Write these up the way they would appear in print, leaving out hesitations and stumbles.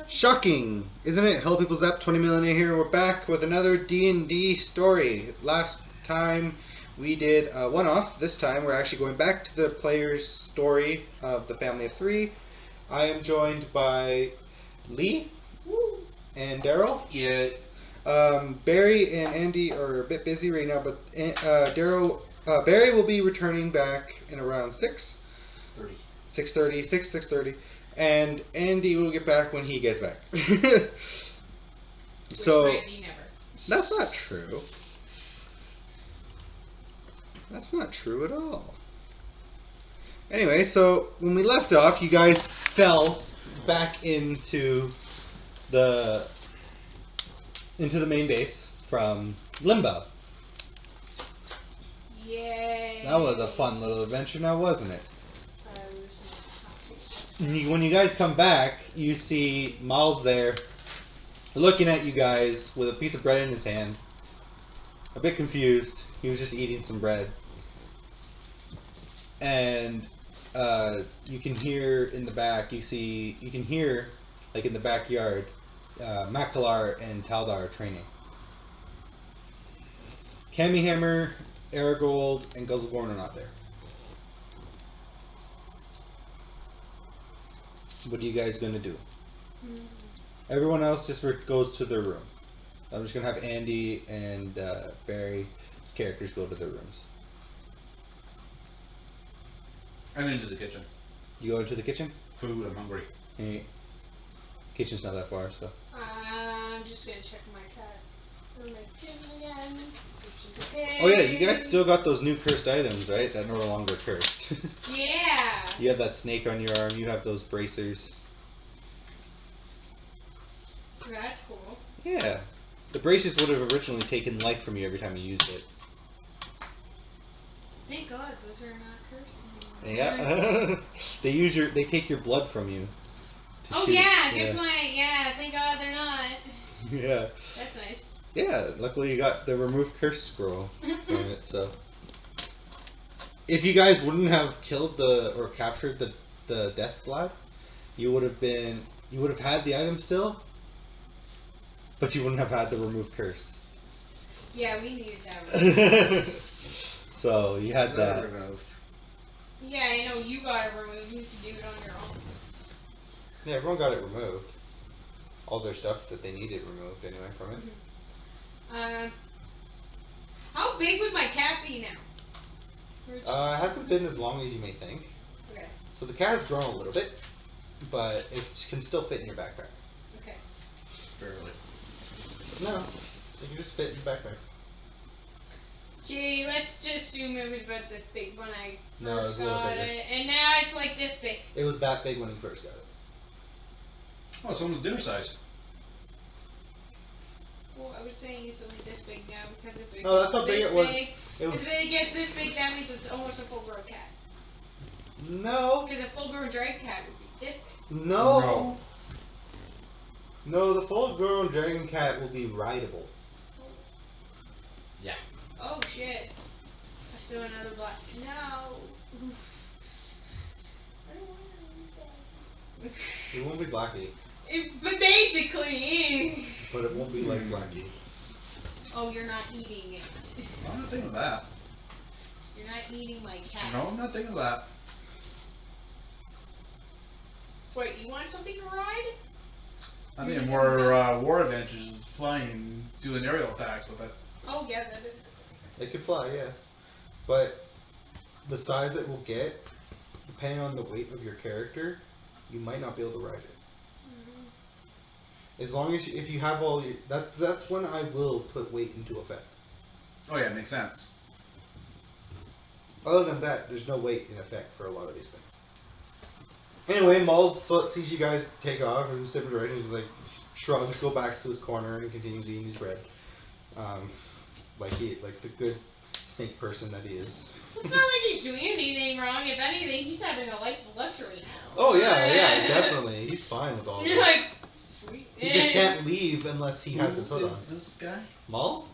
Shocking, isn't it? Hello people, Ep17 here. We're back with another D&D story. Last time we did a one-off. This time we're actually going back to the player's story of the family of three. I am joined by Lee and Daryl. Yeah. Barry and Andy are a bit busy right now, but Barry will be returning back in around 6:30, and Andy will get back when he gets back. So that's not true. That's not true at all. Anyway, so when we left off, you guys fell back into the main base from Limbo. Yay! That was a fun little adventure now, wasn't it? When you guys come back, you see Mal's there, looking at you guys with a piece of bread in his hand. A bit confused. He was just eating some bread. And you can hear in the back, you can hear, like in the backyard, Makalar and Taldar training. Kamihammer, Aragold, and Guzzlegorn are not there. What are you guys going to do? Everyone else just goes to their room. I'm just going to have Andy and Barry's characters go to their rooms. I'm into the kitchen. You go into the kitchen? Food, I'm hungry. Hey, kitchen's not that far, so. I'm just going to check my cat. Or my kitchen again. Okay. Oh yeah, you guys still got those new cursed items, right? That are no longer cursed. Yeah! You have that snake on your arm, you have those bracers. So that's cool. Yeah. The bracers would have originally taken life from you every time you used it. Thank God those are not cursed anymore. Yeah. They take your blood from you. Oh yeah, good point. Yeah, thank God they're not. Yeah. That's nice. Yeah, luckily you got the remove curse scroll from it, so. If you guys wouldn't have killed or captured the death slab, you would have had the item still, but you wouldn't have had the remove curse. Yeah, we needed that. So you had that. Yeah, I know you got it removed. You can do it on your own. Yeah, everyone got it removed. All their stuff that they needed removed anyway from it. How big would my cat be now? It hasn't been as long as you may think. Okay. So the cat's grown a little bit, but it can still fit in your backpack. Okay. Barely. No, it can just fit in your backpack. Gee, let's just assume it was about this big when I No, it was first a little got bigger. it, and now it's like this big. It was that big when you first got it. Oh, it's almost dinner size. Well, I was saying it's only this big now because if it No, that's how big this it was. big, if it gets this big, that means it's almost a full-grown cat. No. Because a full-grown dragon cat would be this big. No. No, the full-grown dragon cat will be rideable. Yeah. Oh shit! I saw another black. No. I don't want to lose that. It won't be Blackie, But basically. but it won't be like Blackie. Oh, you're not eating it. I'm not thinking of that. You're not eating my cat. No, I'm not thinking of that. Wait, you want something to ride? I mean, more war adventures, flying, doing aerial attacks with it. Oh yeah, that is. It could fly, yeah. But the size it will get, depending on the weight of your character, you might not be able to ride it. As long as if you have all your that's when I will put weight into effect. Oh yeah, makes sense. Other than that, there's no weight in effect for a lot of these things. Anyway, Maul sees you guys take off in different directions, like shrugs, go back to his corner, and continues eating his bread, like the good snake person that he is. It's not like he's doing anything wrong. If anything, he's having a life of luxury now. Oh yeah, definitely. He's fine with all You're this. like, sweet. He just can't leave unless he has his hood on. Who is this guy? Maul?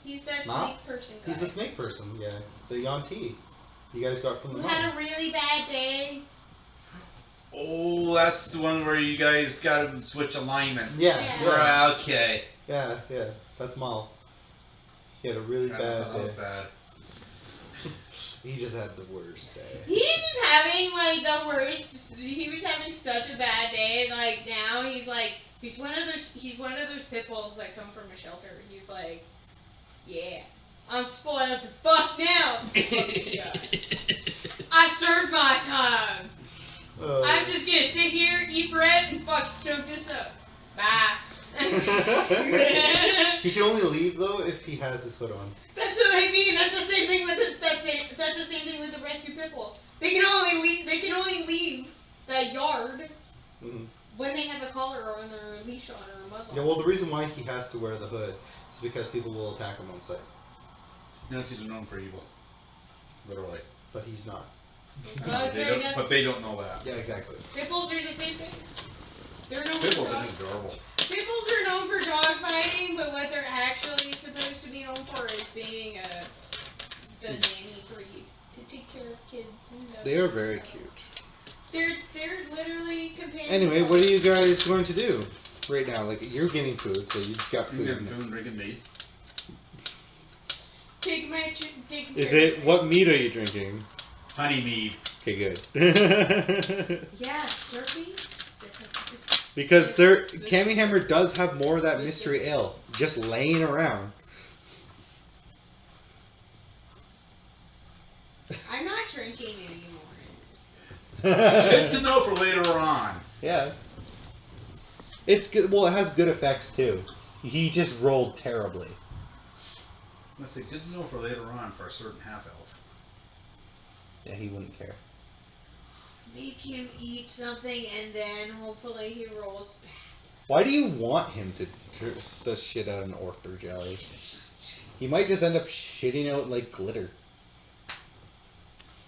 He's that Ma? snake person guy. He's the snake person, yeah. The Yanti. You guys got from the Who had a really bad day. Oh, Oh, that's the one where you guys got to switch alignment. Yeah. Right, okay. Yeah. That's Mal. He had a really That bad was day. bad. He just had the worst day. He's just having like the worst. He was having such a bad day. Like now he's like he's one of those pit bulls that come from a shelter. He's like, yeah, I'm spoiled to fuck now. I served my time. I'm just gonna sit here, eat bread, and fucking smoke this up. Bye. He can only leave though if he has his hood on. That's what I mean. That's the same thing with that's the same thing with the rescue pit bull. They can only leave that yard when they have a collar or a leash on or a muzzle. Yeah, well, the reason why he has to wear the hood is because people will attack him on sight. Nazis are known for evil. Literally. But he's not. But they don't know that. Yeah, exactly. Pit bulls do the same thing. They're known Pit for bulls are just adorable. Pit bulls are known for dog fighting, but what they're actually supposed to be known for is being the nanny breed to take care of kids and dogs. They are very cute. They're literally companions. Anyway, what are you guys going to do right now? Like, you're getting food, so you've got I'm food. getting food and drinking meat. Is it, what meat are you drinking? Honey mead. Okay, good. Yeah, Slurpee. Because Cammy Hammer does have more of that mystery ale just laying around. I'm not drinking anymore. Good to know for later on. Yeah. It's good. Well, it has good effects too. He just rolled terribly. Let's say good to know for later on for a certain half elf. Yeah, he wouldn't care. Make him eat something and then hopefully he rolls back. Why do you want him to the shit out an orther jelly? He might just end up shitting out like glitter.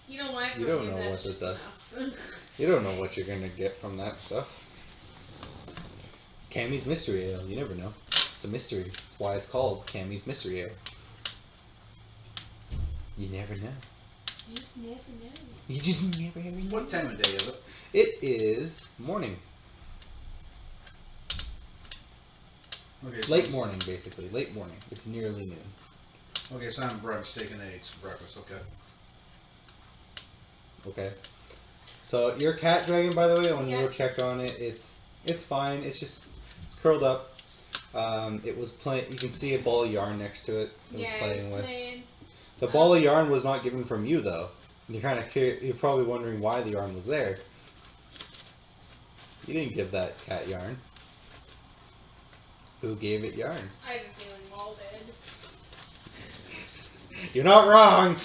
You know what? You don't know what this does. You don't know what you're gonna get from that stuff. It's Cammy's Mystery Ale. You never know. It's a mystery. That's why it's called Cammy's Mystery Ale. You never know. You just never know. You just never know. What time of day is it? It is morning. Okay, so Late morning, basically. Late morning. It's nearly noon. Okay, so I'm brunch, steak and eggs for breakfast. Okay. Okay. So your cat dragon, by the way, when you Yeah. go check on it, it's fine. It's curled up. It was playing. You can see a ball of yarn next to it. It was playing with. The ball of yarn was not given from you, though. You're kind of you're probably wondering why the yarn was there. You didn't give that cat yarn. Who gave it yarn? I have a feeling Wall did. You're not wrong.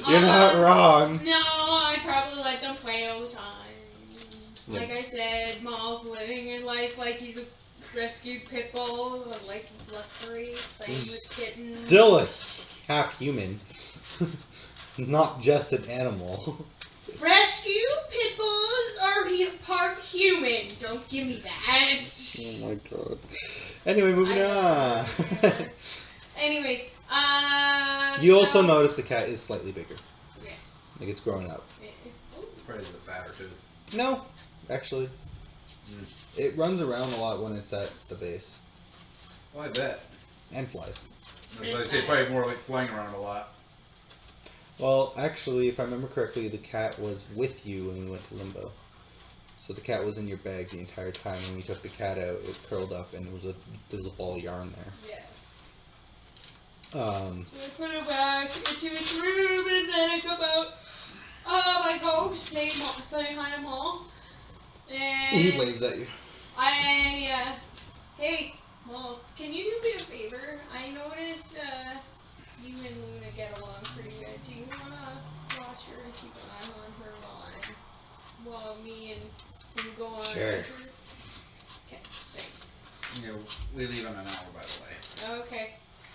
You're not wrong. No, I probably let them play all the time. Yeah. Like I said, Maul's living his life like he's a rescued pit bull, like luxury, playing with kittens. Still a half human. Not just an animal. Rescue pit bulls are part human. Don't give me that. Oh my god. Anyway, moving on. Anyways, You also notice the cat is slightly bigger. Yes. Like it's growing up. Probably a bit fatter too. No, actually. It runs around a lot when it's at the base. Well, I bet. And flies. I'd say probably more like flying around a lot. Well, actually, if I remember correctly, the cat was with you when we went to Limbo. So the cat was in your bag the entire time. When we took the cat out, it curled up and there was a ball of yarn there. Yeah. So I put it back into its room and then I come out. I go say hi to Mom. And he waves at you. Hey, Mom, can you do me a favor? I noticed you and Luna get along pretty good. Do you want to watch her and keep an eye on her while me and you go on? Sure. adventure? Okay, thanks. You know, we leave in an hour, by the way. Okay.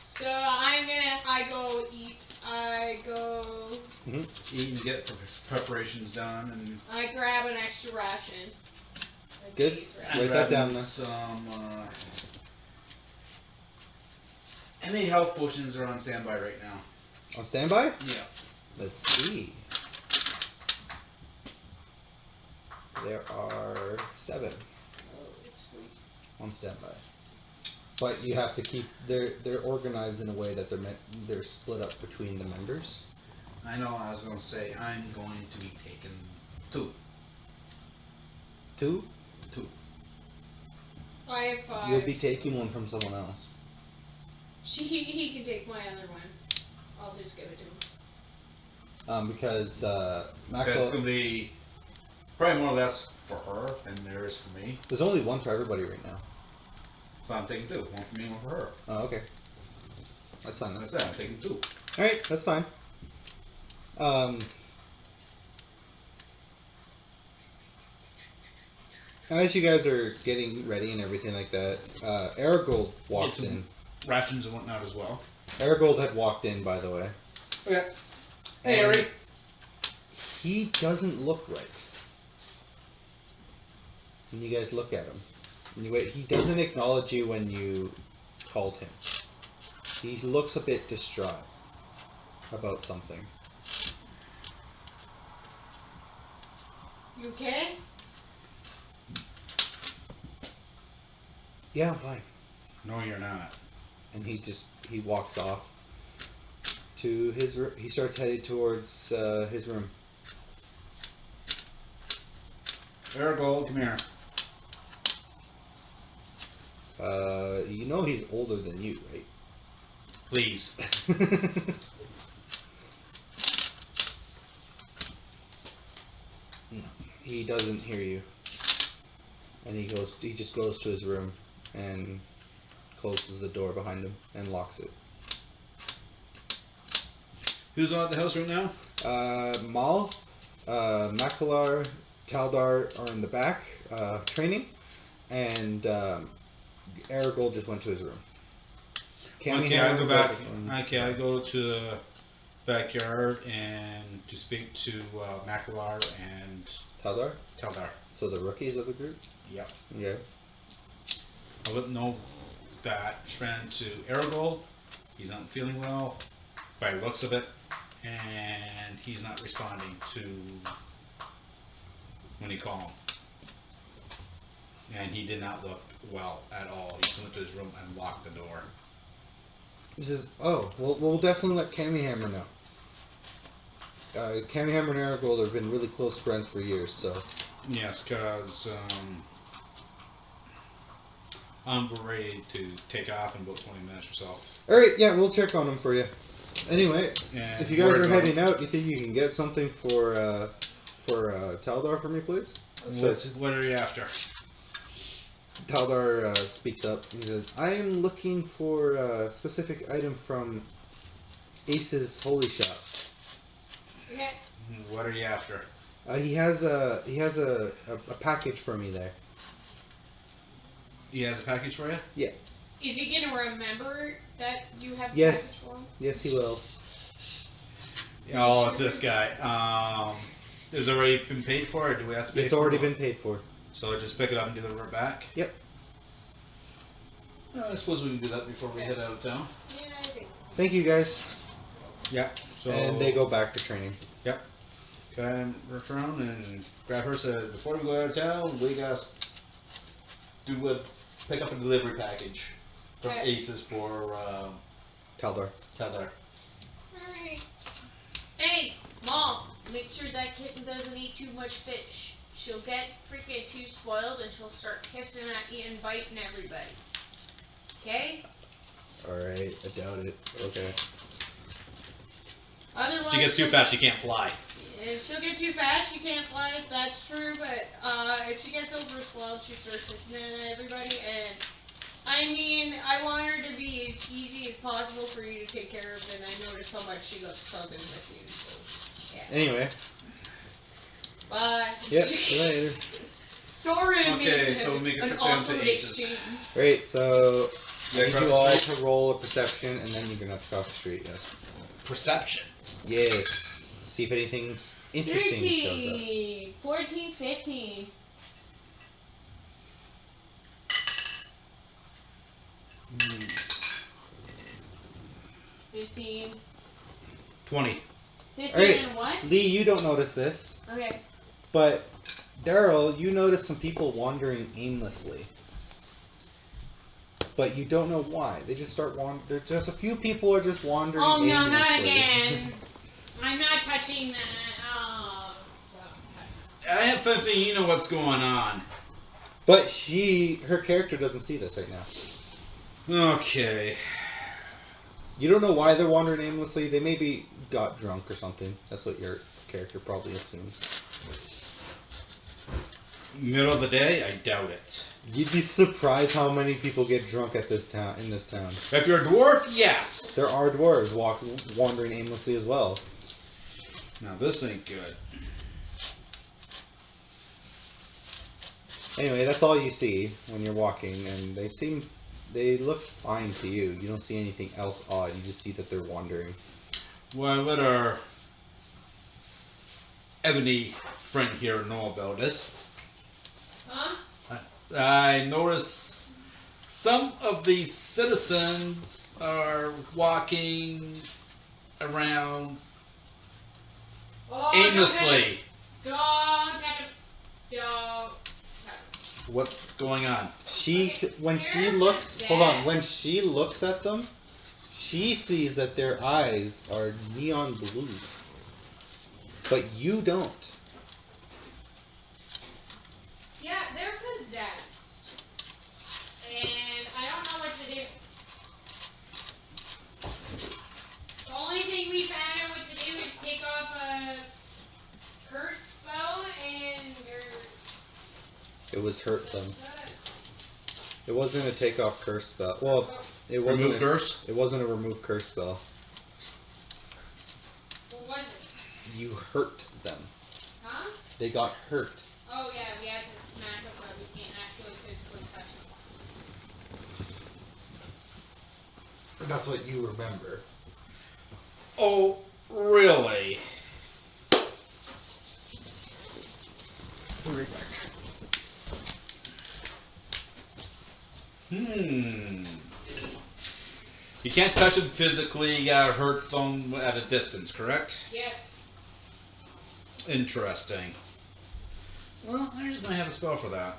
So I go eat. Eat and get preparations done, and I grab an extra ration. A Good. day's ration. Write that down there. Some. Any health potions are on standby right now. On standby? Yeah. Let's see. There are 7 on standby. But you have to keep. They're organized in a way that they're split up between the members. I know. I was going to say I'm going to be taking 2. 2. 2. I have 5. You'll be taking one from someone else. He can take my other one. I'll just give it to him. Because Because it's Macro, going to be probably more or less for her than there is for me. there's only one for everybody right now. So I'm taking 2. One for me, one for her. Oh, okay. That's fine. That's it. I'm taking 2. All right, that's fine. As you guys are getting ready and everything like that, Aragold walks Get some in. Rations and whatnot as well. Aragold had walked in, by the way. Okay. Hey, And Ari. He doesn't look right. And you guys look at him. And you wait. He doesn't acknowledge you when you called him. He looks a bit distraught about something. You okay? Yeah, I'm fine. No, you're not. And he walks off to his room. He starts heading towards his room. Marigold, come here. You know he's older than you, right? Please. No, he doesn't hear you. And he just goes to his room and closes the door behind him and locks it. Who's on at the house right now? Mal, Makalar, Taldar are in the back, training, and Aragold just went to his room. Okay, I go back. Okay, I go to the backyard and to speak to Makalar and Taldar? Taldar. So the rookies of the group? Yep. Yeah. I let them know that just ran into Aragold. He's not feeling well by the looks of it, and he's not responding to when you call him. And he did not look well at all. He just went to his room and locked the door. He says, oh, we'll definitely let Cammy Hammer know. Cammy Hammer and Aragold have been really close friends for years, so... Yes, because I'm ready to take off in about 20 minutes or so. Alright, yeah, we'll check on him for you. Anyway, And if you guys word are on- heading out, you think you can get something for Taldar for me, please? What are you after? Taldar speaks up. He says, I am looking for a specific item from Ace's Holy Shop. Okay. What are you after? He has a package for me there. He has a package for you? Yeah. Is he gonna remember that you have Yes. package for him? Yes, he will. Oh, it's this guy. Is it already been paid for, or do we have to pay It's for already it? been paid for. So just pick it up and deliver it back? Yep. I suppose we can do that before we head out of town. Yeah, I think. Thank you, guys. Yeah. So And they go back to training. Yep. Okay, rush around and grab her. Says before we go out of town, we gotta pick up a delivery package from Okay. Aces for Taldar. Tether. Alright. Hey, Mom, make sure that kitten doesn't eat too much fish. She'll get freaking too spoiled and she'll start hissing at you and biting everybody. Okay? Alright, I doubt it. Okay. Otherwise, She gets too fast, she can't fly. If she'll get too fast, she can't fly. That's true, but if she gets over spoiled, she starts hissing at everybody. And I mean, I want her to be as easy as possible for you to take care of. And I notice how much she loves clubbing with you. So, yeah. Anyway. Bye. Yep, see you later. Sorry, I Okay, made so we make a an trip down to awkward Aces. exchange. Alright, so I Yeah, need across you the all street. to roll a perception and then you're gonna have to cross the street, yes. Perception. Yes. See if anything's interesting shows up. 13, 14, 15. Hmm. 15. 20. 15 Alright. and what? Lee, you don't notice this, Okay. but Daryl, you notice some people wandering aimlessly. But you don't know why. They just start wandering. Just a few people are just wandering Oh aimlessly. no, not again. I'm not touching that. Oh. I have something. You know what's going on. But her character doesn't see this right now. Okay. You don't know why they're wandering aimlessly. They maybe got drunk or something. That's what your character probably assumes. Middle of the day? I doubt it. You'd be surprised how many people get drunk in this town. If you're a dwarf, yes. There are dwarves wandering aimlessly as well. Now this ain't good. Anyway, that's all you see when you're walking, and they look fine to you. You don't see anything else odd. You just see that they're wandering. Well, I let our ebony friend here know about this. Huh? I noticed some of these citizens are walking around Oh, aimlessly. Don't touch him. Don't touch him. What's going on? When she looks at them, she sees that their eyes are neon blue. But you don't. Yeah, they're possessed. And I don't know what to do. The only thing we found out what to do is take off a curse spell and It was hurt them. It wasn't a take off curse spell. Well, it wasn't Remove curse? It wasn't a remove curse spell. What was it? You hurt them. Huh? They got hurt. Oh yeah, we had to smack them, but we can't actually physically touch them. That's what you remember. Oh, really? Right back. You can't touch them physically, you gotta hurt them at a distance, correct? Yes. Interesting. Well, I just might have a spell for that.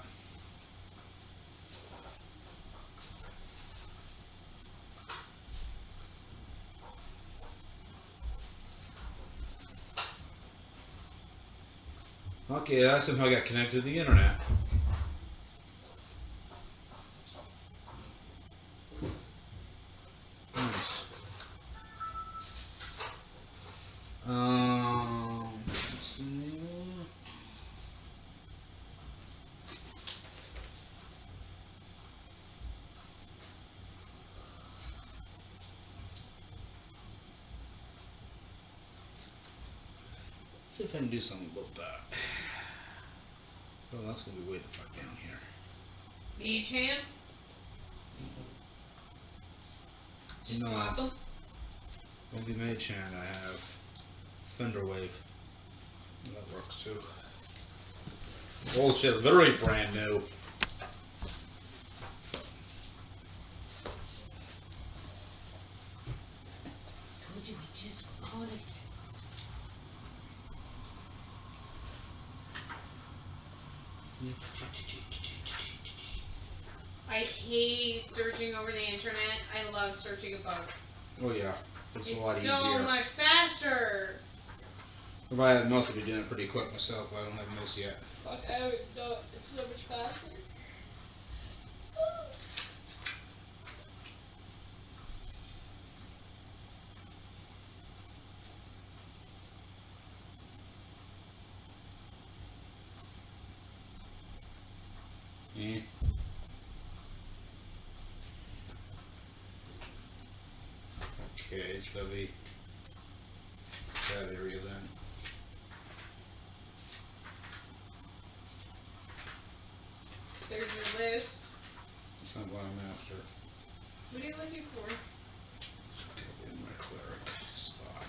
Okay, I somehow got connected to the internet. Nice. Let's see. See if I can do something about that. Oh, that's gonna be way the fuck down here. Mage hand? Just No. swap them? Won't be Mage Hand, I have Thunder Wave. That works too. Bullshit, literally brand new. Told you we just bought it. I hate searching over the internet. I love searching a book. Oh yeah, it's a lot It's easier. so much faster. If I had a mouse, I'd be doing it pretty quick myself, but I don't have a mouse yet. Fuck, I would know it's so much faster. Eh. Okay, it's gotta be that area then. There's your list. That's not what I'm after. What are you looking for? In my cleric spot.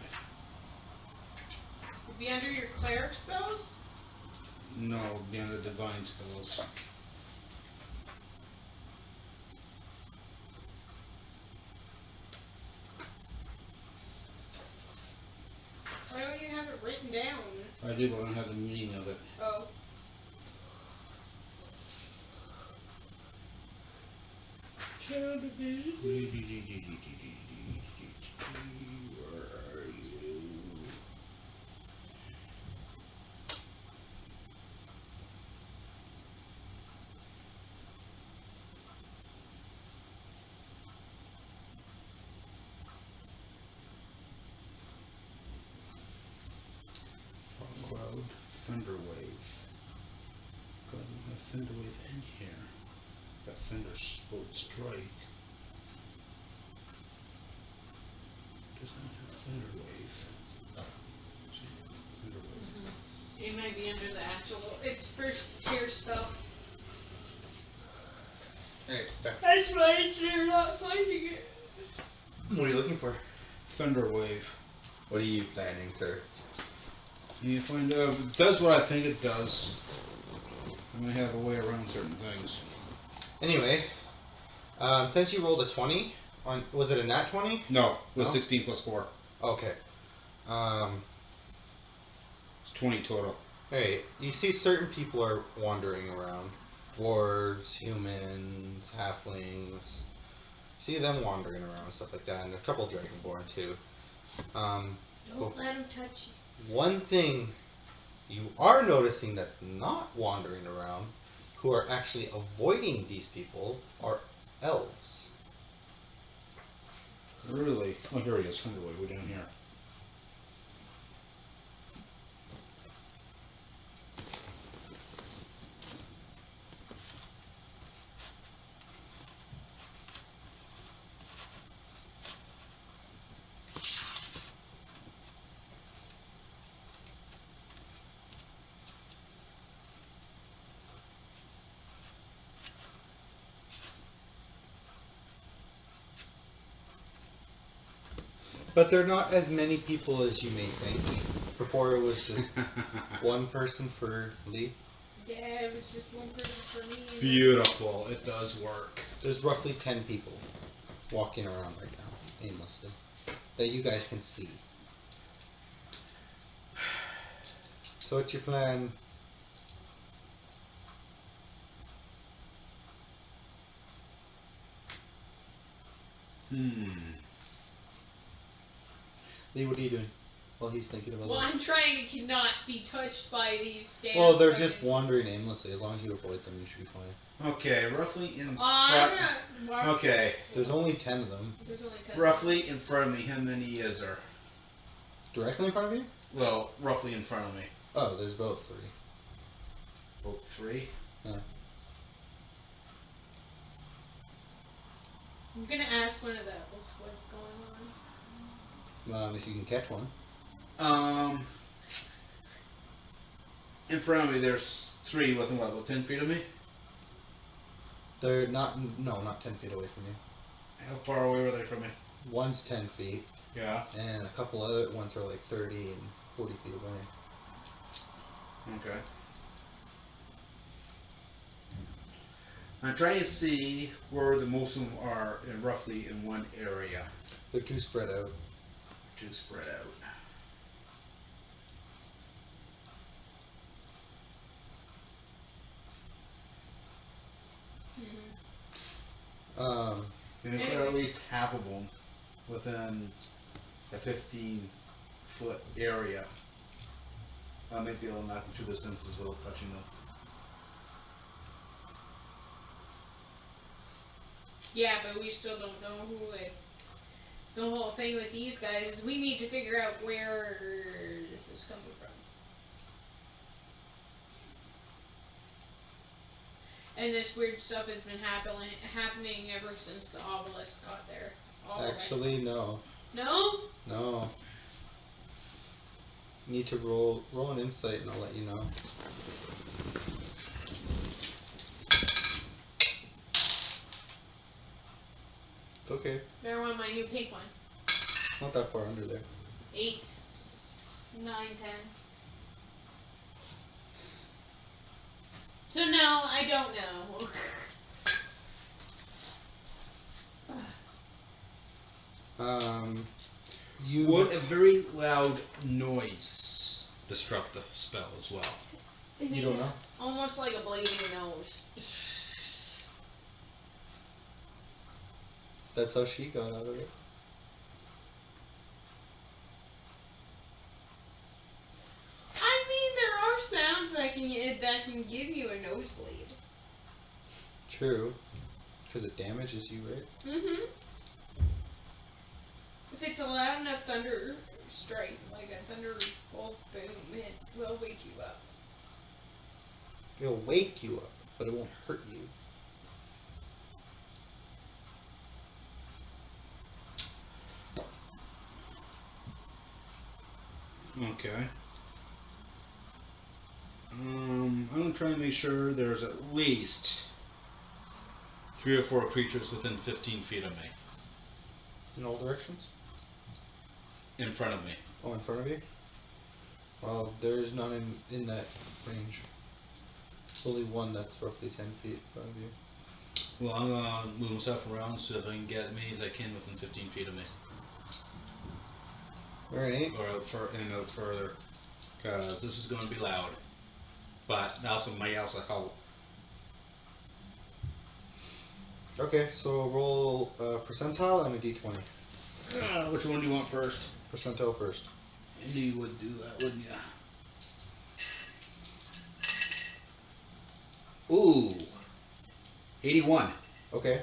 Would be under your cleric spells? No, beyond the divine spells. Why don't you have it written down? I do, but I don't have the meaning of it. Oh. sound of it. Where are you? Fog cloud, thunder wave. Got a thunder wave in here. Got thunder strike. Does not have thunder wave. See, thunder wave. It might be under the actual. It's first tier spell. Hey, back. That's why you're not finding it. What are you looking for? Thunder wave. What are you planning, sir? You find out if it does what I think it does. I may have a way around certain things. Anyway, since you rolled a 20, was it a nat 20? No, it was No? 16 plus 4. Okay. It's 20 total. Alright, you see certain people are wandering around. Dwarves, humans, halflings. See them wandering around, stuff like that, and a couple dragonborn too. Don't let him touch you. One thing you are noticing that's not wandering around, who are actually avoiding these people, are elves. Really? Oh, here he is. Thunder wave. Way down here. But they're not as many people as you may think. Before it was just one person for Lee. Yeah, it was just one person for me. And Beautiful. It does work. There's roughly 10 people walking around right now, aimlessly, that you guys can see. So what's your plan? Lee, what are you doing while he's thinking about Well, that? I'm trying to not be touched by these damn. Well, they're fucking- just wandering aimlessly. As long as you avoid them, you should be fine. Okay, roughly in I'm front. not. Okay, There's only 10 of them. There's only 10. roughly in front of me. How many is there? Directly in front of you? Well, roughly in front of me. Oh, there's both 3. About 3. I'm gonna ask one of those what's going on. If you can catch one. In front of me, there's 3 within what, about 10 feet of me? They're not 10 feet away from you. How far away were they from me? One's 10 feet, Yeah. and a couple other ones are like 30 and 40 feet away. Okay. I'm trying to see where the most of them are in roughly in one area They're too spread out. to spread out. Mm-hmm. And if there are at least half of them within a 15-foot area, I might be able to knock them to the senses without touching them. Yeah, but we still don't know who it. The whole thing with these guys is we need to figure out where this is coming from. And this weird stuff has been happening ever since the obelisk got there. All the way. Actually, no. No? No. You need to roll an insight and I'll let you know. It's okay. Better want my new pink one. Not that far under there. 8, 9, 10. So no, I don't know. You Would a very loud noise disrupt the spell as well? You don't know? Almost like a bleeding nose. That's how she got out of it. I mean, there are sounds that can give you a nosebleed. True. Because it damages you, right? Mm-hmm. If it's a loud enough thunder strike, like a thunderbolt boom, it will wake you up. It'll wake you up, but it won't hurt you. Okay. I'm gonna try and make sure there's at least 3 or 4 creatures within 15 feet of me, In all directions? in front of me. Oh, in front of you? Well, there's none in that range. There's only one that's roughly 10 feet in front of you. Well, I'm gonna move myself around so that I can get as many as I can within 15 feet of me, Alright. or out further, because this is going to be loud. But also might also help. Okay, so roll a percentile and a d20. Which one do you want first? Percentile first. And you would do that, wouldn't you? Ooh, 81. Okay.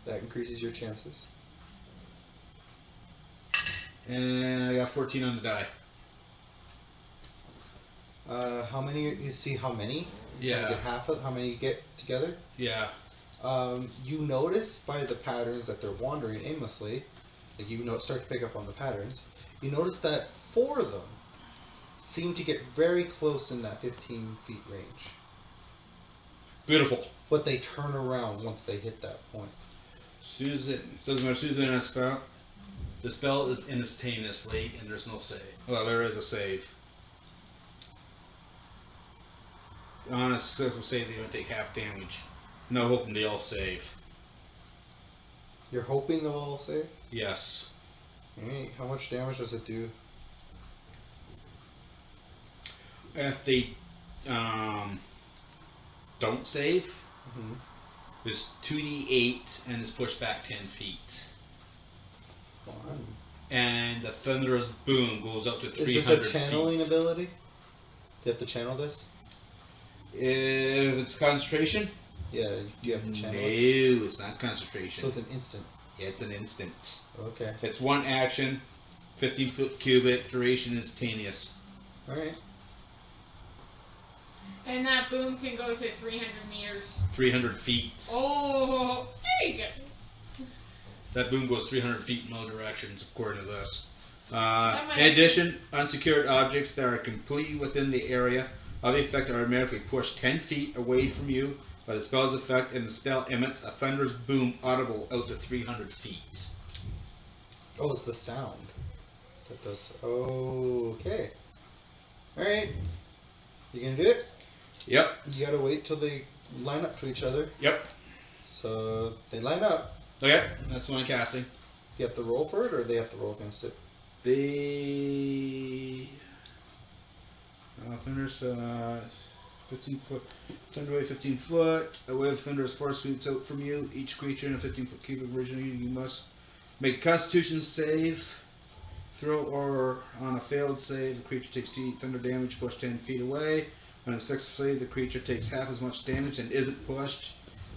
That increases your chances. And I got 14 on the die. How many? You see how many? You Yeah. get half of how many you get together. Yeah. You notice by the patterns that they're wandering aimlessly, like you start to pick up on the patterns. You notice that 4 of them seem to get very close in that 15 feet range, Beautiful. but they turn around once they hit that point. Doesn't matter. As soon as they're in a spell, the spell is instantaneously, and there's no save. Well, there is a save. On a successful save, they would take half damage. No hoping they all save. You're hoping they'll all save. Yes. Alright, how much damage does it do? If they don't save, Mm-hmm. it's 2d8 and it's pushed back 10 feet. Fun. And the thunderous boom goes up to 300 Is this a channeling feet. ability? Do you have to channel this? If it's concentration? Yeah, you have to No, channel it. it's not concentration. So it's an instant. Yeah, it's an instant. Okay. It's one action, 15-foot cubit, duration instantaneous. Alright. And that boom can go to 300 meters. 300 feet. Oh, there you go. That boom goes 300 feet in all directions, according to this. That might- In addition, unsecured objects that are completely within the area of the effect are automatically pushed 10 feet away from you by the spell's effect, and the spell emits a thunderous boom audible out to 300 feet. Oh, it's the sound. That does. Okay. Alright. You gonna do it? Yep, You gotta wait till they line up to each other. yep. So they line up. Okay, that's one casting. You have to roll for it, or they have to roll against it? The thunder's 15 foot, thunder away 15 foot. A wave of thunderous force sweeps out from you. Each creature in a 15-foot cube of originally, you must make a Constitution save. Throw or on a failed save, the creature takes 2d8 thunder damage, pushed 10 feet away. On a successful save, the creature takes half as much damage and isn't pushed.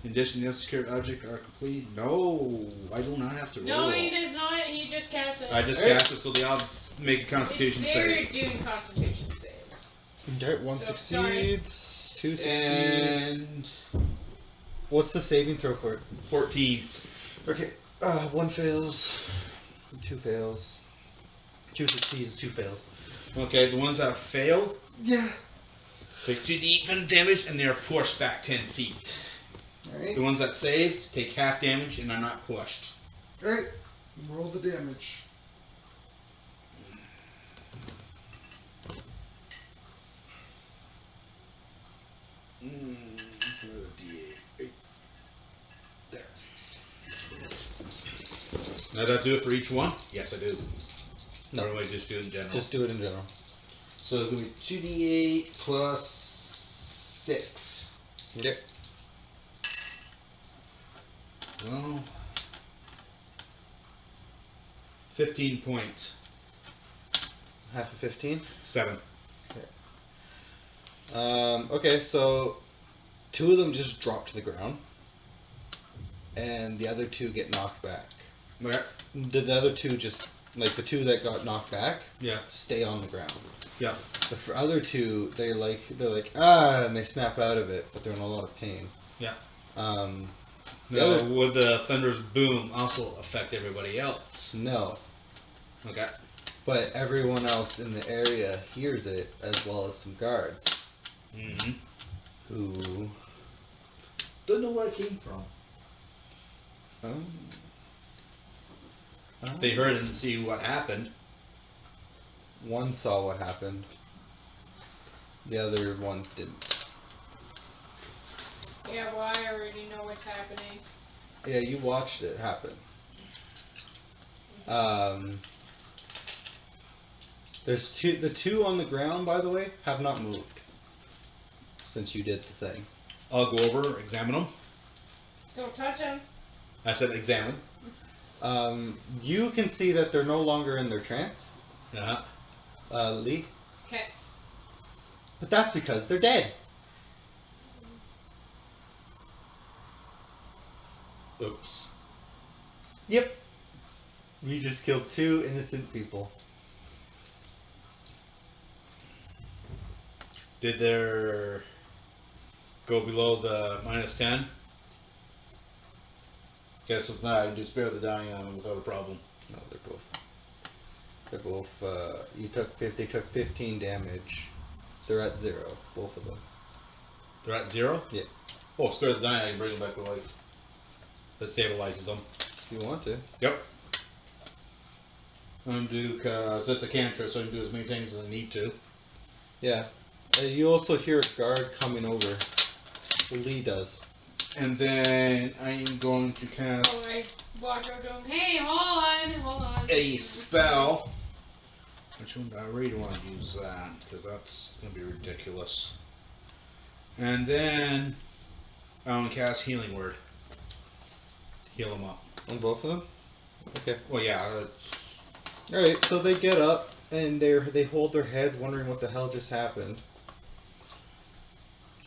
In addition, the unsecured object are complete. No, I do not have to roll. No, he does not. He just casts it. I just cast it, so they all make a Constitution They're save. doing Constitution saves. Okay, one So, succeeds, two succeeds. And What's the saving throw for it? 14. Okay, one fails, two fails. Two succeeds, two fails. Okay, the ones that failed Yeah. take 2d8 thunder damage and they are pushed back 10 feet. Alright. The ones that saved take half damage and are not pushed. Alright. Roll the damage. Another D8. There. Now, does that do it for each one? Yes, I do. No. Or do I just do it in general? Just do it in general. So it's going to be 2d8 plus 6. Okay. Well, 15 points. Half of 15. 7. Okay, so 2 of them just drop to the ground, and the other 2 get knocked back. Okay. The other 2 just, like the 2 that got knocked back, Yeah. stay on the ground. Yeah. The other 2, they're like and they snap out of it, but they're in a lot of pain. Yeah. Now, would the thunder's boom also affect everybody else? No, Okay. but everyone else in the area hears it, as well as some guards Mm-hmm. who. Don't know where it came from. They heard and see what happened. One saw what happened. The other ones didn't. Yeah, well, I already know what's happening. Yeah, you watched it happen. There's the 2 on the ground, by the way, have not moved since you did the thing. I'll go over, examine them. Don't touch him. I said examine. You can see that they're no longer in their trance, Yeah. Okay. Lee. But that's because they're dead. Oops. Yep. You just killed 2 innocent people. Did there go below the -10? Guess if not, I can just spare the dying on them without a problem. No, they're both. They took 15 damage. They're at 0, both of them. They're at 0? Yeah. Oh, spare the dying, I can bring them back to life. That stabilizes them. If you want to. Yep. I'm gonna do, cause that's a cantrip, so I can do as many things as I need to. Yeah. You also hear a guard coming over. Lee does. And then I'm going to cast Oh, I walk up to him. Hey, hold on. a spell. Which one do I really want to use that? Because that's going to be ridiculous. And then I'm going to cast Healing Word. Heal them up. On both of them? Okay. Well, yeah. Alright, so they get up and they hold their heads wondering what the hell just happened.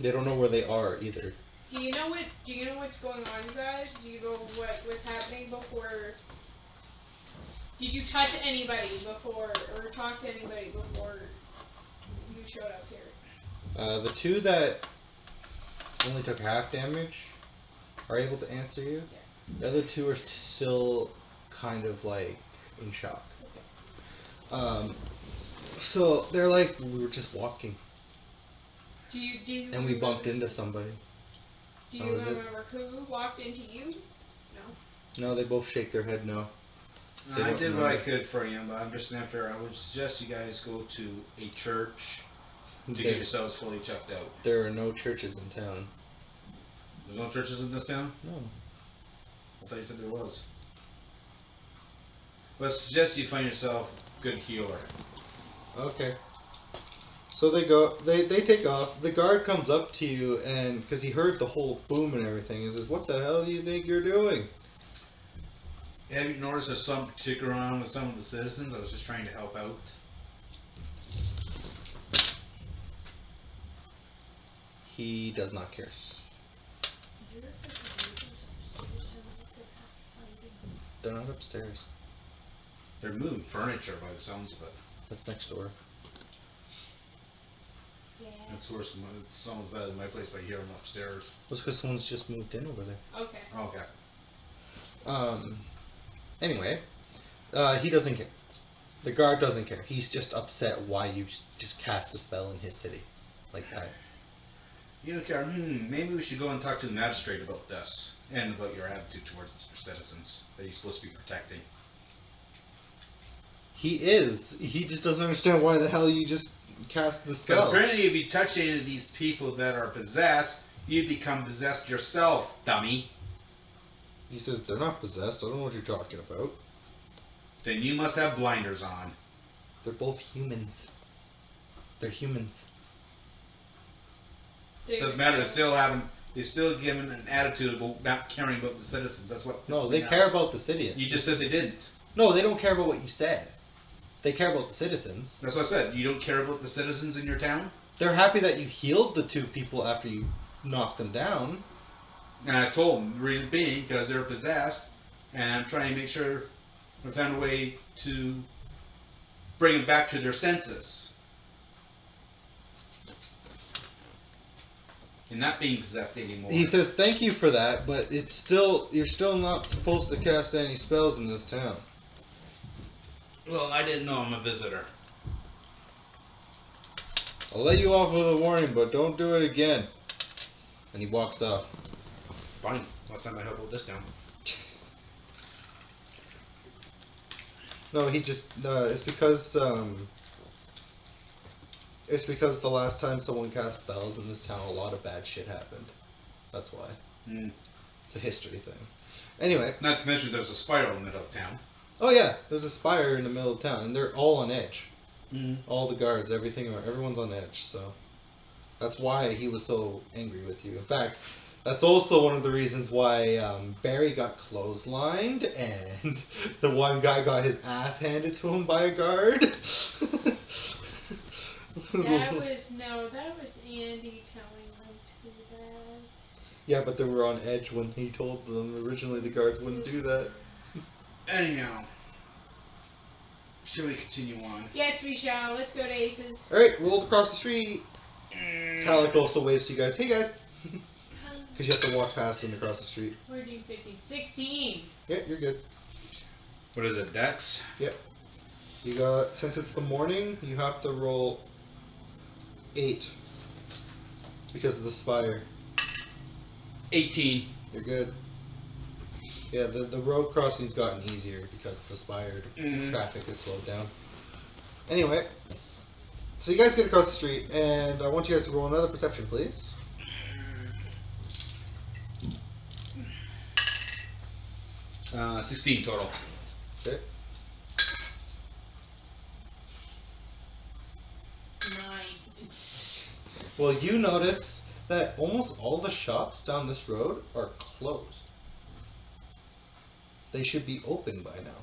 They don't know where they are either. Do you know what's going on, you guys? Do you know what was happening before? Did you touch anybody before, or talk to anybody before you showed up here? The 2 that only took half damage are able to answer you. The other 2 are still kind of like in shock. So they're like, we were just walking Do you and we bumped into somebody. Do you Oh, is it? remember who walked into you? No, they both shake their head no. They I don't did what I remember. could for you, but I'm just after. I would suggest you guys go to a church to get There, yourselves fully checked out. there are no churches in town. There's no churches in this town? No. I thought you said there was. But I suggest you find yourself a good healer. Okay. So they take off. The guard comes up to you and, because he heard the whole boom and everything, he says, what the hell do you think you're doing? Have you noticed there's some particular wrong with some of the citizens? I was just trying to help out. He does not care. They're not upstairs. They're moving furniture by the sounds of it. That's next door. Yeah. That's worse than it sounds better than my place by hearing them upstairs. That's because someone's just moved in over there. Okay. Okay. Anyway, he doesn't care. The guard doesn't care. He's just upset why you just cast a spell in his city. Like that. You don't care. Maybe we should go and talk to the magistrate about this. And about your attitude towards the citizens that he's supposed to be protecting. He is. He just doesn't understand why the hell you just cast the Because spell. apparently if you touch any of these people that are possessed, you become possessed yourself, dummy. He says they're not possessed. I don't know what you're talking about. Then you must have blinders on. They're both humans. They're humans. Doesn't matter. They're still given an attitude about not caring about the citizens. That's what. No, they care about the city. You just said they didn't. No, they don't care about what you said. They care about the citizens. That's what I said. You don't care about the citizens in your town? They're happy that you healed the 2 people after you knocked them down. And I told them the reason being because they're possessed, and I'm trying to make sure I found a way to bring them back to their senses. And not being possessed anymore. He says thank you for that, but you're still not supposed to cast any spells in this town. Well, I didn't know I'm a visitor. I'll let you off with a warning, but don't do it again. And he walks off. Fine. Last time I helped with this town. No, he just it's because the last time someone cast spells in this town, a lot of bad shit happened. That's why. It's a history thing. Anyway. Not to mention there's a spiral in the middle of town. Oh yeah, there's a spire in the middle of town, and they're all on edge. All the guards, everyone's on edge. So that's why he was so angry with you. In fact, that's also one of the reasons why Barry got clotheslined, and the one guy got his ass handed to him by a guard. That was Andy telling them to do that. Yeah, but they were on edge when he told them. Originally, the guards wouldn't do that. Anyhow. Shall we continue on? Yes, we shall. Let's go to Aces. Alright, rolled across the street. Talik also waves to you guys. Hey guys. Because you have to walk past him across the street. 14, 15, 16. Yeah, you're good. What is it, Dex? Yep. You got, since it's the morning, you have to roll 8. Because of the spire. 18. You're good. Yeah, the road crossing's gotten easier because the spire traffic is slowed down. Anyway, so you guys get across the street, and I want you guys to roll another perception, please. 16 total. Okay. 9. Well, you notice that almost all the shops down this road are closed. They should be open by now.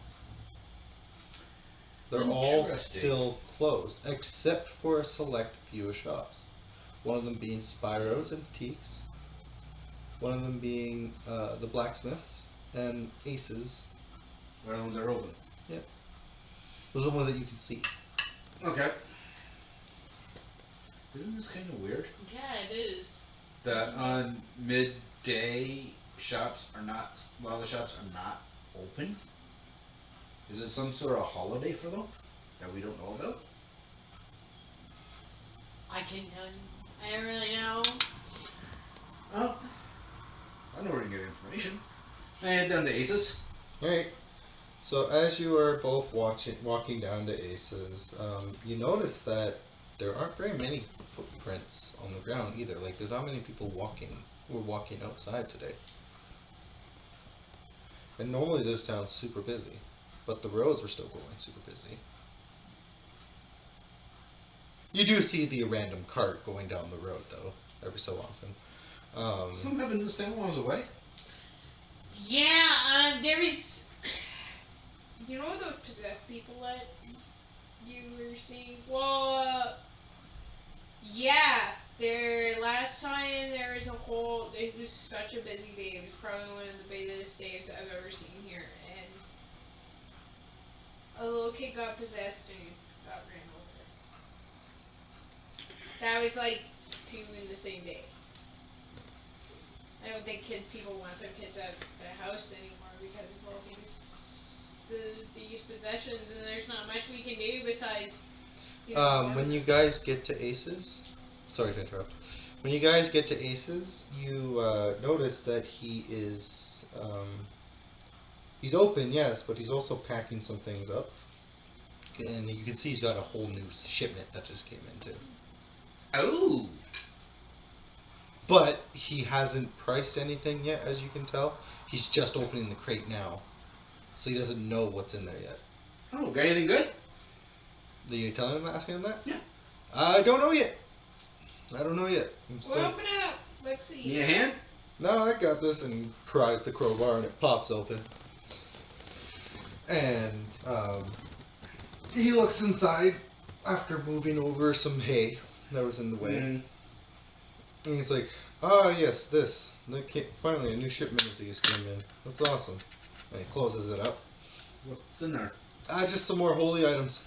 They're all Interesting. still closed, except for a select few shops. One of them being Spyro's Antiques, one of them being the Blacksmiths, and Aces. What ones are open? Those are the ones that you can see. Okay. Isn't this kind of weird? Yeah, it is. That on midday shops are not, a lot of the shops are not open? Is it some sort of holiday for them that we don't know about? I can tell you. I don't really know. Oh. I know where to get information. And down to Aces. Alright. So as you are both walking down to Aces, you notice that there aren't very many footprints on the ground either. Like, there's not many people walking outside today. And normally this town's super busy, but the roads were still going super busy. You do see the random cart going down the road, though, every so often. Something happened in this town while I was away? Yeah, there is. You know those possessed people that you were seeing? Well, yeah. Last time there was it was such a busy day. It was probably one of the busiest days I've ever seen here. And a little kid got possessed and got ran over. That was like 2 in the same day. I don't think people want their kids out of the house anymore because of all these possessions, and there's not much we can do besides. When you guys get to Aces, sorry to interrupt. When you guys get to Aces, you notice that he is he's open, yes, but he's also packing some things up, and you can see he's got a whole new shipment that just came in too. Oh! But he hasn't priced anything yet, as you can tell. He's just opening the crate now, so he doesn't know what's in there yet. Oh, got anything good? Are you telling him, asking him that? Yeah. I don't know yet. I'm We'll still... open it up. Let's see. Need a hand? No, I got this, and he pries the crowbar and it pops open. And he looks inside after moving over some hay that was in the way. Mm. And he's like, "Ah, yes, this. Finally, a new shipment of these came in. That's awesome." And he closes it up. What's in there? Just some more holy items.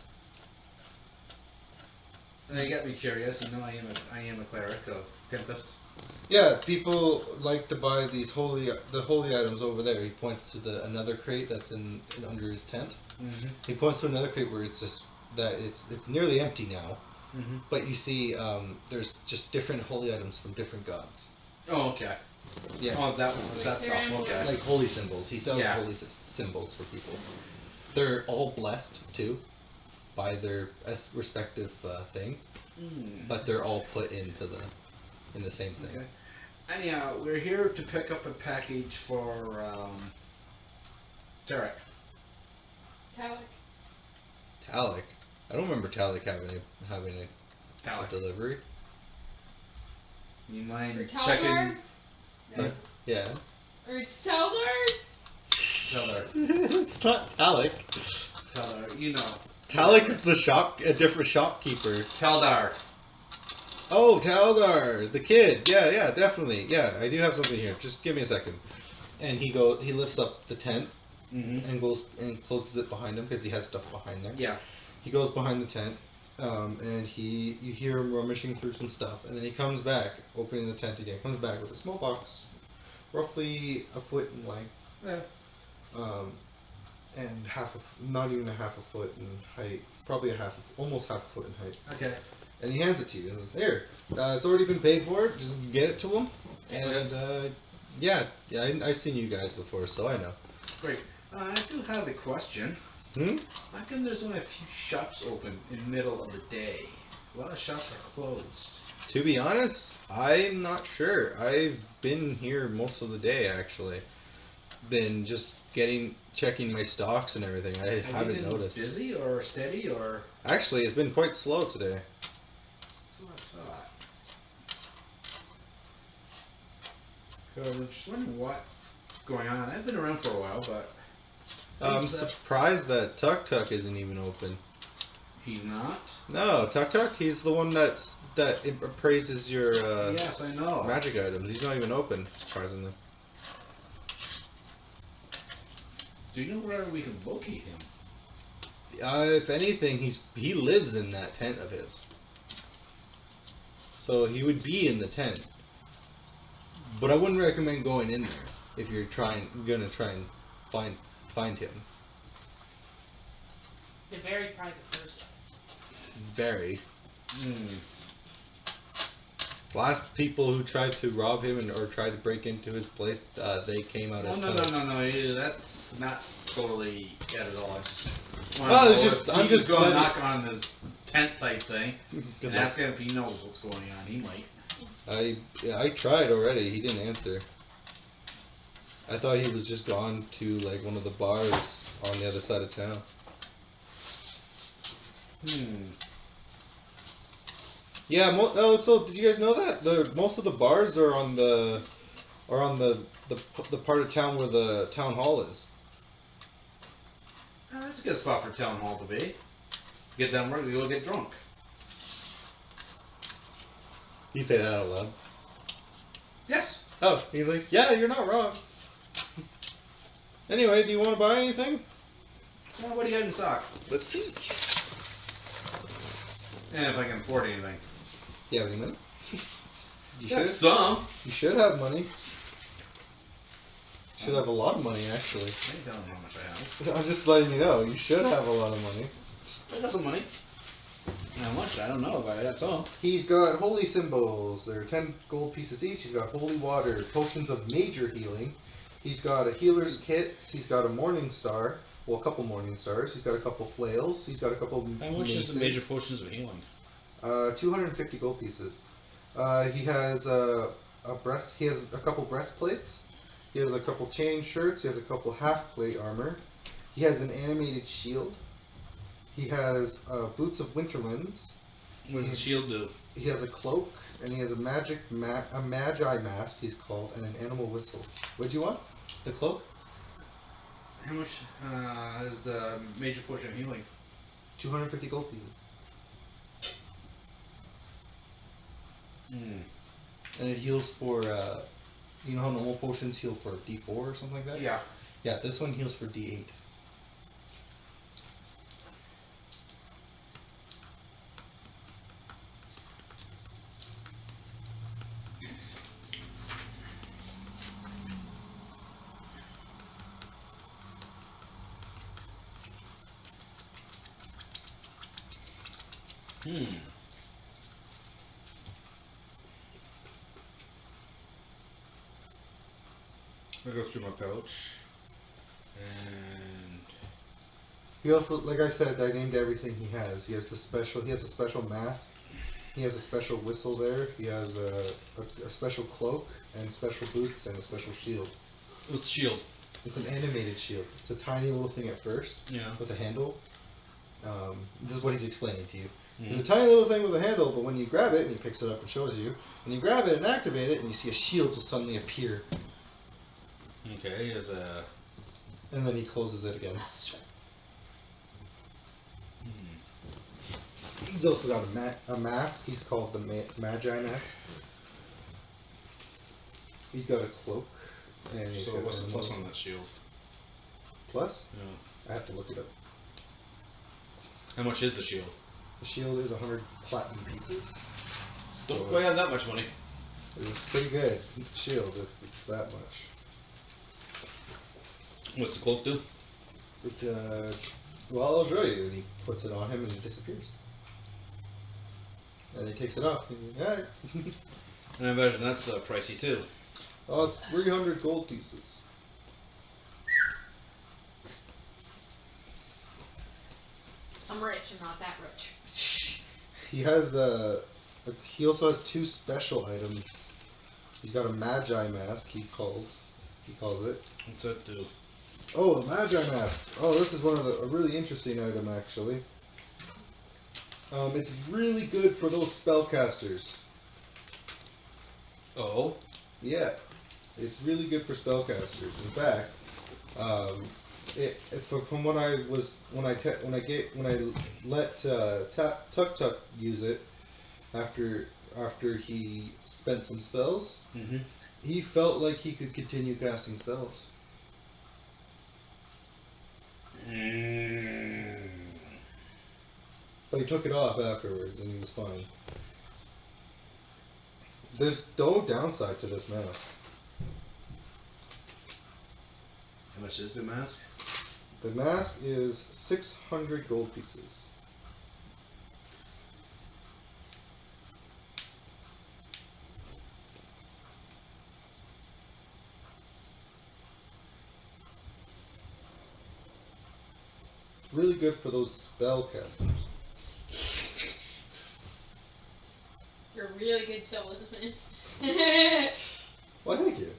And you got me curious. You know, I am a cleric of Tempest. Yeah, people like to buy these holy items over there. He points to another crate that's in under his tent. Mm-hmm. He points to another crate where it's just that it's nearly empty now. Mm-hmm. But you see, there's just different holy items from different gods. Oh, okay. Yeah. Oh, that stuff. Okay. Like holy symbols. He sells Yeah. holy symbols for people. They're all blessed too, by their respective thing, but they're all put in the same thing. Okay. Anyhow, we're here to pick up a package for Tarek. Talik. I don't remember Talik having a Tarek. delivery. You mind Or checking? Taldar? No. Yeah. Or it's Taldar? Taldar. It's not Talik. Taldar. You know. Talik is a different shopkeeper. Taldar. Oh, Taldar, the kid. Yeah, definitely. Yeah, I do have something here. Just give me a second. And he lifts up the tent Mm-hmm. and goes and closes it behind him because he has stuff behind there. Yeah. He goes behind the tent, and you hear him rummaging through some stuff, and then he comes back, opening the tent again. Comes back with a small box, roughly a foot in length, Yeah. and not even a half a foot in height, probably almost half a foot in height. Okay. And he hands it to you. And says, "Here, it's already been paid for. Just get it to him." And I've seen you guys before, so I know. Great. I do have a question. How come there's only a few shops open in the middle of the day? A lot of shops are closed. To be honest, I'm not sure. I've been here most of the day, actually. Been just checking my stocks and everything. I Have haven't you been noticed. busy or steady or? Actually, it's been quite slow today. That's what I thought. 'Cause I'm just wondering what's going on. I've been around for a while, but I'm seems that surprised that Tuk Tuk isn't even open. he's not. No, Tuk Tuk, he's the one that appraises your Yes, I know. magic items. He's not even open, surprisingly. Do you know where we can locate him? If anything, he lives in that tent of his. So he would be in the tent. But I wouldn't recommend going in there if you're gonna try and find him. He's a very private person. Very. Hmm. Last people who tried to rob him or tried to break into his place, they came out as No, thugs. no. Yeah, that's not totally it at all. Well, it's just- I'm just going to letting- knock on his tent type thing Good and luck. ask him if he knows what's going on. He might. I tried already. He didn't answer. I thought he was just gone to like one of the bars on the other side of town. Yeah. So did you guys know that most of the bars are on the part of town where the town hall is? That's a good spot for town hall to be. Get done work, we go get drunk. You say that out loud. Yes. Oh, he's like, yeah, you're not wrong. Anyway, do you want to buy anything? Well, what do you got in stock? Let's see. And if I can afford anything. Do you have any money? You Yeah, should. some. You should have money. Should have a lot of money, actually. I ain't telling you how much I have. I'm just letting you know. You should have a lot of money. I got some money. How much? I don't know, but I got some. He's got holy symbols. They're 10 gold pieces each. He's got holy water, potions of major healing. He's got a healer's kit. He's got a morning star. Well, a couple morning stars. He's got a couple flails. He's got a couple. How much is the maces. major potions of healing? 250 gold pieces. He has a breast. He has a couple breastplates. He has a couple chain shirts. He has a couple half plate armor. He has an animated shield. He has boots of winterlands. What does the shield do? He has a cloak, and he has a magi mask. He's called, and an animal whistle. What do you want? The cloak? How much is the major portion of healing? 250 gold pieces. And it heals for, you know how normal potions heal for D4 or something like that? Yeah. Yeah, this one heals for D8. I go through my pouch. And He also, like I said, I named everything he has. He has a special mask. He has a special whistle there. He has a special cloak and special boots and a special shield. what's the shield? It's an animated shield. It's a tiny little thing at first Yeah. with a handle. This is what he's explaining to you. Mm-hmm. It's a tiny little thing with a handle, but when you grab it, and he picks it up and shows you, when you grab it and activate it, and you see a shield just suddenly appear. Okay, there's a... And then he closes it again. He's also got a mask. He's called the Magi mask. He's got a cloak. And he's So got what's the a plus on that shield? Plus? Yeah. I have to look it up. How much is the shield? The shield is 100 platinum pieces. Don't So quite have that much money. it's pretty good shield if it's that much. What's the cloak do? It's well, I'll show you. And he puts it on him and it disappears. And he takes it off. And he's, alright. And I imagine that's pricey too. Oh, it's 300 gold pieces. I'm rich. I'm not that rich. He has he also has two special items. He's got a Magi mask. He calls it. What's that do? Oh, the Magi mask. Oh, this is a really interesting item actually. It's really good for those spellcasters. Oh. Yeah, it's really good for spellcasters. In fact, from when I let Tuk Tuk use it after he spent some spells, he felt like he could continue casting spells. But he took it off afterwards and he was fine. There's no downside to this mask. How much is the mask? The mask is 600 gold pieces. Really good for those spellcasters. You're a really good salesman. Well, thank you.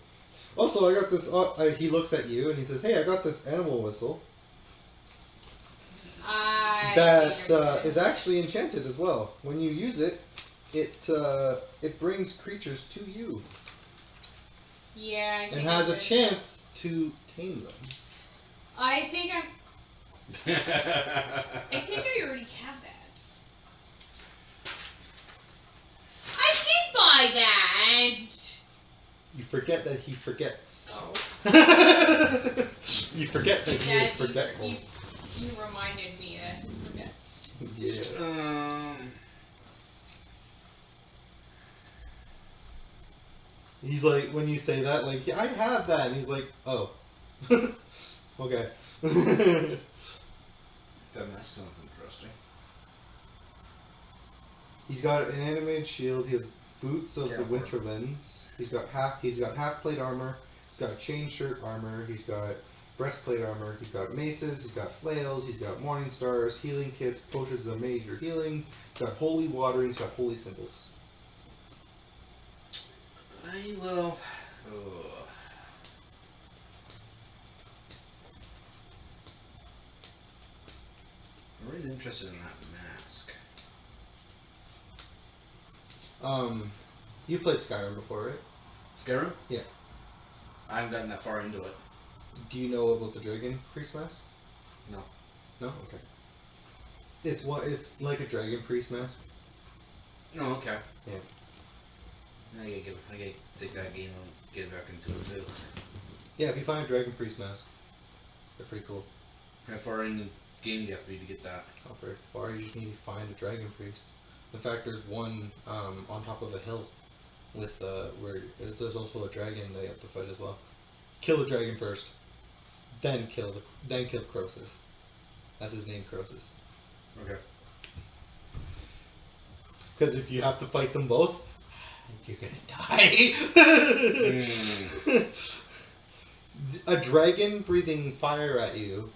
Also, I got this. He looks at you and he says, "Hey, I got this animal whistle that is actually enchanted as well. When you use it, it brings creatures to you Yeah, I and think has a I chance to tame them." I think I already have that. I did buy that. You forget that he forgets. Oh. You forget that he is forgetful. You reminded me that he forgets. Yeah. He's like, when you say that, like, yeah, I have that, and he's like, oh. Okay. That mask sounds interesting. He's got an animated shield. He has boots of the Winterlands. He's got half plate armor. He's got chain shirt armor. He's got breastplate armor. He's got maces. He's got flails. He's got morning stars, healing kits, potions of major healing. He's got holy water. He's got holy symbols. I will. I'm really interested in that mask. You played Skyrim before, right? Skyrim? Yeah. I haven't gotten that far into it. Do you know about the Dragon Priest mask? No. No? Okay. It's like a Dragon Priest mask. Oh, okay. Yeah. I gotta take that game and get it back into it too. Yeah, if you find a Dragon Priest mask, they're pretty cool. How far in the game do you have to be to get that? Not very far, you just need to find a Dragon Priest. In fact, there's one on top of a hill with where there's also a dragon that you have to fight as well. Kill the dragon first, then kill Croesus. That's his name, Croesus. Okay. Because if you have to fight them both, you're gonna die. A dragon breathing fire at you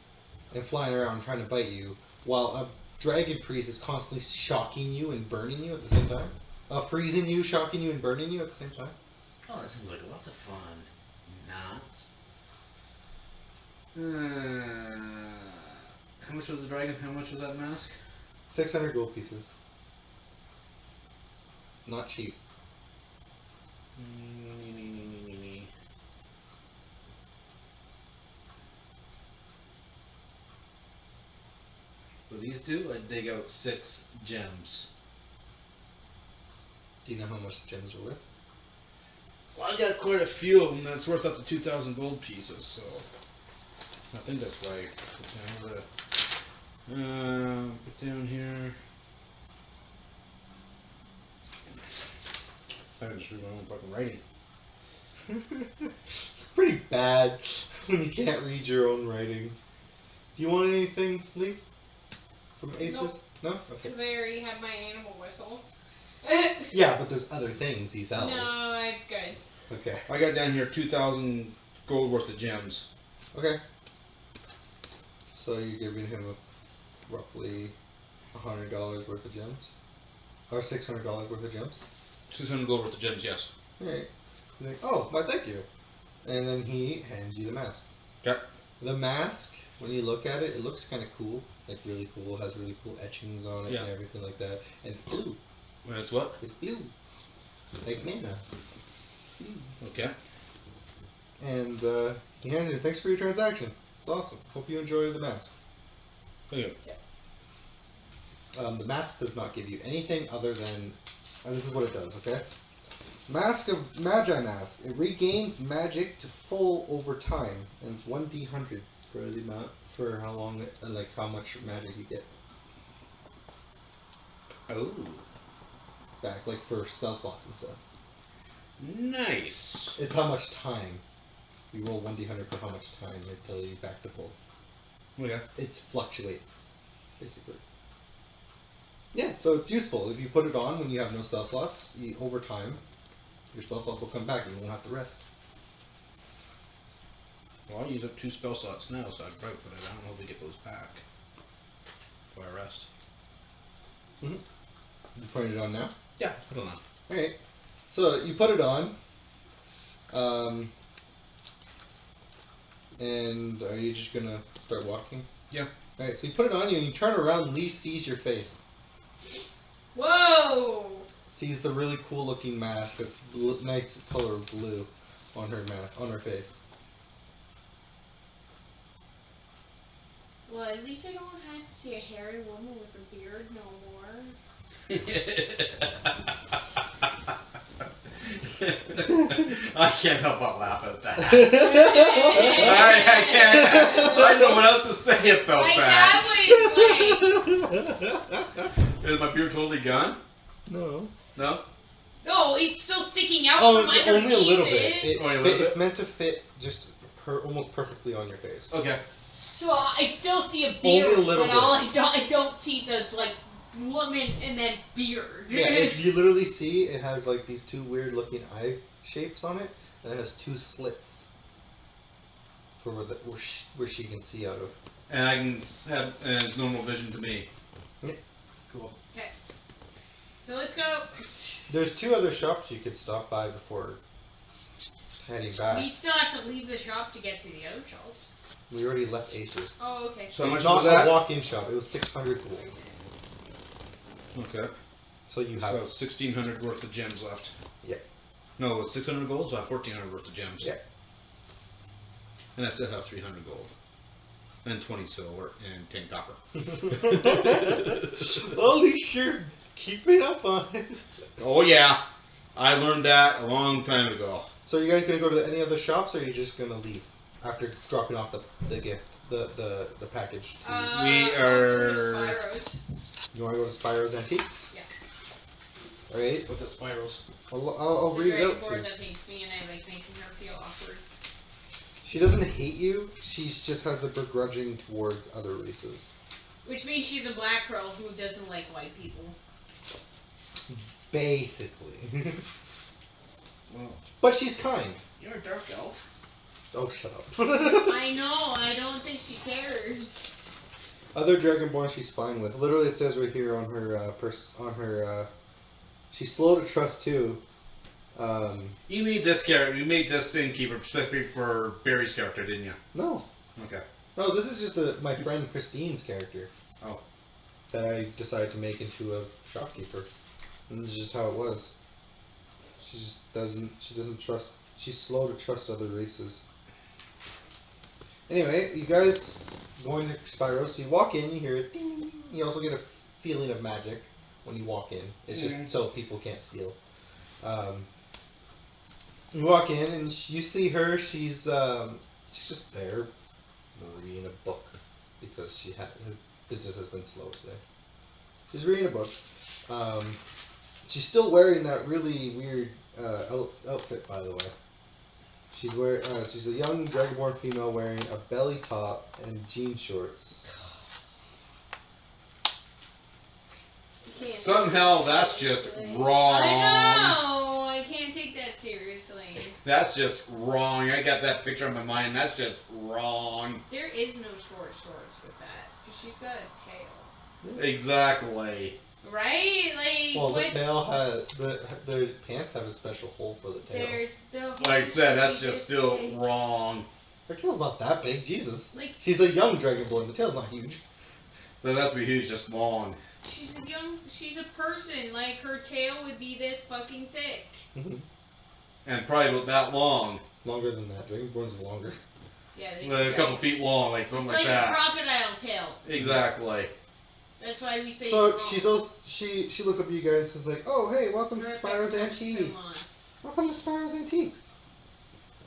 and flying around trying to bite you, while a dragon priest is constantly shocking you and burning you at the same time. Freezing you, shocking you, and burning you at the same time. Oh, that sounds like lots of fun. How much was the dragon? How much was that mask? 600 gold pieces. Not cheap. What these do? I dig out 6 gems. Do you know how much gems are worth? Well, I got quite a few of them that's worth up to 2,000 gold pieces, so I think that's right. Put down here. I just read my own fucking writing. It's pretty bad when you can't read your own writing. Do you want anything, Lee? From Aces? Nope. No? Okay. Because I already have my animal whistle. Yeah, but there's other things he sells. No, I'm good. Okay. I got down here 2,000 gold worth of gems. Okay. So you're giving him roughly $100 worth of gems? Or $600 worth of gems? 600 gold worth of gems, yes. Alright. Like, oh, why thank you. And then he hands you the mask. Okay. The mask, when you look at it, it looks kind of cool. Like really cool. It has really cool etchings on it and everything like that. And it's blue. Well, it's what? It's blue. Like mana. Okay. And he handed you, thanks for your transaction. It's awesome. Hope you enjoy the mask. Okay. The mask does not give you anything other than... this is what it does, okay? Mask of Magi Mask. It regains magic to full over time. And it's 1d100 for the amount, for how long, like how much magic you get. Oh. Back, like for spell slots and stuff. Nice. It's how much time. You roll 1d100 for how much time until you back to full. Okay. It fluctuates, basically. Yeah, so it's useful. If you put it on when you have no spell slots, over time, your spell slots will come back and you won't have to rest. Well, I use up 2 spell slots now, so I'd probably put it. I don't know if we get those back before I rest. Mm-hmm. You putting it on now? Yeah, put it on. Alright. So you put it on. And are you just gonna start walking? Yeah. Alright, so you put it on you and you turn around, Lee sees your face. Whoa! Sees the really cool looking mask. It's nice color of blue on her on her face. Well, at least I don't have to see a hairy woman with a beard no more. I can't help but laugh at that. I can't. I don't know what else to say about Like that. that was Is my beard totally gone? No. No? no, it's still sticking out Oh, from underneath only a little bit. it. Only a little It's bit? meant to fit just almost perfectly on your face. Okay. So I still see a beard, Only a little but bit. I don't see the woman and then beard. Yeah, you literally see it has like these 2 weird looking eye shapes on it, and it has 2 slits for where she can see out of. And I can have normal vision to me. Yeah. Cool. Okay. So let's go. There's 2 other shops you could stop by before heading back. We still have to leave the shop to get to the other shops. We already left Aces. Oh, okay. So how It's much not was that? a walk-in shop. It was 600 gold. Okay. So you have. So 1,600 worth of gems left. Yeah. No, it was 600 gold, so I have 1,400 worth of gems. Yeah. And I still have 300 gold. And 20 silver and 10 copper. Holy sure, keep it up on it. Oh yeah, I learned that a long time ago. So are you guys gonna go to any other shops, or are you just gonna leave after dropping off the gift, the package? We are- Spyro's. You want to go to Spyro's Antiques? Yeah. All right. What's that Spyros? I'll The read it out to dragon board you. that hates me and I like making her feel awkward. She doesn't hate you. She just has a begrudging towards other races. Which means she's a black girl who doesn't like white people. Basically. Well, But she's kind. you're a dark elf. Oh, shut up. I know, I don't think she cares. Other Dragonborn she's fine with. Literally, it says right here on her she's slow to trust too. You made this character. You made this thing keeper specifically for Barry's character, didn't you? No, Okay. this is just my friend Christine's character. Oh. That I decided to make into a shopkeeper, and this is just how it was. She just doesn't. She doesn't trust. She's slow to trust other races. Anyway, you guys going to Spyro, so you walk in, you hear it ding. You also get a feeling of magic when you walk in. It's just so people can't steal. You walk in and you see her. She's just there reading a book because her business has been slow today. She's reading a book. She's still wearing that really weird outfit, by the way. She's a young Dragonborn female wearing a belly top and jean shorts. Somehow that's just wrong. I know! I can't take that seriously. That's just wrong. I got that picture in my mind. That's just wrong. There is no short shorts with that. Because she's got a tail. Exactly. Right? Like, Well, the what's- tail has the pants have a special hole for the tail. There's the Like I said, that's just still wrong. Her tail's not that big, Jesus. Like, She's a young Dragonborn. The tail's not huge. So that's be huge, just long. she's a person. Like, her tail would be this fucking thick. And probably about that long. Longer than that. Dragonborns are longer. Yeah, they A couple feet long, like something It's like like a that. crocodile tail. Exactly. That's why we say So it's wrong. she's also, she looks up at you guys. She's like, "Oh, hey, welcome to Perfect. Spyro's Come Antiques. on. Welcome to Spyro's Antiques.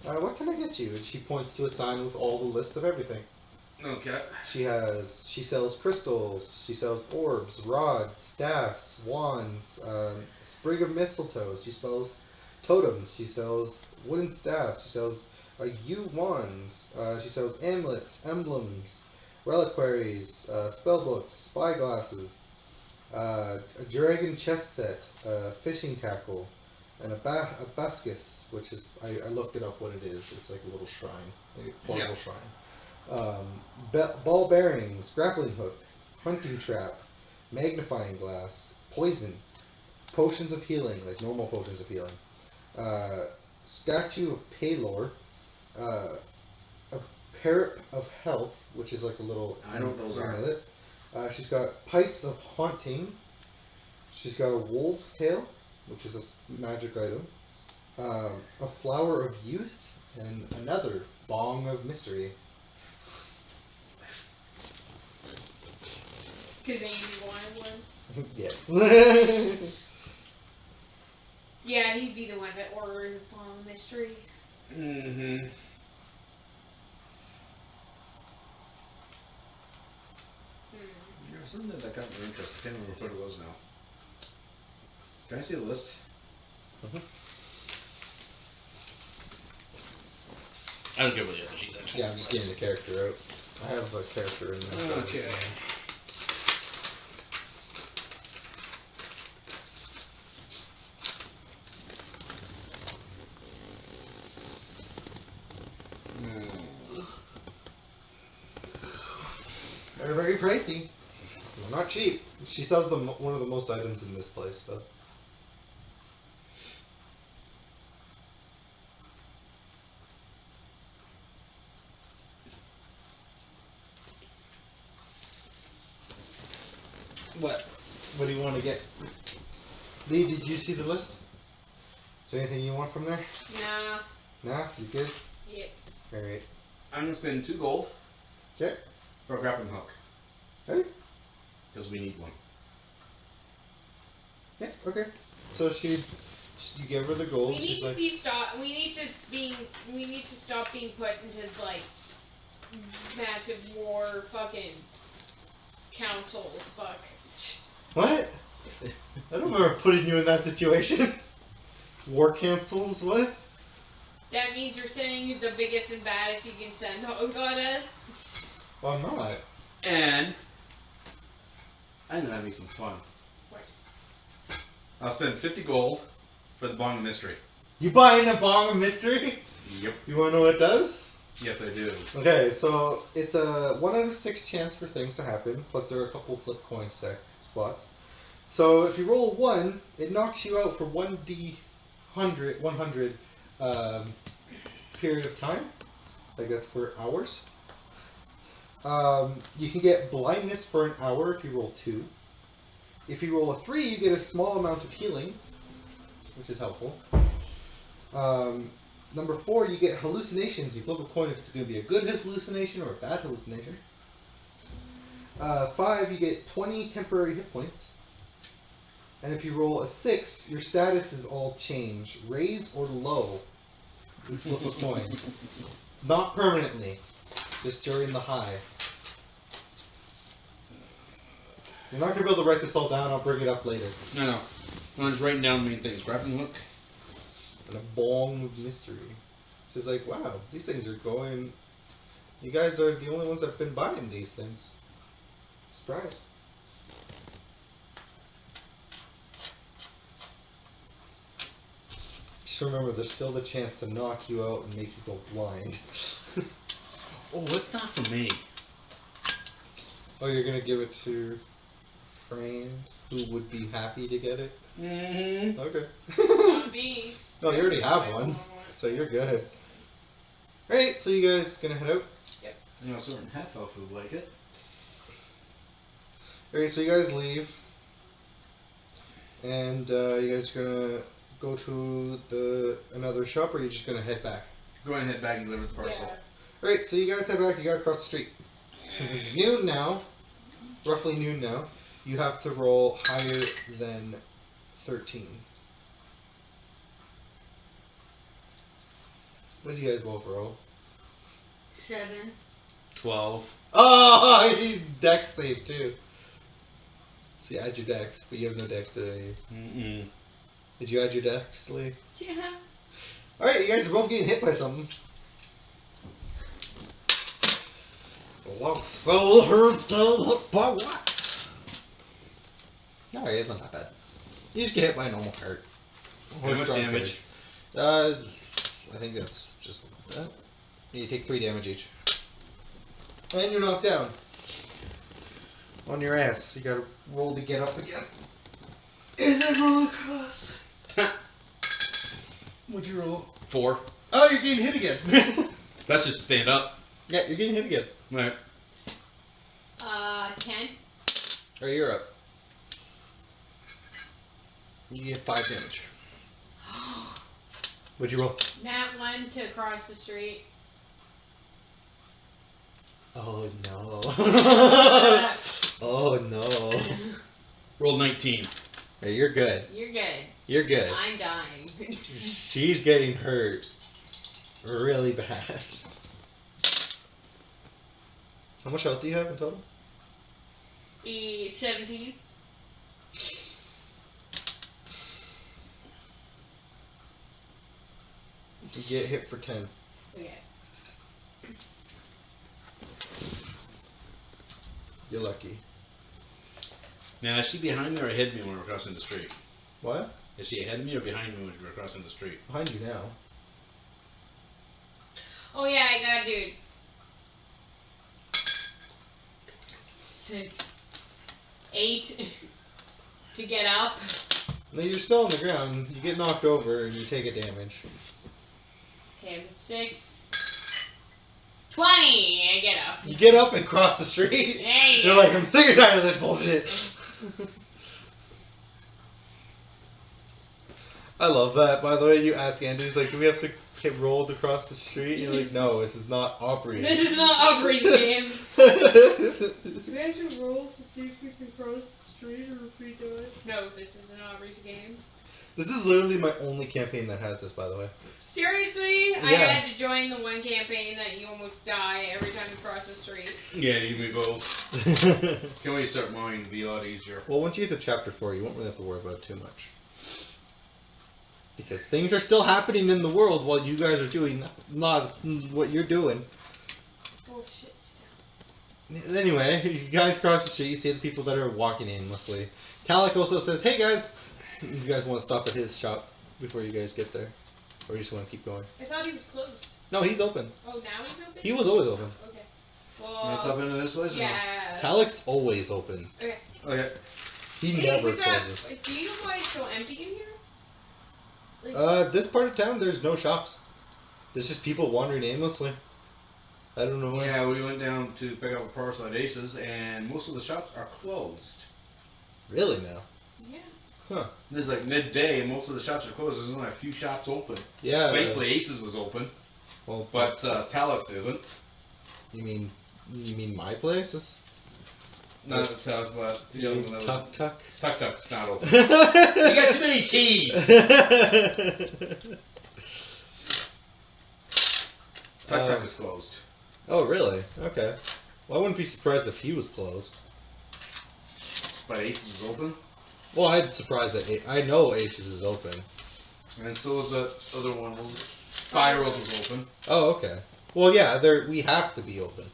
What can I get you?" And she points to a sign with all the list of everything. Okay. She sells crystals. She sells orbs, rods, staffs, wands, sprig of mistletoe. She sells totems. She sells wooden staffs. She sells yew wands. She sells amulets, emblems, reliquaries, spellbooks, spyglasses, a dragon chess set, a fishing tackle, and a bascus, which is I looked it up what it is. It's like a little shrine, like a portable shrine. Ball bearings, grappling hook, hunting trap, magnifying glass, poison, potions of healing, like normal potions of healing, statue of Palor, a parrot of health, which is like a little I know what those are. amulet. She's got pipes of haunting. She's got a wolf's tail, which is a magic item, a flower of youth, and another bong of mystery. Because Andy wanted one. Yes. Yeah, he'd be the one that ordered the Bomb Mystery. Mm-hmm. There's something that got my interest. I can't remember what it was now. Can I see the list? I don't get what the other cheese actually. Yeah, I'm just getting the character out. I have a character in there. Okay. They're very pricey. They're not cheap. She sells one of the most items in this place, though. What? What do you want to get? Lee, did you see the list? Is there anything you want from there? Nah. Nah? You good? Yep. Alright. I'm gonna spend 2 gold. Okay. For a grappling hook. Okay. Because we need one. Yeah, okay. So you give her the gold. We need She's to like, be stop. We need to stop being put into like massive war fucking councils. Fuck. what? I don't remember putting you in that situation. War cancels, what? That means you're sending the biggest and baddest you can send. Oh god, us. Well, I'm not. And I'm gonna have me some fun. What? I'll spend 50 gold for the Bong of Mystery. You buying a Bong of Mystery? Yep. You wanna know what it does? Yes, I do. Okay, so it's a 1 out of 6 chance for things to happen, plus there are a couple flip coin spots. So if you roll a 1, it knocks you out for 100 period of time. Like that's for hours. You can get blindness for an hour if you roll 2. If you roll a 3, you get a small amount of healing, which is helpful. Number 4, you get hallucinations. You flip a coin if it's going to be a good hallucination or a bad hallucination. 5, you get 20 temporary hit points. And if you roll a 6, your status is all change. Raise or low. You flip a coin. Not permanently. Just during the high. You're not going to be able to write this all down. I'll bring it up later. No. I'm just writing down the main things. Grappling hook. And a Bong of Mystery. She's like, wow, these things are going... You guys are the only ones that have been buying these things. Surprise. Just remember, there's still the chance to knock you out and make you go blind. Oh, it's not for me. Oh, you're gonna give it to friends who would be happy to get it? Mm-hmm. Okay. Not me. No, you already have one, so you're good. Alright, so you guys gonna head out? You know, certain half elf would like it. Alright, so you guys leave. And you guys gonna go to another shop, or are you just gonna head back? Go ahead and head back and deliver the parcel. Yeah. Alright, so you guys head back, you gotta cross the street. Since it's noon now, roughly noon now, you have to roll higher than 13. What did you guys both roll? 7. 12. Oh, you dex save too. So you add your dex, but you have no dex today. Mm-mm. Did you add your dex, Lee? Yeah. Alright, you guys are both getting hit by something. What fell her still hit by what? Alright, it's not that bad. You just get hit by a normal cart. How much damage? I think that's just that. You take 3 damage each. And you're knocked down. On your ass. You gotta roll to get up again. And then roll across. What'd you roll? 4. Oh, you're getting hit again. That's just stand up. Yeah, you're getting hit again. Right. 10. Alright, you're up. You get 5 damage. What'd you roll? Nat 1 to cross the street. Oh no. Oh no. Roll 19. Hey, you're good. You're good. You're good. I'm dying. She's getting hurt really bad. How much health do you have in total? 17. You get hit for 10. Okay. You're lucky. Now, is she behind me or ahead of me when we're crossing the street? What? Is she ahead of me or behind me when we're crossing the street? Behind you now. Oh yeah, I got dude. 6. 8. To get up. No, you're still on the ground. You get knocked over and you take a damage. Okay, 6. 20. I get up. You get up and cross the street. Hey. You're like, I'm sick and tired of this bullshit. I love that. By the way, you ask Andy, he's like, do we have to get rolled across the street. And you're like, no, this is not Aubrey. This is not Aubrey's game. This Do we have to roll to see if we can cross the street or if we do it? No, this isn't Aubrey's game. is literally my only campaign that has this, by the way. Seriously? I Yeah. had to join the one campaign that you almost die every time you cross the street. Yeah, you me both. Can we start mowing to be a lot easier? Well, once you get to chapter 4, you won't really have to worry about it too much. Because things are still happening in the world while you guys are doing not what you're doing. Bullshit stuff. Anyway, you guys cross the street, you see the people that are walking aimlessly. Talik also says, hey guys, you guys want to stop at his shop before you guys get there? Or you just want to keep going? I thought he was closed. No, he's open. Oh, now he's open? He was always open. Okay. You want to stop Well, into this place? Or yeah. Talik's always open. Okay. no? Okay. He Hey, never what's up? closes. Do you know why it's so empty in here? Like, This part of town, there's no shops. There's just people wandering aimlessly. I don't know why. Yeah, we went down to pick up a parcel at Aces, and most of the shops are closed. Really now? yeah. It's like midday, and most of the shops are closed. There's only a few shops open. Yeah. Thankfully, Aces was open, Well, but Talix isn't. you mean my place? Not Talix, but the other one that was Tuck Tuck. Tuk Tuk's not open. You got too many T's. Tuk Tuk is closed. Oh, really? Okay. Well, I wouldn't be surprised if he was closed. But Aces was open, Well, I'd surprised that I know Aces is open. and so was the other one. Spirals was open, Oh, okay. Well, yeah, we have to be open.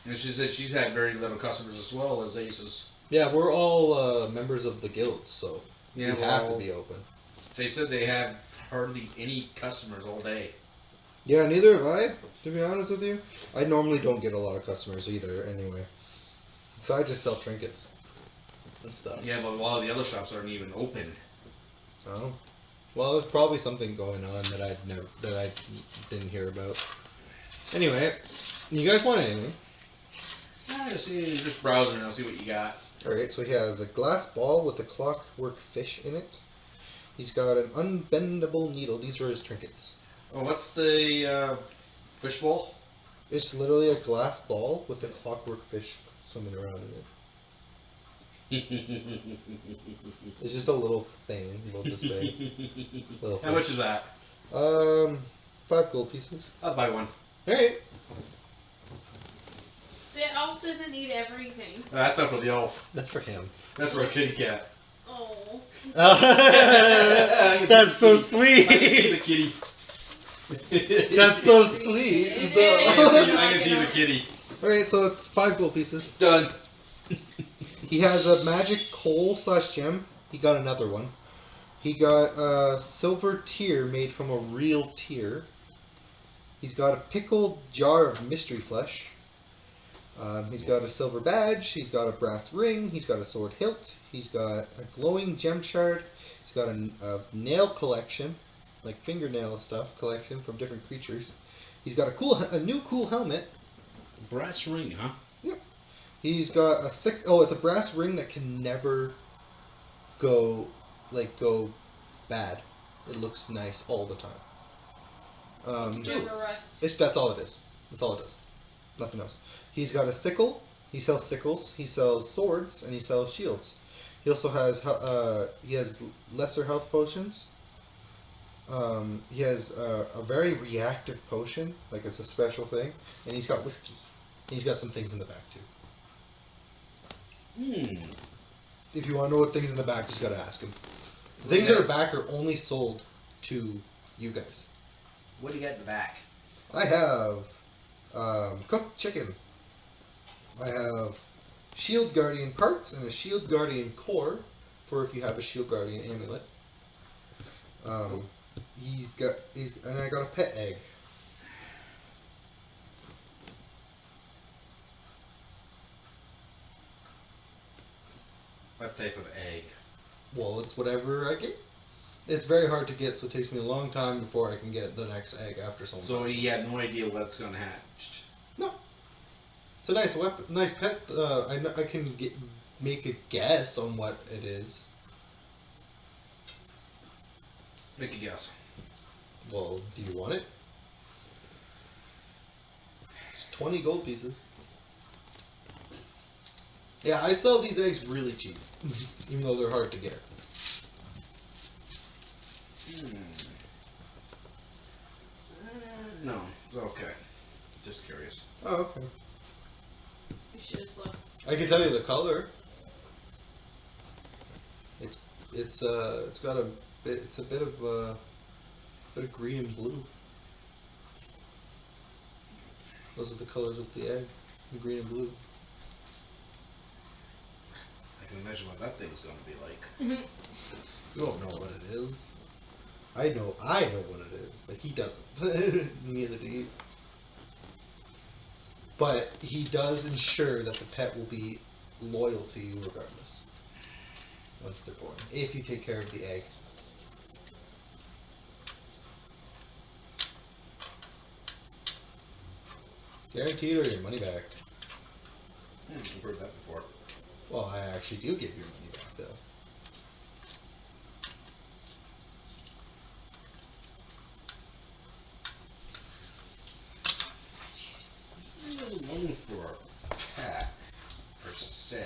and she said she's had very little customers as well as Aces. Yeah, we're all members of the guild, so Yeah, we have to well, be open. They said they have hardly any customers all day. Yeah, neither have I, to be honest with you. I normally don't get a lot of customers either, anyway. So I just sell trinkets and stuff. Yeah, but a lot of the other shops aren't even open. Oh. Well, there's probably something going on that I didn't hear about. Anyway, you guys want anything? I see, just browsing and I'll see what you got. Alright, so he has a glass ball with a clockwork fish in it. He's got an unbendable needle. These are his trinkets. Oh, what's the fishbowl? It's literally a glass ball with a clockwork fish swimming around in it. It's just a little thing, about this big. Little How much is that? 5 gold pieces. I'll buy one. Alright. The elf doesn't need everything. That's not for the elf. That's for him. That's for a kitty cat. Oh. That's so I can sweet. tease a kitty. That's so sweet. I can tease a kitty. Alright, so it's 5 gold pieces. Done. He has a magic coal/gem. He got another one. He got a silver tear made from a real tear. He's got a pickled jar of mystery flesh. He's got a silver badge. He's got a brass ring. He's got a sword hilt. He's got a glowing gem shard. He's got a nail collection, like fingernail stuff collection from different creatures. He's got a new cool helmet. Brass ring, huh? He's got it's a brass ring that can never go bad. It looks nice all the time. Never rusts. That's all it is. That's all it does. Nothing else. He's got a sickle. He sells sickles. He sells swords, and he sells shields. He also has lesser health potions. He has a very reactive potion, like it's a special thing, and he's got whiskey. And he's got some things in the back too. If you want to know what things in the back, just gotta ask him. The things that are back are only sold to you guys. What do you got in the back? I have cooked chicken. I have Shield Guardian parts and a Shield Guardian core for if you have a Shield Guardian amulet. And I got a pet egg. What type of egg? Well, it's whatever I get. It's very hard to get, so it takes me a long time before I can get the next egg after someone. So he had no idea what's gonna hatch. It's a nice weapon, nice pet. I can make a guess on what it is. Make a guess. Well, do you want it? 20 gold pieces. Yeah, I sell these eggs really cheap, even though they're hard to get. No, it's okay. Just curious. Oh, okay. You should just look. I can tell you the color. It's got a bit. It's a bit of green and blue. Those are the colors of the egg, the green and blue. I can imagine what that thing's going to be like. You don't know what it is. I know what it is, but he doesn't. Neither do you. But he does ensure that the pet will be loyal to you regardless. Once they're born. If you take care of the egg. Guaranteed or your money back. I've heard that before. Well, I actually do give your money back though. I'm not looking for a pet, per se.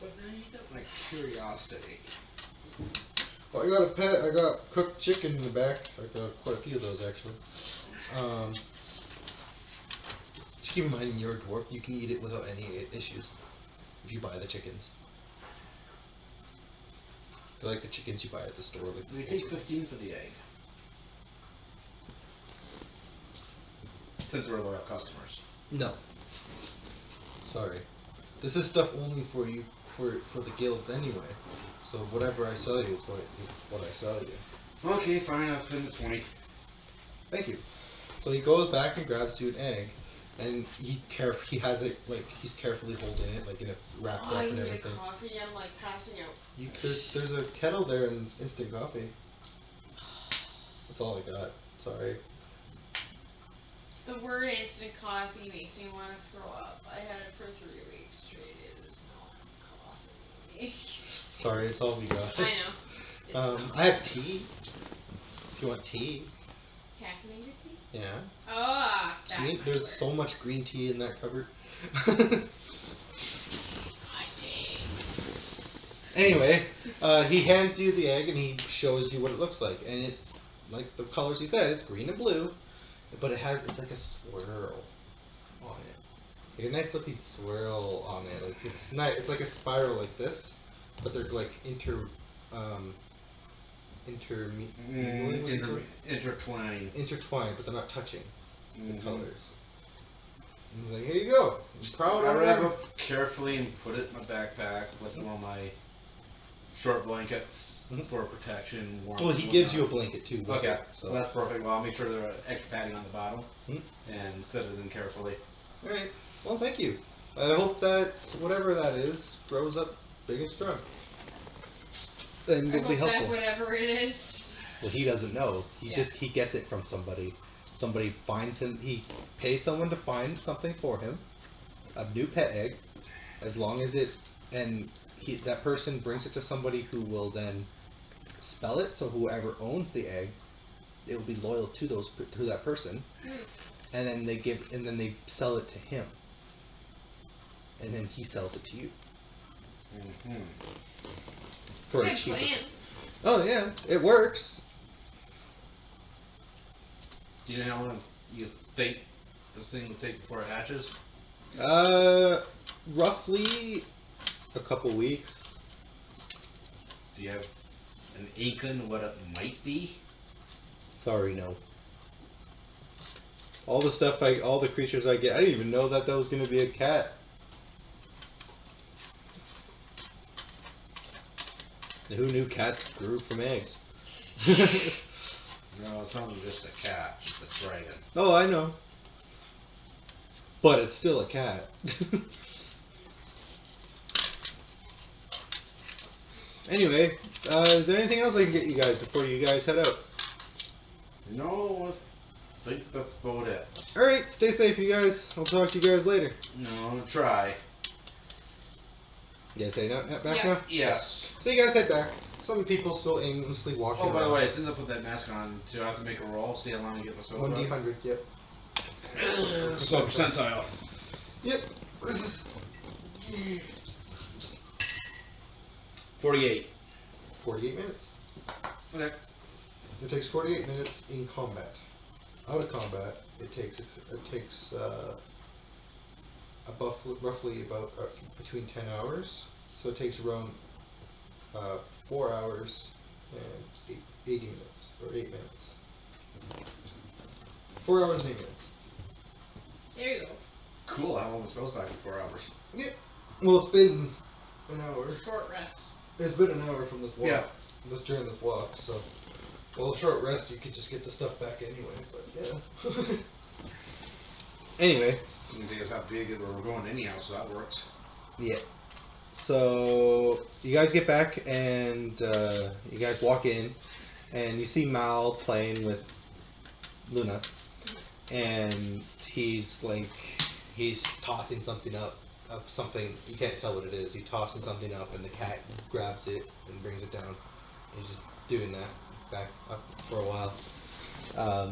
But now you got my curiosity. Well, I got a pet. I got cooked chicken in the back. I got quite a few of those actually. Just keep in mind, in your dwarf, you can eat it without any issues if you buy the chickens. They're like the chickens you buy at the store. Like They take 15 for the egg. Since we're loyal customers. No. Sorry. This is stuff only for you, for the guilds anyway. So whatever I sell you is what I sell you. Okay, fine, I'll put in the 20. Thank you. So he goes back and grabs you an egg, and he has it like he's carefully holding it like in a wrapped Oh, up I and need a everything. coffee. I'm like passing out. There's a kettle there and instant coffee. That's all I got. Sorry. The word instant coffee makes me want to throw up. I had it for 3 weeks straight. It is not coffee. Sorry, it's all we got. I know. It's not. I have tea. If you want tea. Caffeinated tea? Yeah. Oh, that's Green, my there's word. so much green tea in that cupboard. My tea. Anyway, he hands you the egg and he shows you what it looks like, and it's like the colors he said. It's green and blue, but it's like a swirl on it, like a nice looking swirl on it. Like it's nice. It's like a spiral like this, but they're like intertwined, but they're not touching the colors. And he's like, here you go. I'm proud I of wrap it. up carefully and put it in my backpack with all my short blankets for protection. Warmth, Well, he and gives you a whatnot. blanket too. with Okay, it, so that's perfect. Well, I'll make sure there are extra padding on the bottom Hmm. and set it in carefully. All right. Well, thank you. I hope that whatever that is grows up big and strong. And I will be hope that helpful. whatever it is. Well, he doesn't know. He Yeah. he gets it from somebody. Somebody finds him. He pays someone to find something for him. A new pet egg, as long as it, and that person brings it to somebody who will then spell it. So whoever owns the egg, it will be loyal to that person. And then they sell it to him. And then he sells it to you for a Good cheaper. plan. Oh yeah, it works. Do you know how long you think this thing will take before it hatches? Roughly a couple weeks. Do you have an inkling what it might be? Sorry, no. All the creatures I get, I didn't even know that was going to be a cat. Who knew cats grew from eggs? No, it's not just a cat, it's a dragon. Oh, I know. But it's still a cat. Anyway, is there anything else I can get you guys before you guys head out? No, I think that's about it. Alright, stay safe, you guys. I'll talk to you guys later. No, try. You guys heading out back Yeah. now? Yes. So you guys head back. some people still aimlessly walking Oh, by the around. way, since I put that mask on, do I have to make a roll? See how long I get the spell? 1d100, yep. So percentile. Yep. What is this? 48. 48 minutes. Okay. It takes 48 minutes in combat. Out of combat, it takes roughly about between 10 hours. So it takes around 4 hours and 80 minutes, or 8 minutes. 4 hours and 8 minutes. There you go. Cool, how long the spell's back in 4 hours? Yeah. Well, it's been an hour. Short rest. It's been an hour from this walk. Yeah. During this walk, so. Well, short rest, you could just get the stuff back anyway, but yeah. Anyway. The thing is how big it we're going anyhow, so that works. Yeah. So, you guys get back and you guys walk in and you see Mal playing with Luna. And he's tossing something up. Something, you can't tell what it is. He's tossing something up and the cat grabs it and brings it down. He's just doing that back up for a while. Are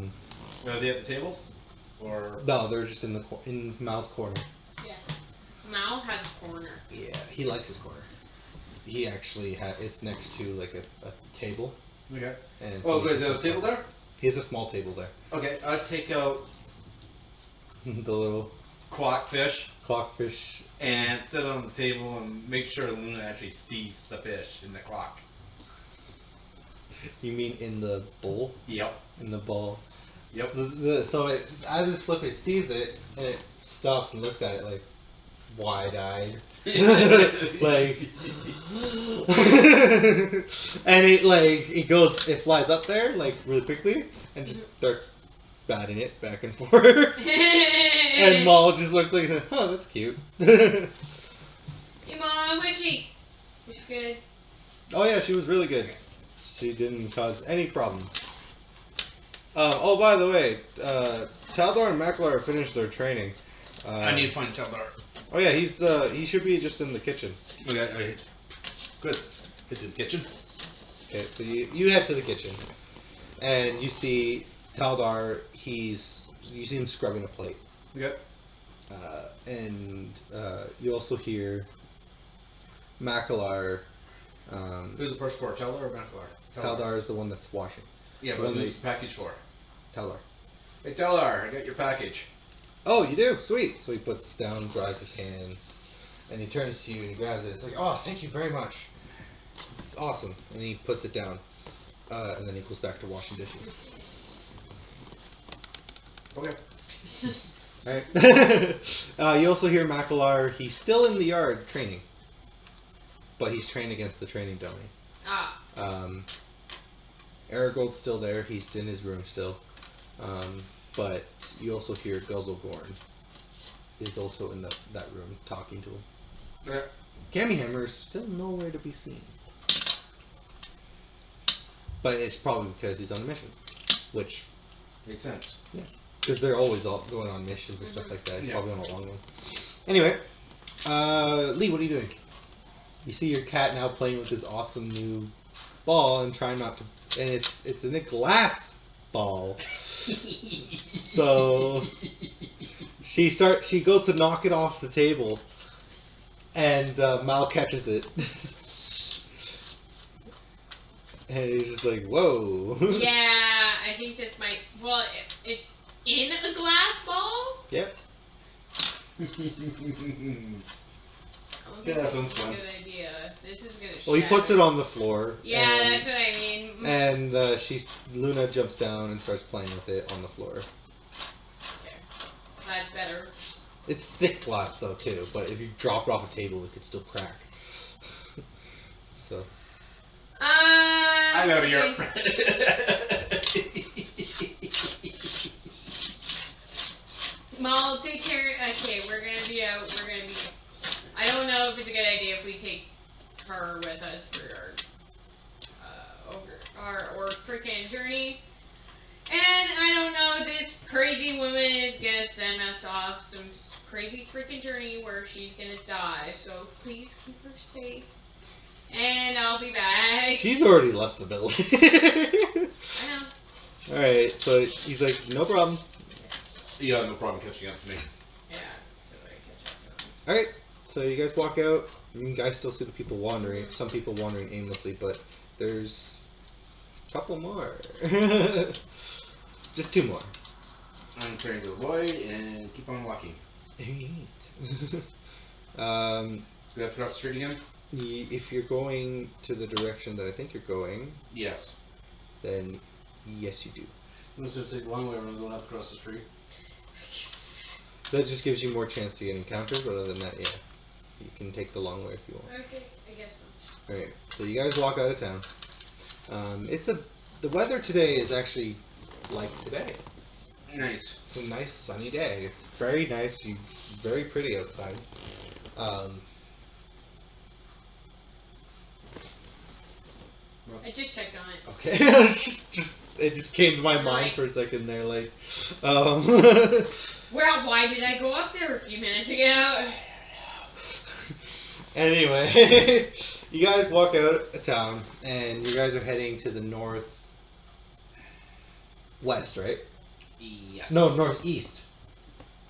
they at the table? Or No, they're just in Mal's corner. Yeah. Mal has a corner. Yeah, he likes his corner. He actually it's next to like a table. okay. And Oh, so good. Is there a table there? He has a small table there. Okay, I take out The little clockfish clockfish. and sit on the table and make sure Luna actually sees the fish in the clock. You mean in the bowl? Yep. In the bowl. Yep. So as it's flipping, it sees it and it stops and looks at it like wide-eyed, like, and it flies up there like really quickly and just starts batting it back and forth. And Maul just looks like, oh, that's cute. Hey, Mom, where's she? Was she good? Oh yeah, she was really good. She didn't cause any problems. Oh, by the way, Taldor and Mackler finished their training. I need to find Taldar. Oh yeah, he should be just in the kitchen. Okay, good. Hit the kitchen. Okay, so you head to the kitchen, and you see Taldar. You see him scrubbing a plate. Okay. And you also hear Mackler. Who's the person for? Taldar or Macklar? Taldar is the one that's washing. Yeah, The but one who's the package for? Taldar. Hey, Taldar, I got your package. Oh, you do? Sweet. So he puts down, dries his hands, and he turns to you and he grabs it. It's like, oh, thank you very much. It's awesome. And he puts it down, and then he goes back to washing dishes. Okay. Alright. You also hear Macklar. He's still in the yard training, but he's trained against the training dummy. Ah. Aragold's still there. He's in his room still. But you also hear Guzzlegorn is also in that room talking to him. Okay. Cammyhammer's still nowhere to be seen. But it's probably because he's on a mission. Which, Makes sense. because they're always going on missions and stuff like that. He's Yeah. probably on a long one. Anyway, Lee, what are you doing? You see your cat now playing with this awesome new ball and trying not to... And it's in a glass ball. So she goes to knock it off the table, and Mal catches it, and he's just like, "Whoa!" Yeah, I think this might. Well, it's in a glass bowl. Yep. I don't think Yeah, this sounds is a fun. good idea. This is gonna. Well, he puts it shatter. on the floor. Yeah, and, that's what I mean. And Luna jumps down and starts playing with it on the floor. Okay. That's better. It's thick glass though too, but if you drop it off a table, it could still crack. So. I'm out of here. Mal, take care. Okay, we're gonna be out. I don't know if it's a good idea if we take her with us for our freaking journey. And I don't know, this crazy woman is gonna send us off some crazy freaking journey where she's gonna die. So please keep her safe. And I'll be back. She's already left the building. I know. Alright, so he's like, no problem. You have no problem catching up to me. Yeah, so I catch up to him. Alright, so you guys walk out. You guys still see the people wandering. Some people wandering aimlessly, but there's a couple more. Just 2 more. I'm trying to avoid and keep on walking. Do we have to cross the street again? If you're going to the direction that I think you're going, Yes. then yes, you do. I'm just going to take the long way around going up across the street. That just gives you more chance to get encounters, but other than that, yeah. You can take the long way if you want. Okay, I guess so. Alright, so you guys walk out of town. The weather today is actually like today. Nice. It's a nice sunny day. It's very nice, very pretty outside. I just checked on it. Okay, it just came to my mind for a second there, like, Well, why did I go up there a few minutes ago? Anyway, you guys walk out of town, and you guys are heading to the northwest, right? Yes. No, northeast.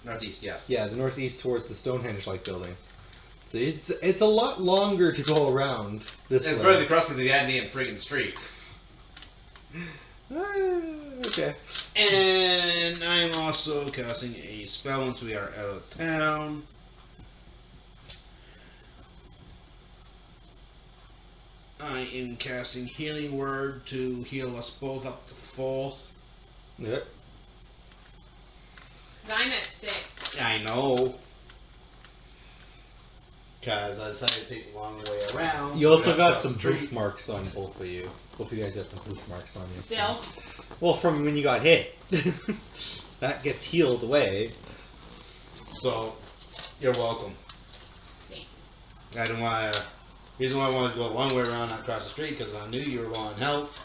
Northeast, yes. Yeah, the northeast towards the Stonehenge-like building. So it's a lot longer to go around this It's way. better than crossing the goddamn friggin' street. Okay. And I'm also casting a spell once we are out of town. I am casting Healing Word to heal us both up to full. Yep. Because I'm at 6. I know. Because I decided to take the long way around. You so also we got have some to cross the hoof marks on both of you. Both of you guys got some hoof marks on you. Still. Well, from when you got hit. That gets healed away. So, you're welcome. Thanks. I didn't want to. Reason why I wanted to go a long way around, not across the street, because I knew you were low on health.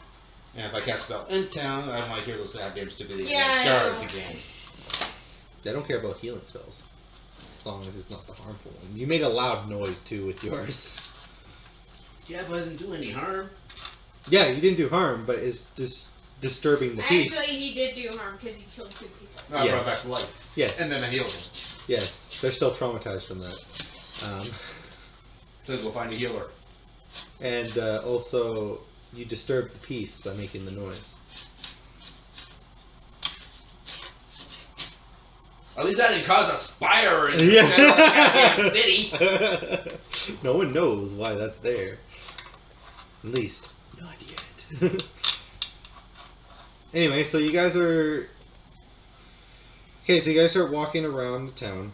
And if I cast spell in town, I don't want to hear those goddamn stupid Yeah, I guards know. again. They don't care about healing spells. As long as it's not the harmful one. You made a loud noise too with yours. Yeah, but I didn't do any harm. Yeah, you didn't do harm, but it's just disturbing the peace. Actually, he did do harm because he killed 2 people. I Yes. brought back to life. Yes. And then I healed him. Yes, they're still traumatized from that. So go find a healer. And also, you disturb the peace by making the noise. At least I didn't cause a spire in the goddamn city. No one knows why that's there. At least, not yet. Anyway, so you guys are... Okay, so you guys start walking around the town.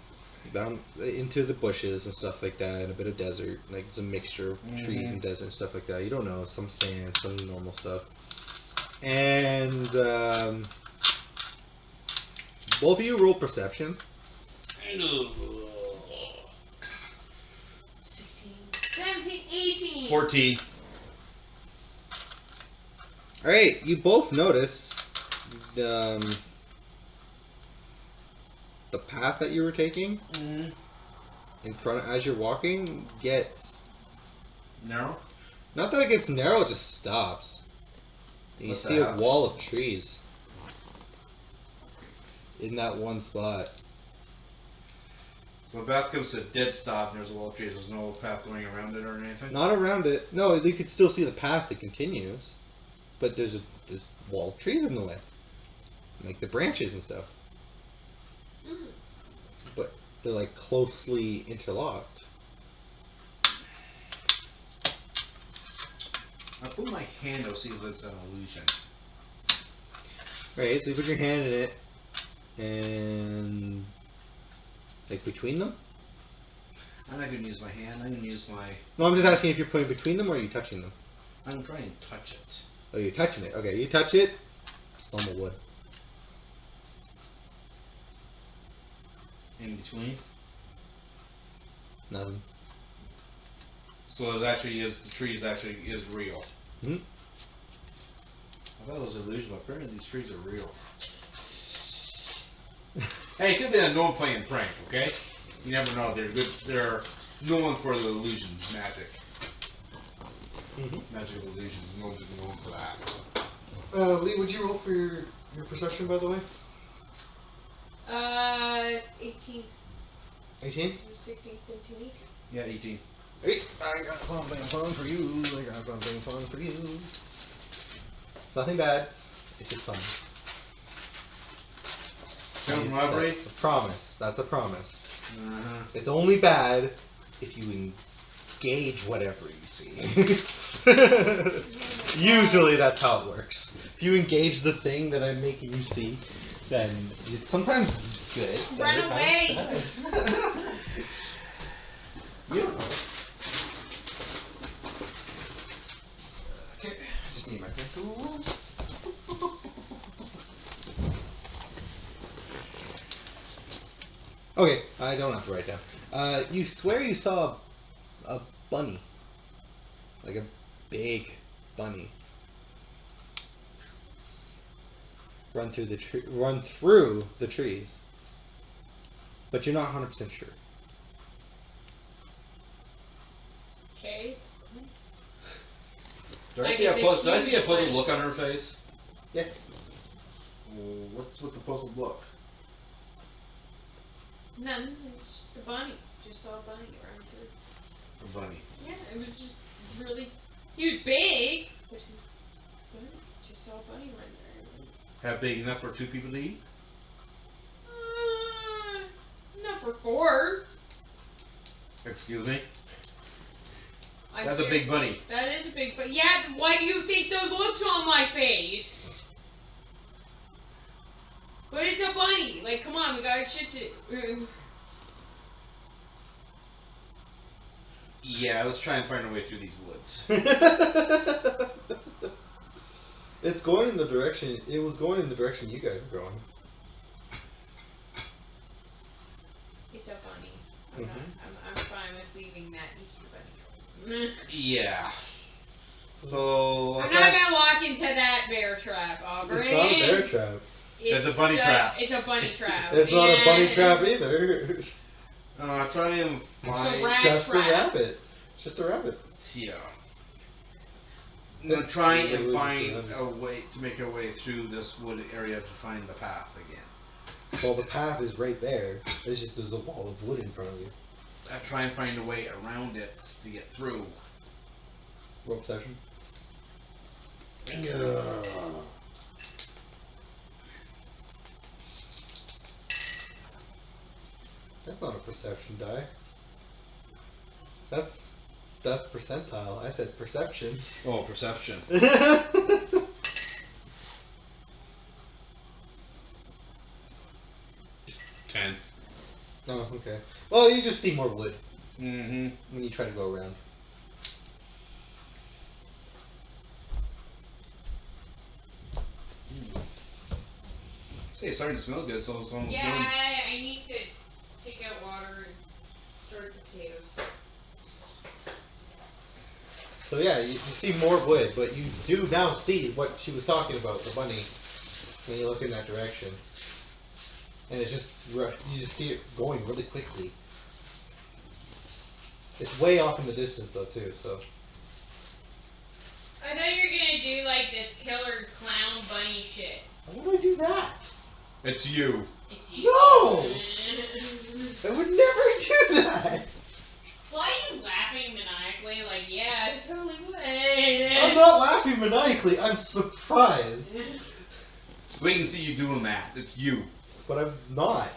Down into the bushes and stuff like that, and a bit of desert, like it's a mixture of trees and desert and stuff like that. You don't know, some sand, some normal stuff. And both of you roll perception. 16, 17, 18. 14. All right, you both notice the path that you were taking in front as you're walking gets Narrow? not that it gets narrow, it just stops. And you What the see a hell? wall of trees in that one spot. So the path comes to a dead stop and there's a wall of trees. There's no path going around it or anything? Not around it. No, you could still see the path that continues, but there's a wall of trees in the way, like the branches and stuff. But they're like closely interlocked. I put my hand out to see if it's an illusion. Right, so you put your hand in it, and like between them. I'm not going to use my hand. I'm going to use my... No, I'm just asking if you're putting between them or are you touching them. I'm trying to touch it. Oh, you're touching it. Okay, you touch it. It's normal wood. In between. Nothing. So it actually is, the trees actually is real. Hmm? I thought it was an illusion, but apparently these trees are real. Hey, it could be a no playing prank, okay? You never know. They're good. They're known for the illusion magic. Magical illusions. No one for that. Lee, would you roll for your perception, by the way? 18, 18? 16, 17, 18. Yeah, 18. Hey, I got something fun for you. I got something fun for you. It's nothing bad. It's just fun. Film robbery? That's a promise. That's a promise. Uh-huh. It's only bad if you engage whatever you see. Usually that's how it works. If you engage the thing that I'm making you see, then it's sometimes good. Run other away! times bad. You don't know. Okay, I just need my pencil. Okay, I don't have to write down. You swear you saw a bunny, like a big bunny, run through the trees, but you're not 100% sure. Okay. Do I Like see a it's a huge puzzled bunny. look on her face? Yeah. What's with the puzzled look? None. It's just a bunny. Just saw a bunny around here. A bunny. Yeah, it was just really. He was big, but just saw a bunny run there. Have big enough for 2 people to eat? Not for 4. Excuse me? I'm That's a serious. big bunny. That is a big bunny. Yeah, why do you think the look's on my face? But it's a bunny. Like, come on, we got shit to. Yeah, let's try and find our way through these woods. It's going in the direction. It was going in the direction you guys were going. It's a bunny. Mhm. I'm fine with leaving that Easter bunny. Yeah. So, I'm not gonna walk into that bear trap, Aubrey. It's not a bear trap. It's a bunny trap. It's a bunny trap. It's not a bunny And- trap either. try and It's a find. rat Just trap. a rabbit. It's just a rabbit. Yeah. Now try and Literally find just a a way to make our way through this wood area to find the path again. Well, the path is right there. It's just there's a wall of wood in front of you. Try and find a way around it to get through. Rope session. That's not a perception die. That's percentile. I said perception. Oh, perception. 10. Oh, okay. Well, you just see more wood Mm-hmm. when you try to go around. Say, it's starting to smell good, so it's almost Yeah, done. I need to take out water and start the potatoes. So yeah, you see more wood, but you do now see what she was talking about, the bunny, when you look in that direction. And it's just, you just see it going really quickly. It's way off in the distance though too, so. I thought you were gonna do like this killer clown bunny shit. Why would I do that? It's you. It's you. No! I would never do that! Why are you laughing maniacally? Like, yeah, I totally would. I'm not laughing maniacally, I'm surprised. We can see you doing that. It's you. But I'm not.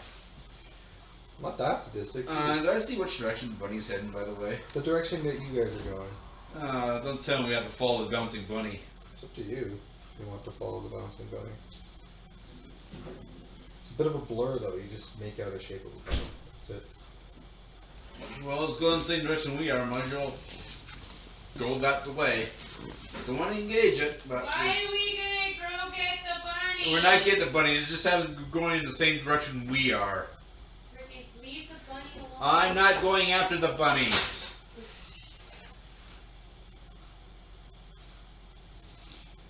I'm not that sadistic. Did I see which direction the bunny's heading, by the way? The direction that you guys are going. Don't tell me we have to follow the bouncing bunny. It's up to you. If you want to follow the bouncing bunny. It's a bit of a blur though, you just make out a shape of a bunny. That's it. Well, let's go in the same direction we are. Might as well go that way. Don't want to engage it, but Why are we gonna go get the bunny? we're not getting the bunny. It's just having going in the same direction we are. Freaking leave the bunny alone. I'm not going after the bunny.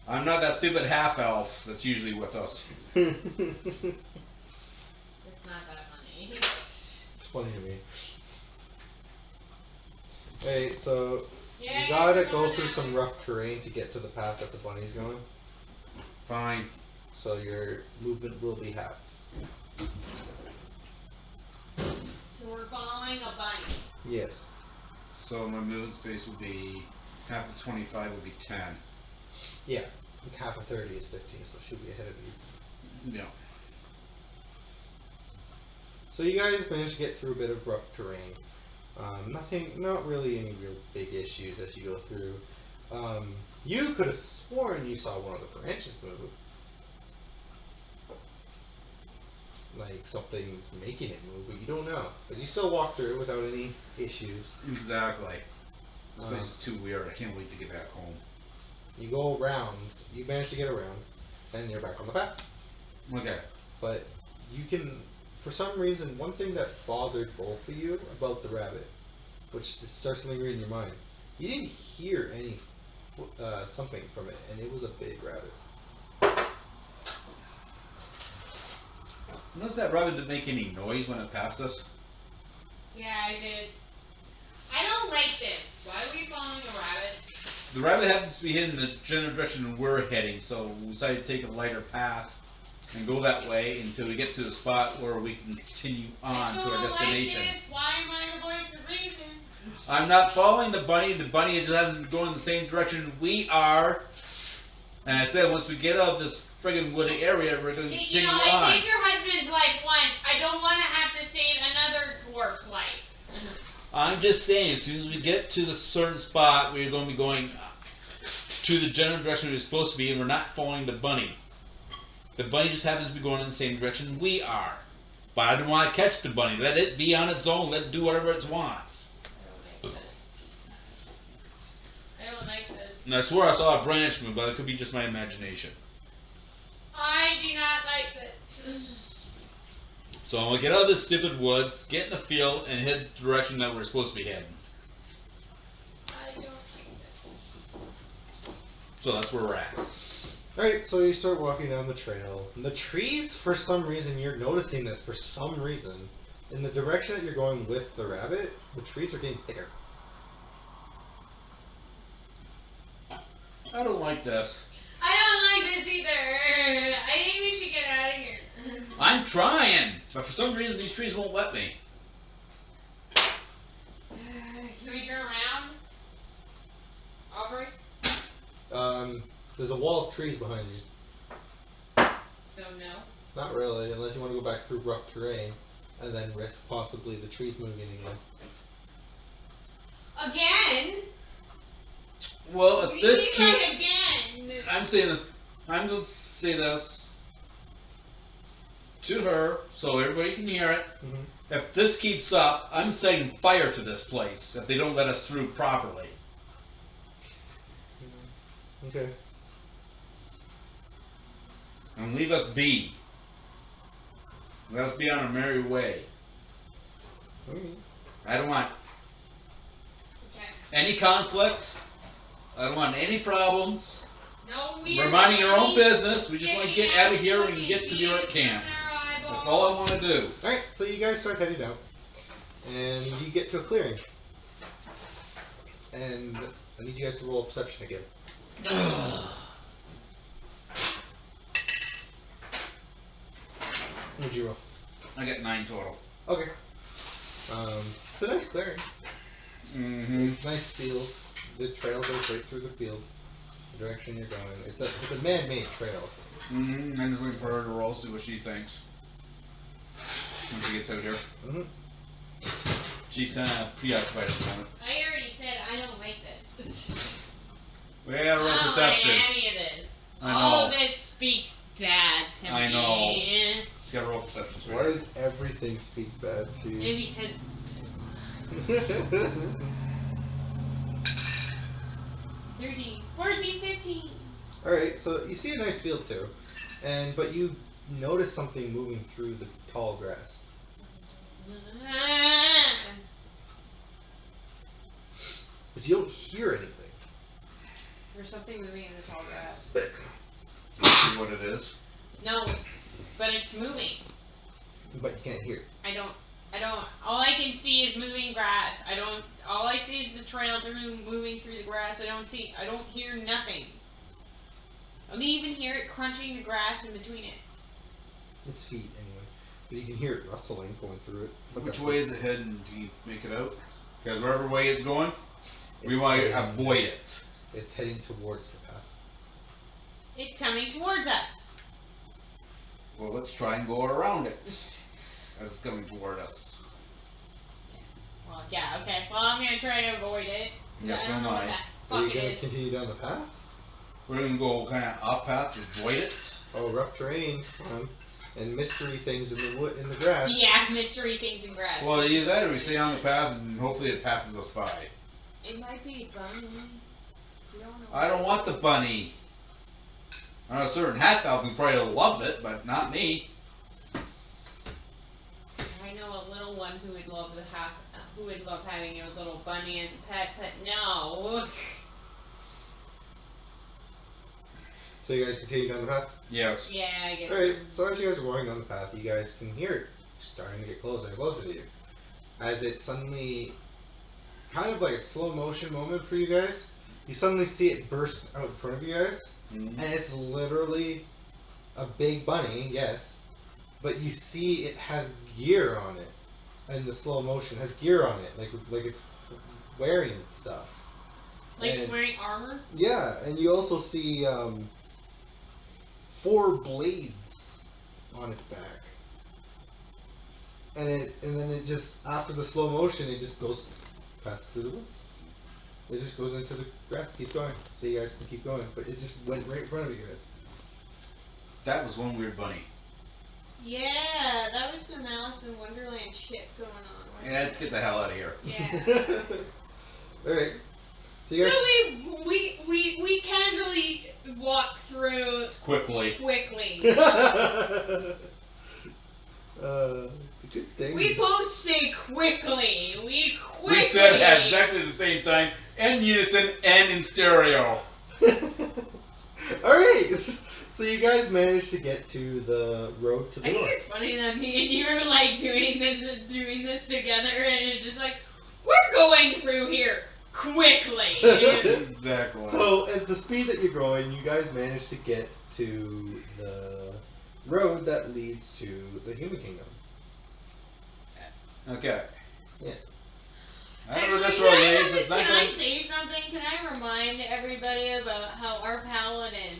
I'm not that stupid half elf that's usually with us. It's not that funny. It's funny to me. Hey, so Yeah, You gotta you're go going through that some way. rough terrain to get to the path that the bunny's going. Fine. So your movement will be half. So we're following a bunny. Yes. So my movement space would be half of 25 would be 10. Yeah. Half of 30 is 15, so she'll be ahead of you. Yeah. So you guys managed to get through a bit of rough terrain. Not really any real big issues as you go through. You could have sworn you saw one of the branches move. Like something's making it move, but you don't know. But you still walk through it without any issues. Exactly. This place is too weird. I can't wait to get back home. You go around, you manage to get around, and you're back on the path. Okay. But you can, for some reason, one thing that bothered both of you about the rabbit, which starts lingering in your mind, you didn't hear any thumping from it, and it was a big rabbit. Notice that rabbit didn't make any noise when it passed us? Yeah, I did. I don't like this. Why are we following a rabbit? The rabbit happens to be heading in the general direction we're heading, so we decided to take a lighter path and go that way until we get to the spot where we can continue on to our destination. Like this. Why am I the voice of reason? I'm not following the bunny. The bunny just hasn't been going in the same direction we are. And I said once we get out of this friggin' woody area, we're going to You continue know, on. I saved your husband's life once. I don't want to have to save another dwarf's life. I'm just saying, as soon as we get to the certain spot, we're going to be going to the general direction we're supposed to be, and we're not following the bunny. The bunny just happens to be going in the same direction we are. But I don't want to catch the bunny. Let it be on its own. Let it do whatever it wants. I don't like this. And I swear I saw a branch move, but it could be just my imagination. I do not like this. So I'm going to get out of this stupid woods, get in the field, and head the direction that we're supposed to be heading. I don't like this. So that's where we're at. Alright, so you start walking down the trail. And the trees, for some reason, you're noticing this for some reason. In the direction that you're going with the rabbit, the trees are getting thicker. I don't like this. I don't like this either. I think we should get out of here. I'm trying, but for some reason these trees won't let me. Can we turn around? Aubrey? There's a wall of trees behind you. So no. Not really, unless you want to go back through rough terrain and then risk possibly the trees moving again. Again? Well, if this You keeps... like again. I'm saying that I'm going to say this to her so everybody can hear it. Mm-hmm. If this keeps up, I'm setting fire to this place if they don't let us through properly. Okay. And leave us be. Let us be on our merry way. Okay. I don't want Okay. any conflict. I don't want any problems. No, We're minding your own business. We just want to get out of here and get to the Earth camp. That's all I want to do. Alright, so you guys start heading out. And you get to a clearing. And I need you guys to roll perception again. What'd you roll? I got 9 total. Okay. It's a nice clearing. Mm-hmm. Nice field. The trail goes right through the field. The direction you're going. It's a man-made trail. Mm-hmm. I'm just waiting for her to roll, see what she thinks. When she gets out here. Mm-hmm. She's kind of preoccupied at the moment. I already said I don't like this. We gotta roll I don't perception. like any of this. I All know. of this speaks bad to I me. know. She's gotta roll perception. Why does everything speak bad to you? Maybe because 13, 14, 15. Alright, so you see a nice field too. But you notice something moving through the tall grass. But you don't hear anything. There's something moving in the tall grass. Can you see what it is? No, but it's moving. But you can't hear it. I don't. I don't. All I can see is moving grass. I don't. All I see is the trail moving through the grass. I don't hear nothing. I don't even hear it crunching the grass in between it. It's feet anyway, but you can hear it rustling going through it. Which way is it heading? Do you make it out? Because wherever way it's going, we It's want to heading- avoid it. It's heading towards the path. It's coming towards us. Well, let's try and go around it as it's coming toward us. Well, yeah. Okay. Well, I'm gonna try to avoid it. Yes, I so don't am know what I. that Are you fuck gonna it is. continue down the path? We're going to go kind of off path to avoid it. Oh, rough terrain, and mystery things in the wood, in the grass. Yeah, mystery things in grass. Well, either that or we stay on the path and hopefully it passes us by. It might be a bunny. We don't know. I don't want the bunny. I know a certain half elf who probably loved it, but not me. I know a little one who would love having a little bunny as a pet, but no. So you guys continue down the path? Yes. Yeah, I guess. Alright, so as you guys are walking down the path, you guys can hear it starting to get closer and closer to you. As it suddenly, kind of like a slow motion moment for you guys, you suddenly see it burst out in front of you guys, Mhm. and it's literally a big bunny, yes, but you see it has gear on it, and the slow motion has gear on it, like it's wearing stuff. Like it's And- wearing armor. Yeah, and you also see 4 blades on its back. And then it just, after the slow motion, it just goes past through the woods. It just goes into the grass, keep going. So you guys can keep going. But it just went right in front of you guys. That was one weird bunny. Yeah, that was some Alice in Wonderland shit going on. wasn't Yeah, let's it? get the hell out of here. Yeah. Alright. So you So guys... we casually walk through Quickly. quickly. Good thing. We both say quickly. We quickly. We said it at exactly the same time, in unison and in stereo. Alright! So you guys managed to get to the road to I the think north. it's funny that me and you are like doing this together, and it's just like we're going through here quickly. Exactly. So, at the speed that you're going, you guys managed to get to the road that leads to the human kingdom. Okay. Yeah. I don't know where this Actually, road can I leads. It's not can I going. say something? Can I remind everybody about how our paladin?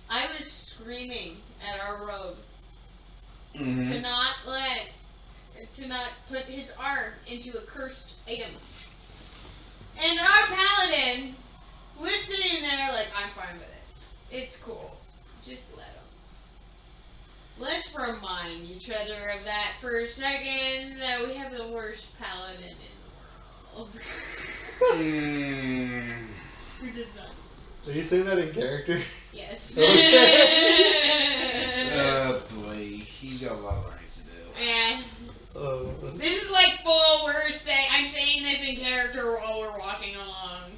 I was screaming at our road to not put his arm into a cursed item. And our paladin was sitting there like, I'm fine with it. It's cool. Just let him. Let's remind each other of that for a second, that we have the worst paladin in the world. We're just done. Are you saying that in character? Yes. Boy, he got a lot of learning to do. Yeah. This is like full. I'm saying this in character while we're walking along,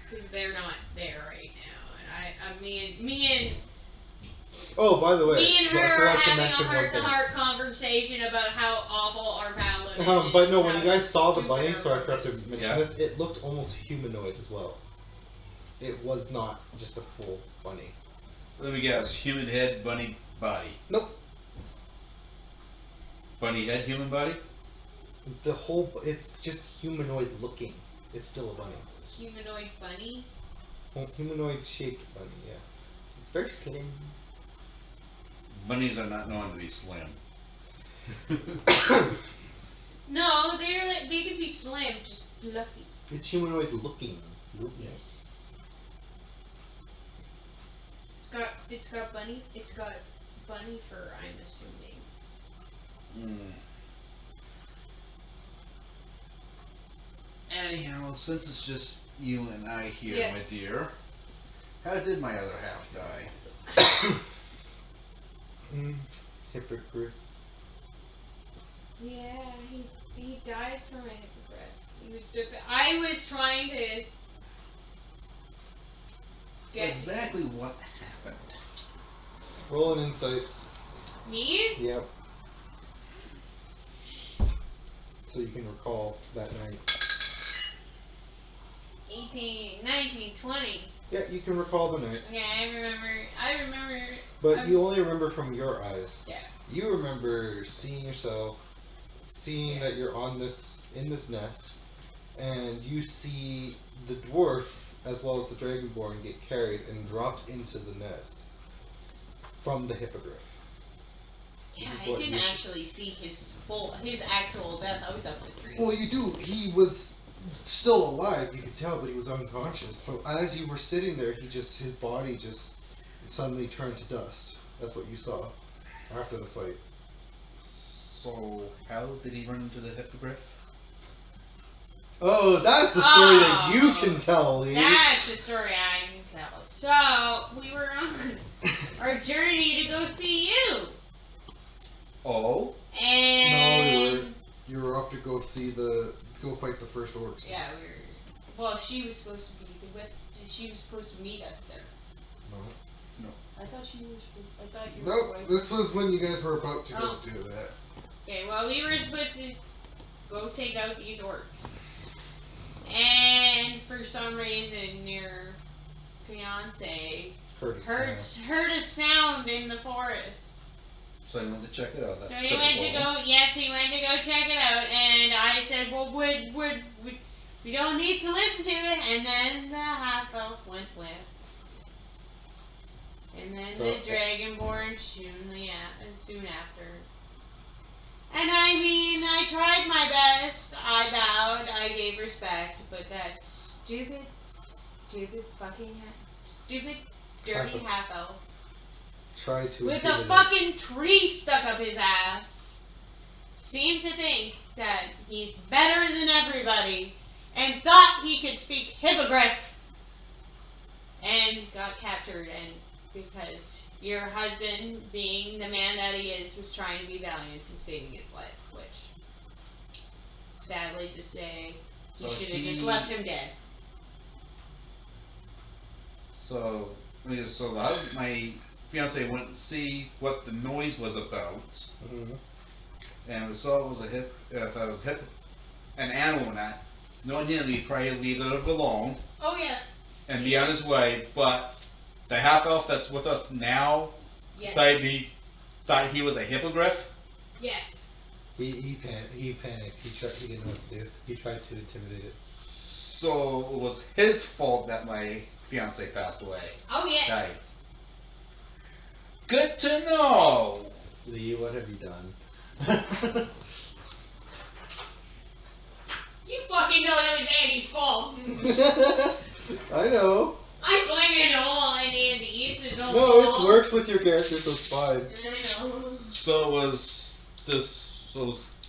because they're not there right now, and me and Oh, by the way, me and her I are forgot to having a mention one thing. heart-to-heart conversation about how awful our paladin is. But no, when how you guys saw the stupid bunny, our so I road forgot to is. mention Yeah. this, it looked almost humanoid as well. It was not just a full bunny. Let me guess. Human head, bunny body. Nope. Bunny head, human body? It's just humanoid looking. It's still a bunny. Humanoid bunny. Well, humanoid shaped bunny, yeah. It's very slim. Bunnies are not known to be slim. No, they could be slim, just fluffy. It's humanoid looking. Yes. It's got bunny fur, I'm assuming. Anyhow, since it's just you and I here, Yes. my dear, how did my other half die? Hypocrite. Yeah, he died from a hypocrite. He was I was trying to get Exactly what happened. Roll an insight. me. Yep. so you can recall that night. 18, 19, 20. Yeah, you can recall the night. Okay, I remember. But you only remember from your eyes. Yeah. You remember seeing yourself, seeing that you're in this nest, and you see the dwarf as well as the dragonborn get carried and dropped into the nest from the hippogriff. Yeah, This is I what didn't you- actually see his actual death. I was up to 3. Well, you do. He was still alive, you could tell, but he was unconscious. But as you were sitting there, his body just suddenly turned to dust. That's what you saw after the fight. So, how did he run into the hippogriff? Oh, that's a story that you can tell, Lee. That's the story I can tell. So, we were on our journey to go see you. Oh? And... No, you were up to go fight the first orcs. Yeah, we were... Well, she was supposed to be she was supposed to meet us there. No. I thought you were Nope, going this was when you guys were about to go Oh. do that. Okay, well, we were supposed to go take out these orcs. And for some reason, your fiance Heard heard a sound in the forest. So you went to check it out. That's So he went to go, yes, he went to go check it out, and I said, well, we don't need to listen to it, and then the half-elf went with. And then the dragonborn soon after. And I mean, I tried my best, I bowed, I gave respect, but that stupid dirty half-elf Try to with a intimidate. fucking tree stuck up his ass seemed to think that he's better than everybody and thought he could speak hippogriff and got captured, and because your husband, being the man that he is, was trying to be valiant and saving his life, which sadly to say you So should have just he- left him dead. So my fiance went to see what the noise was about, Mhm. and we saw it was an animal in that. Knowing him, he'd probably leave it alone Oh yes. and be on his way. But the half elf that's with us now Yes. thought he was a hippogriff. Yes. He panicked. He didn't know what to do. He tried to intimidate it. So it was his fault that my fiance passed away. Oh yes. Died. Good to know. Lee, what have you done? You fucking know that was Andy's fault. I know. I blame it all on Andy. It's his own No, fault. it works with your character, so it's fine. I know. So it was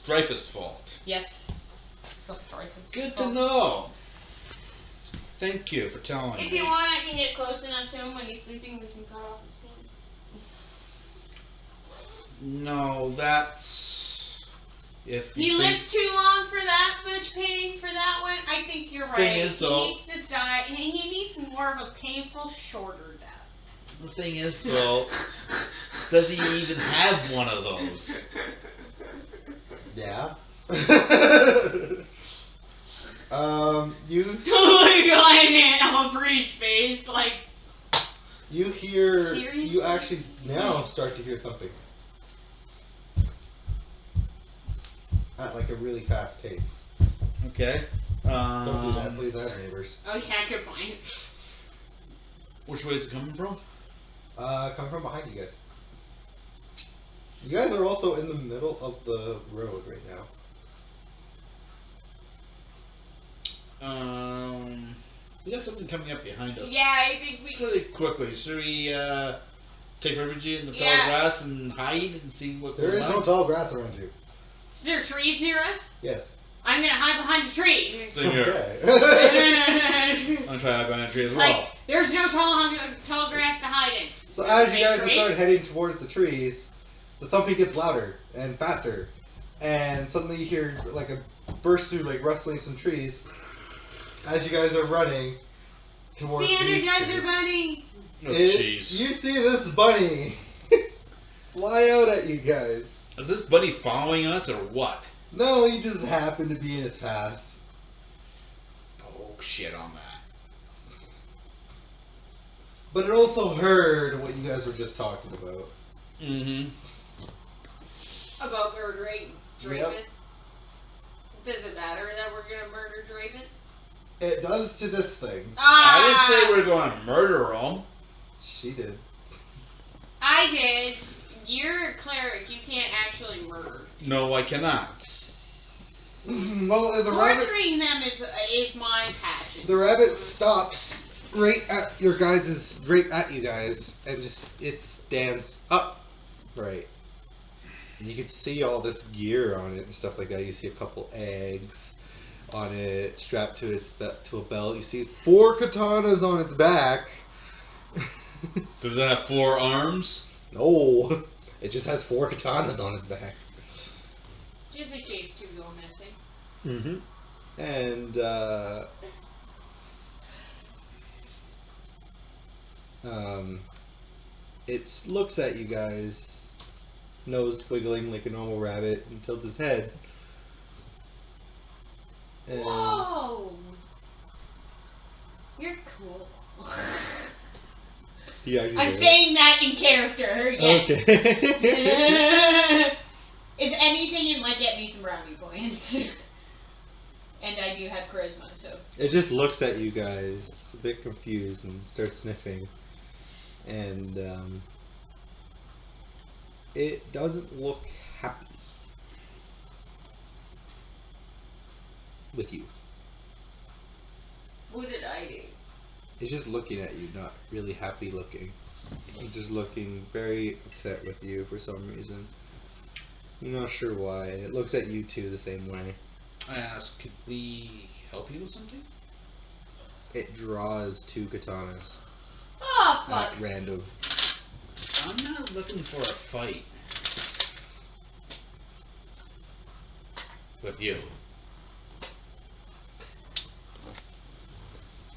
Dreyfus' fault. Yes. So sorry, it's Good his to fault. know. Thank you for telling If me. you want, I can get close enough to him when he's sleeping. We can cut off his pants. No, that's if He you think- lives too long for that much pain for that one. I think you're right. Thing is, he though- needs to die. He needs more of a painful, shorter death. The thing is, though, does he even have one of those? Yeah. You Totally going in on a priest's face, like. you hear Seriously? you actually now start to hear thumping at like a really fast pace. Okay. Don't do that, please. I have neighbors. Oh yeah, good point. Which way is it coming from? Come from behind you guys. You guys are also in the middle of the road right now. We got something coming up behind us. Yeah, I think we. Really quickly, should we take refuge in the tall Yeah. grass and hide and see what There goes is on? no tall grass around you. Is there trees near us? Yes. I'm gonna hide behind the tree. Same here. Okay. I'm gonna try to hide behind a tree as well. Like, there's no tall grass to hide in. So Is there a as you big guys tree? start heading towards the trees, the thumping gets louder and faster, and suddenly you hear like a burst through, like rustling some trees. As you guys are running towards The these Energizer trees. Bunny. Oh, jeez. You see this bunny fly out at you guys. Is this buddy following us or what? No, he just happened to be in his path. Oh, shit on that. But it also heard what you guys were just talking about. Mm-hmm. About murdering Dravis. Yep. Does it matter that we're gonna murder Dravis? It does to this thing. I didn't say we were going to murder him. She did. I did. You're a cleric. You can't actually murder. No, I cannot. Well, the rabbit. Torturing them is my passion. The rabbit stops right at your guys', right at you guys, and just it stands up, right. And you can see all this gear on it and stuff like that. You see a couple eggs on it strapped to to a belt. You see 4 katanas on its back. Does it have 4 arms? No, it just has 4 katanas on its back. Just in case 2 go missing. Mm-hmm. And it looks at you guys, nose wiggling like a normal rabbit, and tilts his head. And Whoa! You're cool. he actually I'm did. saying that in character, yes. Okay. If anything, it might get me some brownie points. And I do have charisma, so. It just looks at you guys, a bit confused, and starts sniffing. And it doesn't look happy with you. What did I do? It's just looking at you, not really happy looking. It's just looking very upset with you for some reason. I'm not sure why. It looks at you too the same way. I asked, could we help you with something? It draws 2 katanas Oh, fuck. at random. I'm not looking for a fight. With you.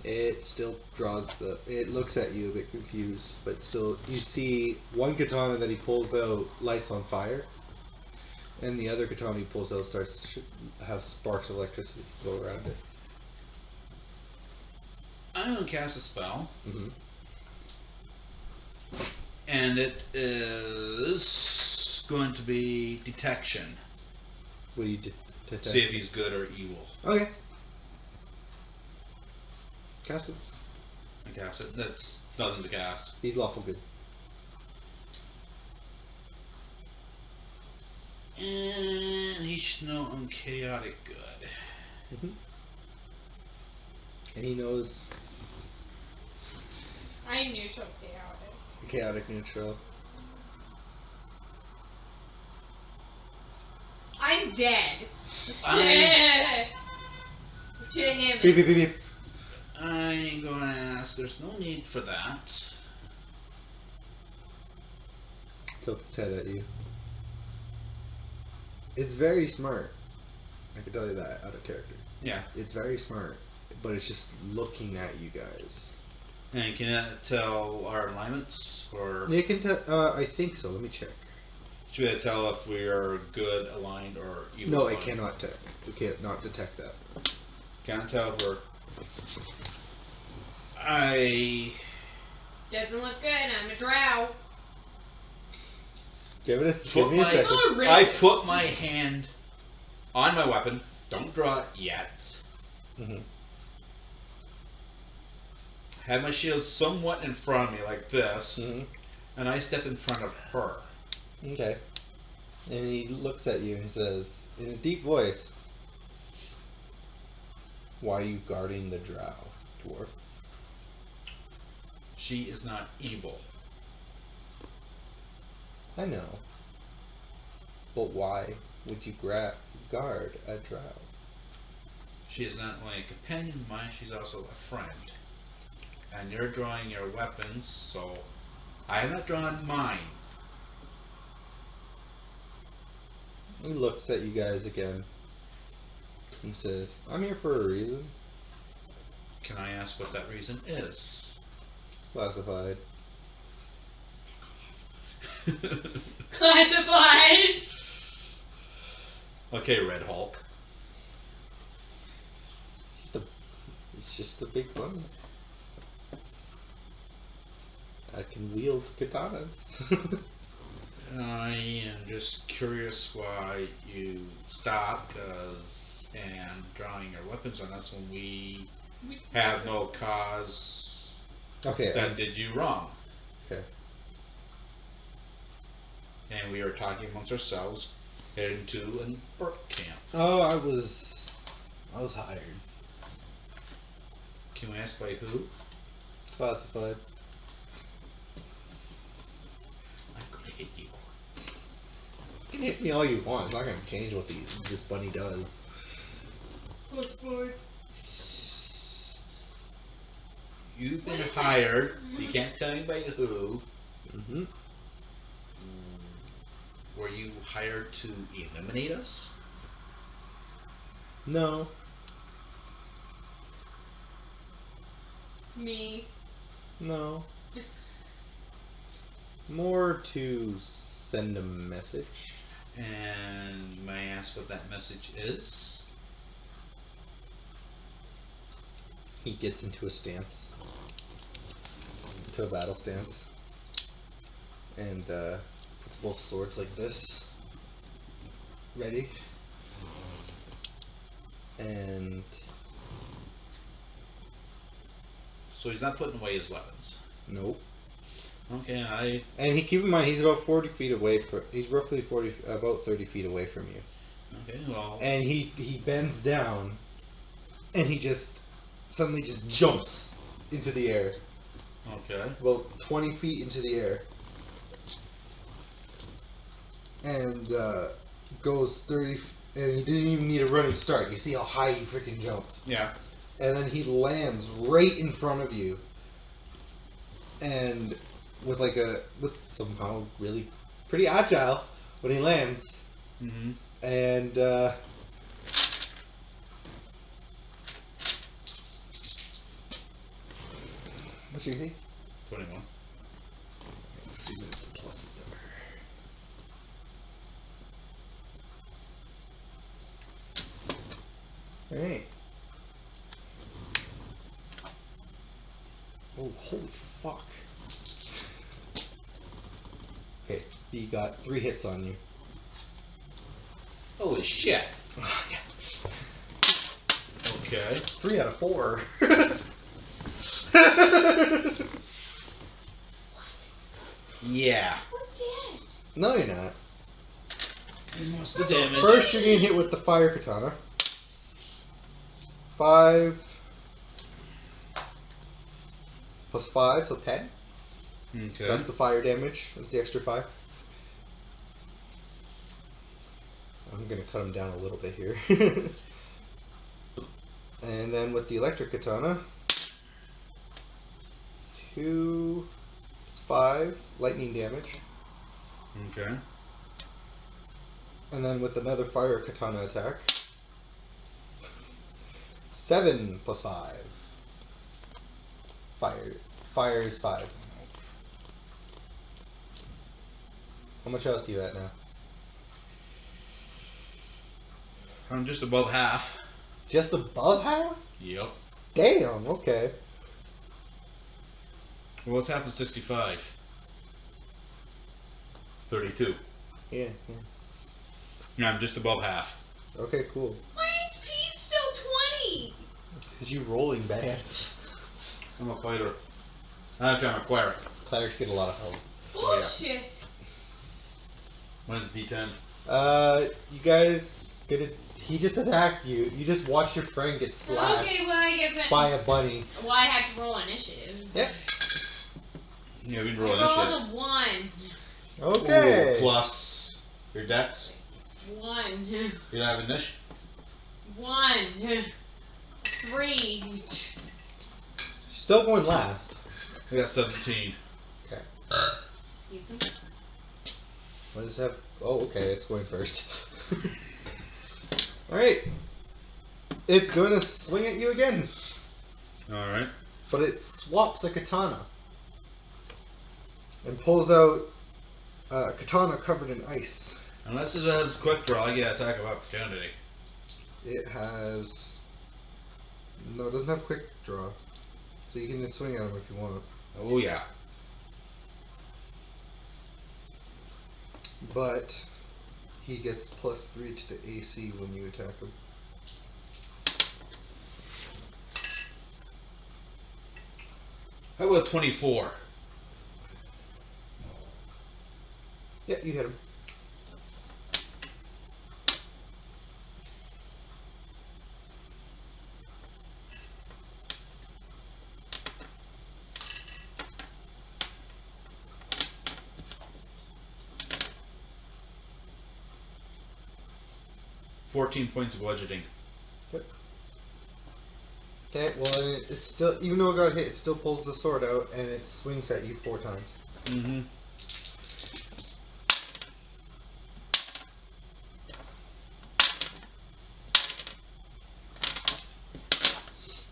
It still draws it looks at you a bit confused, but still, you see 1 katana that he pulls out lights on fire, and the other katana he pulls out starts to have sparks of electricity go around it. I'm going to cast a spell, Mm-hmm. and it is going to be detection. What do you detect? See if he's good or evil. Okay. Cast it. I cast it. That's nothing to cast. He's lawful good. And he should know I'm chaotic good. Mm-hmm. And he knows I'm neutral chaotic. chaotic neutral. I'm dead. I To him. Beep, beep, beep, beep. ain't going to ask. There's no need for that. Tilts its head at you. It's very smart. I can tell you that out of character. Yeah. It's very smart, but it's just looking at you guys. And can it tell our alignments? Or You can tell. I think so. Let me check. should it tell if we are good, aligned, or evil? No, it aligned? cannot detect. It can't not detect that. Can't tell if we're... I... Doesn't look good. I'm a drow. Give me a Oh, second. I put my hand on my weapon. Don't draw it yet. Mhm. Have my shield somewhat in front of me like this, Mhm. and I step in front of her. Okay. And he looks at you and says, in a deep voice, "Why are you guarding the drow, dwarf?" She is not evil. I know. But why would you guard a drow? She is not only a companion of mine, she's also a friend. And you're drawing your weapons, so I have not drawn mine. He looks at you guys again. He says, "I'm here for a reason." Can I ask what that reason is? Classified. Classified. Okay, Red Hulk. It's just a big bundle. I can wield katanas. I am just curious why you stopped and drawing your weapons on us when we have no cause Okay. that did you wrong. Okay. And we are talking amongst ourselves, heading to an Burke camp. Oh, I was hired. Can we ask by who? Classified. I'm gonna hit you. You can hit me all you want. It's not gonna change what this bunny does. You've been What is hired. You can't tell anybody who. Mm-hmm. Were you hired to eliminate us? No. Me. No. More to send a message. And may I ask what that message is? He gets into a stance. Into a battle stance. And puts both swords like this. Ready. And So he's not putting away his weapons. nope. Okay, And keep in mind he's about 40 feet away he's roughly about 30 feet away from you. Okay, well. And he bends down and he just suddenly just jumps into the air. Okay. About 20 feet into the air. And goes 30 and he didn't even need a running start. You see how high he freaking jumped. Yeah. And then he lands right in front of you. And with somehow really pretty agile when he lands. Mm-hmm. And what's your AC? 21. Let's see what the pluses are. Alright. Oh, holy fuck. Okay, you got 3 hits on you. Holy shit. Okay. 3 out of 4. Yeah. We're dead. No, you're not. What's the damage? First, you're getting hit with the fire katana. 5 plus 5, so 10. Okay. That's the fire damage. That's the extra 5. I'm gonna cut him down a little bit here. And then with the electric katana, 2 plus 5 lightning damage. Okay. And then with another fire katana attack, 7 plus 5. Fire is 5. How much health are you at now? I'm just above half. Just above half? Yep. Damn, okay. Well, what's half of 65? 32. Yeah. Yeah, I'm just above half. Okay, cool. My HP's still 20. Is you rolling bad? I'm a fighter. Actually, I'm a cleric. Clerics get a lot of health. Oh, yeah. Bullshit. What is D10? You guys get it. He just attacked you. You just watched your friend get slashed Okay, well, I guess by a bunny. Well, I have to roll initiative. Yep. Yeah, we can I roll rolled initiative. a 1. Okay. Ooh, plus your dex. 1. You don't have initiative. 1. 3. Still going last. I got 17. Okay. Excuse me. What does it have? Oh, okay. It's going first. Alright. It's going to swing at you again. Alright. But it swaps a katana. And pulls out a katana covered in ice. Unless it has quick draw, I get attack of opportunity. It has... No, it doesn't have quick draw. So you can swing at him if you want. Oh yeah. But he gets +3 to the AC when you attack him. How about 24? Yeah, you hit him. $14 points of bludgeoning. Okay, well, it's still, even though it got hit, it still pulls the sword out and it swings at you 4 times. Mm-hmm.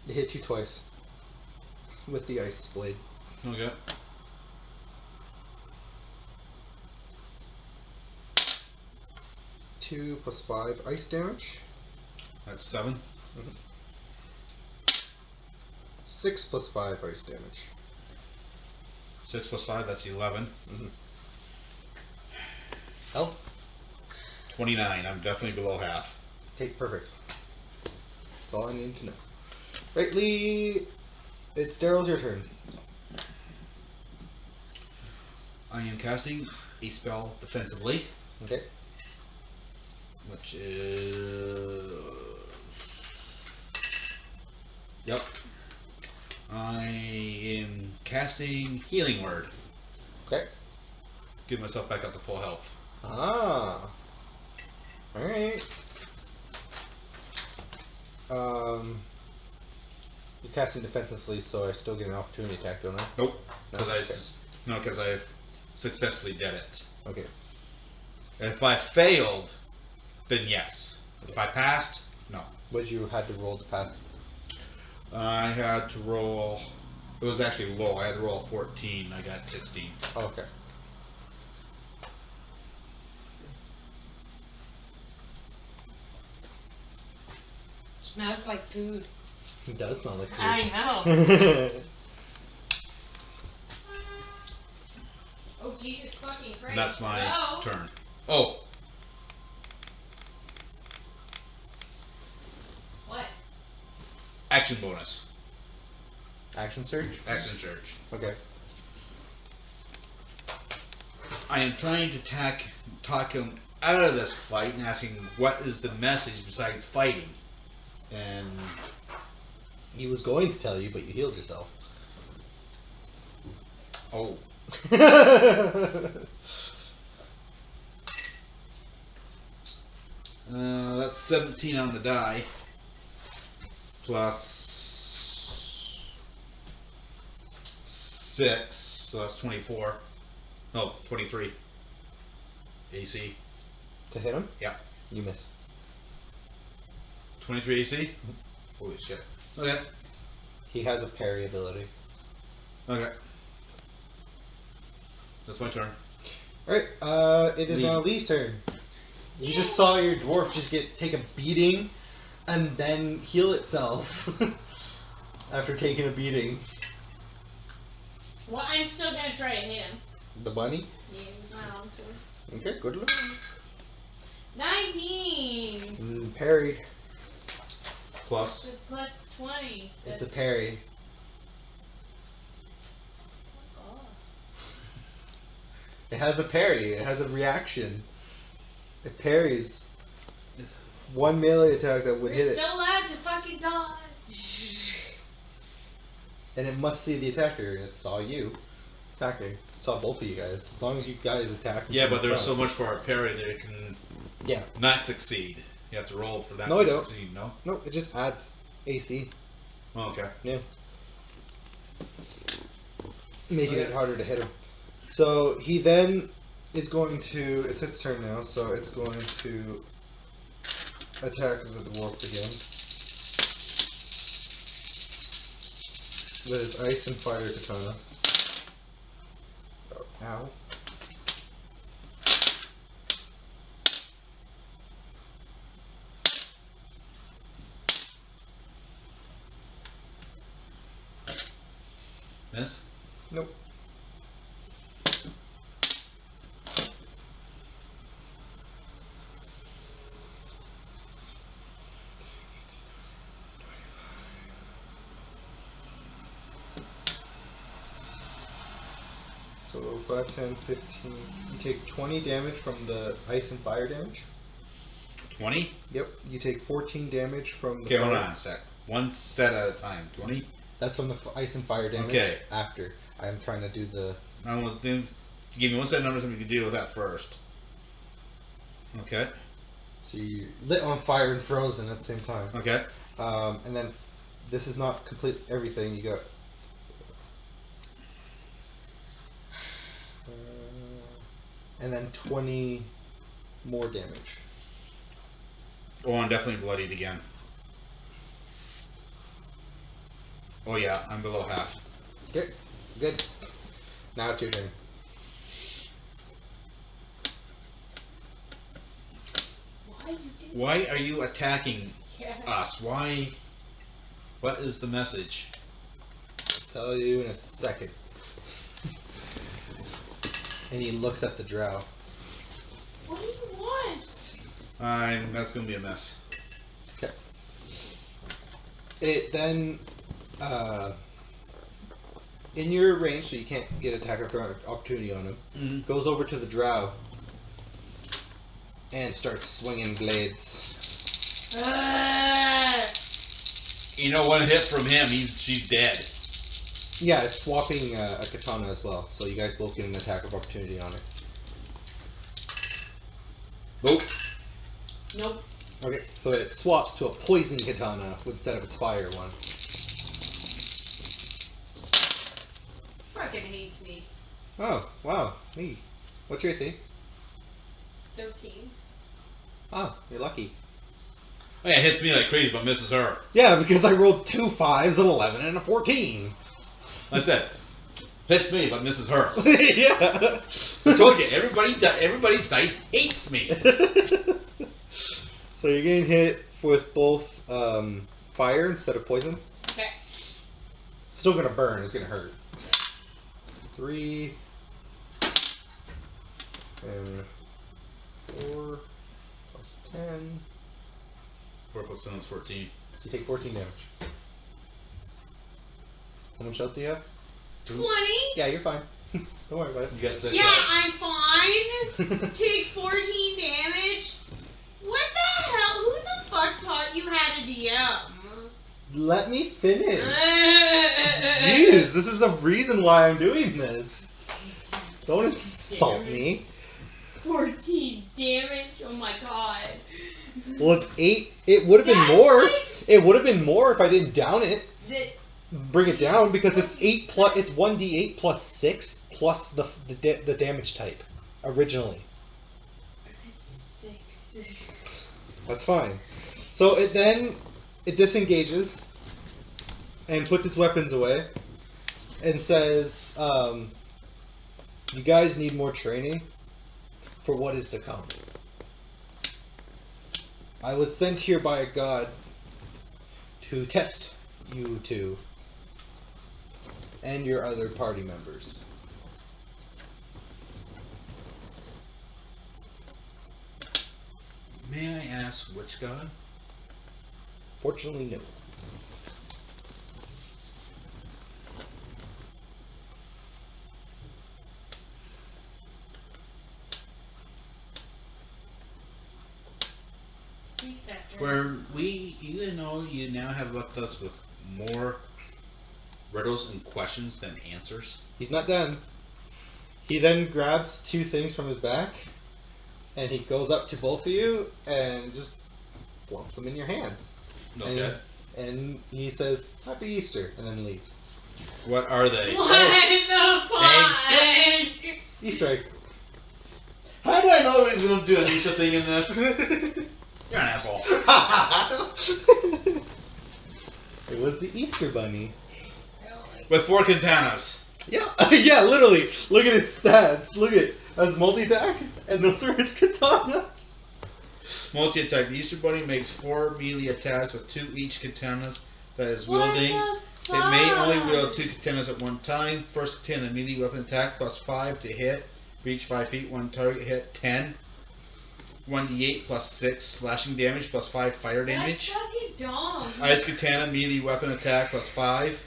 It hit you twice with the ice blade. Okay. Two plus 5 ice damage. That's 7. 6 plus 5 ice damage. 6 plus 5, that's 11. Health? 29, I'm definitely below half. Okay, perfect. That's all I need to know. Right, Lee, it's Daryl's your turn. I am casting a spell defensively, Okay. which is... Yep. I am casting Healing Word. Okay. Give myself back up to full health. Ah. Alright. You're casting defensively, so I still get an opportunity attack, don't I? Nope. No, Because okay. I've successfully did it. Okay. If I failed, then yes. If I passed, no. What you had to roll to pass? I had to roll. It was actually low. I had to roll 14. I got 16. Oh, okay. Smells like food. It does smell like food. I know. Oh, Jesus fucking Christ. And that's my No. turn. Oh, What? action bonus. Action surge? Action surge. Okay. I am trying to talk him out of this fight and asking what is the message besides fighting. And He was going to tell you, but you healed yourself. oh, that's 17 on the die. Plus 6, so that's 24. No, 23. AC. To hit him? Yeah. You miss. 23 AC? Holy shit. Okay. He has a parry ability. Okay. That's my turn. Alright, it is Lee. now Lee's turn. You just saw your dwarf just take a beating and then heal itself after taking a beating. Well, I'm still gonna try to hit him. The bunny? Yeah, wow. Okay, good luck. 19! Parry. Plus. Plus 20. It's a parry. Oh. It has a parry. It has a reaction. It parries. One melee attack that would We're hit it. still allowed to fucking dodge. And it must see the attacker, and it saw you attacking. It saw both of you guys. As long as you guys attack. Yeah, but there's so much for a parry that it can Yeah. not succeed. You have to roll for that No, to I don't. succeed, no? No, it just adds AC. Oh, okay. Yeah. Making it Okay. harder to hit him. So he then is going to. It's its turn now, so it's going to attack the dwarf again. With its ice and fire katana. Oh, ow. Miss? Nope. So 5, 10, 15. You take 20 damage from the ice and fire damage. 20? Yep. You take 14 damage from the Okay, fire. hold on a sec. One set at a time. 20? That's from the ice and fire damage. Okay. After. I'm trying to do the... I want things. Give me one set of numbers and we can deal with that first. Okay. So you lit on fire and frozen at the same time. Okay. And then this is not complete everything. You got... and then 20 more damage. Oh, I'm definitely bloodied again. Oh yeah, I'm below half. Okay, good. Now it's your turn. Why are you attacking Yeah. us? Why? What is the message? I'll tell you in a second. And he looks at the drow. What do you want? That's gonna be a mess. Okay. It then, in your range, so you can't get attack opportunity on him, Mm-hmm. goes over to the drow and starts swinging blades. You know, one hit from him, she's dead. Yeah, it's swapping a katana as well, so you guys both get an attack of opportunity on it. Nope. Nope. Okay, so it swaps to a poison katana instead of its fire one. Fucking hates me. Oh, wow. Me. What's your AC? 13. Oh, you're lucky. Oh, yeah, it hits me like crazy, but misses her. Yeah, because I rolled 2 5s, an 11, and a 14. That's it. Hits me, but misses her. Yeah. I told you, everybody's dice hates me. So you're getting hit with both fire instead of poison. Okay. Still gonna burn. It's gonna hurt. 3 and 4 plus 10. 4 plus 10 is 14. So you take 14 damage. How much health do you have? 20? Yeah, you're fine. Don't worry about it. You got 6. Yeah, I'm fine. Take 14 damage. What the hell? Who the fuck taught you how to DM? Let me finish. Jeez, this is a reason why I'm doing this. Don't insult me. 14 damage? Oh my god. Well, it's 8. It would have been That's more. like- It would have been more if I didn't down it. The, Bring it down because it's 8 plus. It's 1d8 plus 6 plus the damage type originally. it's 6. That's fine. So it disengages and puts its weapons away and says, "You guys need more training for what is to come. I was sent here by a god to test you two and your other party members. May I ask which god? Fortunately, no." Where you now have left us with more riddles and questions than answers. He's not done. He then grabs 2 things from his back, and he goes up to both of you and just plumps them in your hands. Okay. And he says, "Happy Easter," and then leaves. What are they? What the fuck? Easter eggs. How do I know he's going to do an Easter thing in this? You're an asshole. It was the Easter Bunny. With 4 katanas. Yeah, yeah, literally. Look at its stats. Look at that's multi-attack, and those are its katanas. Multi-attack. The Easter Bunny makes 4 melee attacks with 2 each katanas that is wielding. It may only wield 2 katanas at one time. First katana, melee weapon attack plus 5 to hit. Reach 5 feet, one target hit 10. 1d8 plus 6 slashing damage plus 5 fire damage. That's fucking dumb. Ice katana, melee weapon attack plus 5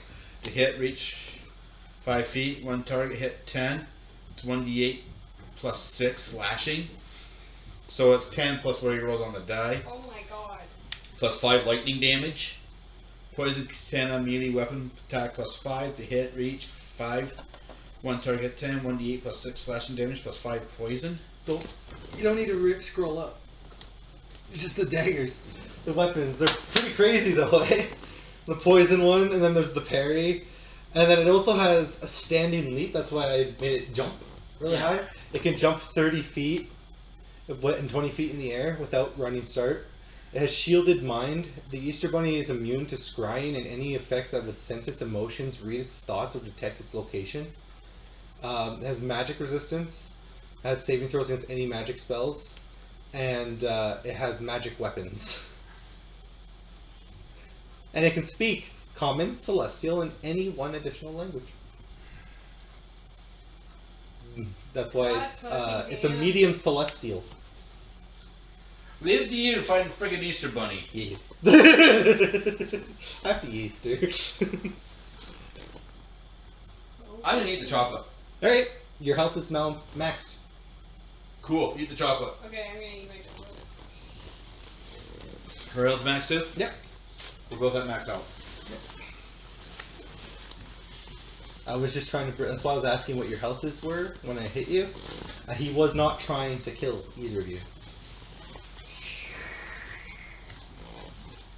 to hit. Reach 5 feet, one target hit 10. It's 1d8 plus 6 slashing. So it's 10 plus what he rolls on the die. Oh my god. Plus 5 lightning damage. Poison katana, melee weapon attack plus 5 to hit, reach 5. One target 10, 1d8 plus 6 slashing damage plus 5 poison. You don't need to scroll up. It's just the daggers. The weapons. They're pretty crazy though, eh? The poison one, and then there's the parry. And then it also has a standing leap. That's why I made it jump really high. It can jump 30 feet and 20 feet in the air without running start. It has shielded mind. The Easter Bunny is immune to scrying and any effects that would sense its emotions, read its thoughts, or detect its location. It has magic resistance. It has saving throws against any magic spells. And it has magic weapons. And it can speak Common, Celestial, and any one additional language. That's why it's a medium Celestial. Leave it to you to find the friggin' Easter Bunny. Yeah. Happy Easter. I didn't eat the chocolate. Alright, your health is now maxed. Cool, eat the chocolate. Okay, I'm gonna eat my chocolate. Her health max too? Yep. We're both at max out. I was just trying to. That's why I was asking what your health is were when I hit you. He was not trying to kill either of you.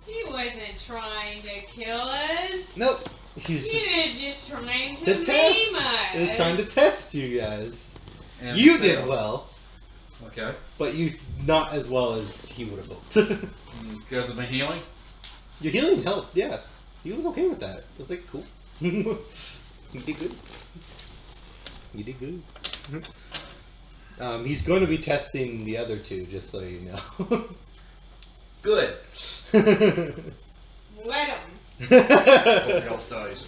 He wasn't trying to kill us. Nope. He was Just trying to test. maim us. He was trying to test you guys. And You did failed. well, Okay. but you not as well as he would have hoped. You guys have been healing? Your healing helped, yeah. He was okay with that. It was like, cool. You did good. You did good. He's going to be testing the other two, just so you know. Good. Let him. Hope your health dies.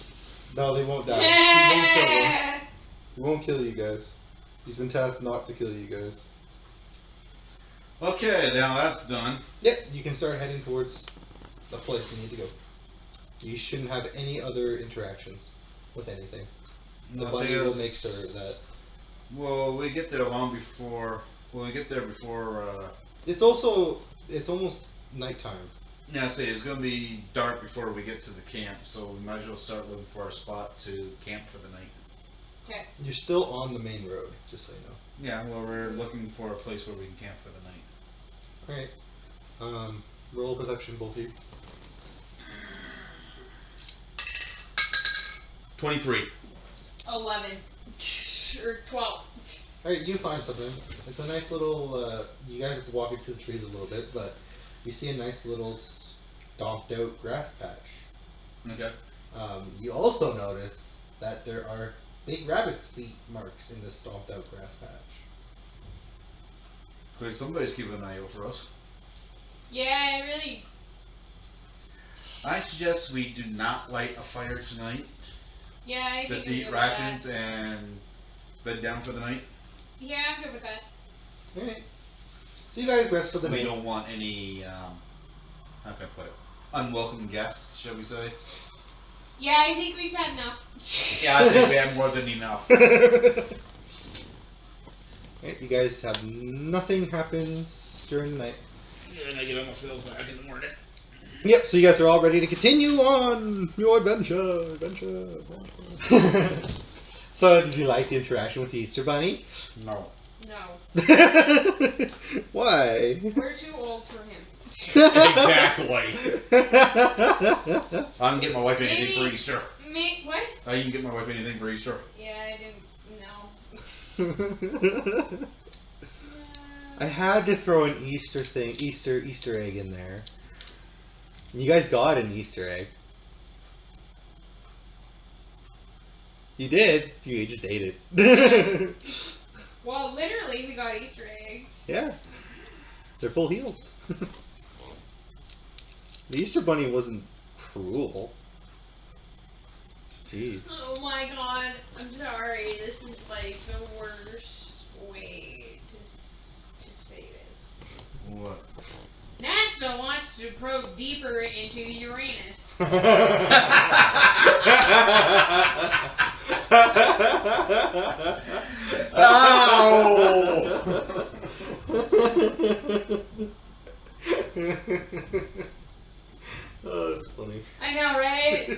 No, they won't die. He won't kill you. He won't kill you guys. He's been tasked not to kill you guys. Okay, now that's done. Yep, you can start heading towards the place you need to go. You shouldn't have any other interactions with anything. The bunny will make sure that. Well, we get there long before. Well, we get there before. It's almost nighttime. Yeah, see, it's going to be dark before we get to the camp, so we might as well start looking for a spot to camp for the night. Okay. You're still on the main road, just so you know. Yeah, well, we're looking for a place where we can camp for the night. Alright. Roll perception, both of you. 23. 11. Or 12. Alright, you find something. It's a nice little, you guys have to walk into the trees a little bit, but you see a nice little stomped out grass patch. Okay. You also notice that there are big rabbit's feet marks in this stomped out grass patch. Okay, somebody's keeping an eye out for us. Yeah, really. I suggest we do not light a fire tonight. Yeah, I Just think eat I'm good with that. rations and bed down for the night. Yeah, I'm good with that. Alright. So you guys rest for the We night. don't want any, how can I put it, unwelcome guests, shall we say? Yeah, I think we've had enough. Yeah, I think we have more than enough. Alright, you guys have nothing happens during the night. And I get almost feels back in the morning. Yep, so you guys are all ready to continue on your adventure. So, did you like the interaction with the Easter Bunny? No. No. Why? We're too old for him. Exactly. I can get my wife anything for Maybe- Easter. What? I can get my wife anything for Easter. Yeah, I didn't know. I had to throw an Easter egg in there. You guys got an Easter egg. You did. You just ate it. Well, literally, we got Easter eggs. Yeah. They're full heals. The Easter Bunny wasn't cruel. Jeez. Oh my god, I'm sorry. This is like the worst way to say this. What? NASA wants to probe deeper into Uranus. Oh, that's funny. I know, right?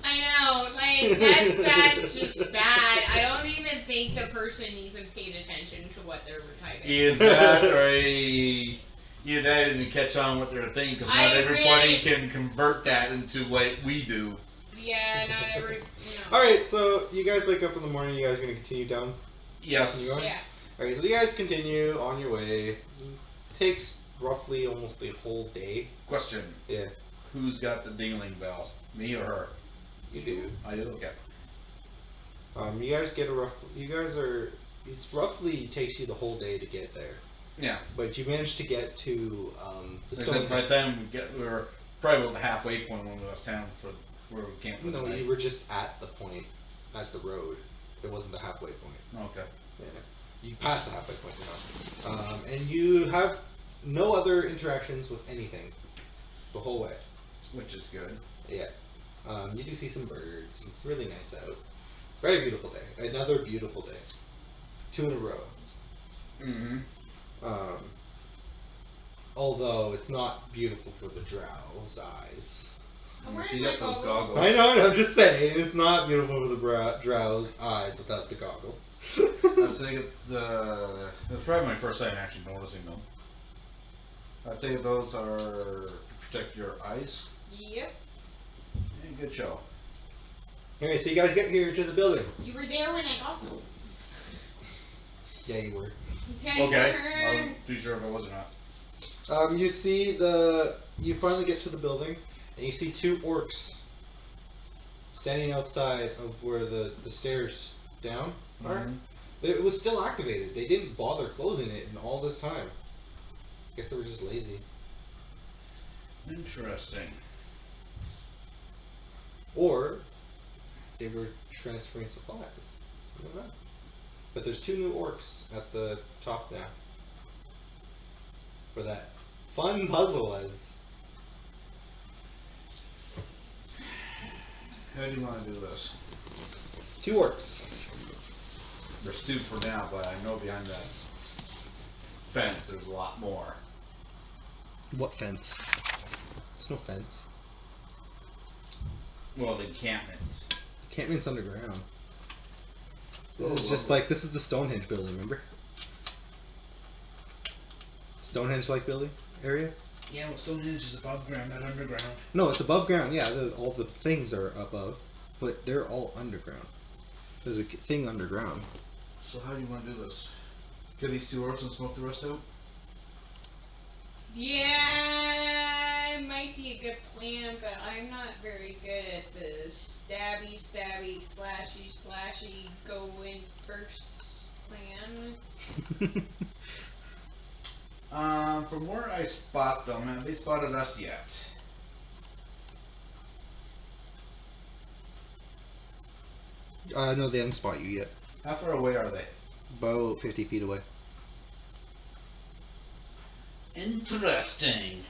I know. Like that's just bad. I don't even think the person even paid attention to what they were typing. Either that or either that didn't catch on what they're thinking, because not everybody can convert that into what we do. Yeah, not every. No. Alright, so you guys wake up in the morning, you guys gonna continue down? Yes. You are? Yeah. Alright, so you guys continue on your way. Takes roughly almost a whole day. Question. Yeah. Who's got the dingling bell? Me or her? You do. I do? Okay. You guys get a rough. You guys are. It's roughly takes you the whole day to get there, Yeah. but you managed to get to the Except stone. by the time we were probably about the halfway point when we left town for where we camped for the No, night. you were just at the point, at the road. It wasn't the halfway point. Okay. Yeah. You passed the halfway point now, and you have no other interactions with anything the whole way. Which is good. Yeah. You do see some birds. It's really nice out. Very beautiful day. Another beautiful day. 2 in a row. Mm-hmm. Although it's not beautiful for the drow's eyes. I'm You wearing see my that those goggles. goggles? I know, I'm just saying, it's not beautiful for the drow's eyes without the goggles. I think it's probably my first time actually noticing them. I think those are to protect your eyes. Yep. Yeah, good show. Anyway, so you guys get here to the building. You were there when I got them. Yeah, you were. Okay. I wasn't too sure if I was or not. You see you finally get to the building, and you see 2 orcs standing outside of where the stairs down are. Mhm. It was still activated. They didn't bother closing it in all this time. Guess they were just lazy. Interesting. Or they were transferring supplies. I don't know. But there's 2 new orcs at the top now. For that fun puzzle was. How do you want to do this? It's 2 orcs. There's 2 for now, but I know behind that fence there's a lot more. What fence? There's no fence. Well, the encampments. Encampment's underground. This Oh, is just lovely. like, this is the Stonehenge building, remember? Stonehenge-like building area? Yeah, well, Stonehenge is above ground, not underground. No, it's above ground, yeah, all the things are above, but they're all underground. There's a thing underground. So how do you want to do this? Kill these 2 orcs and smoke the rest out? Yeah, it might be a good plan, but I'm not very good at the stabby, slashy, go in first plan. From where I spot them, have they spotted us yet? No, they haven't spotted you yet. How far away are they? About 50 feet away. Interesting.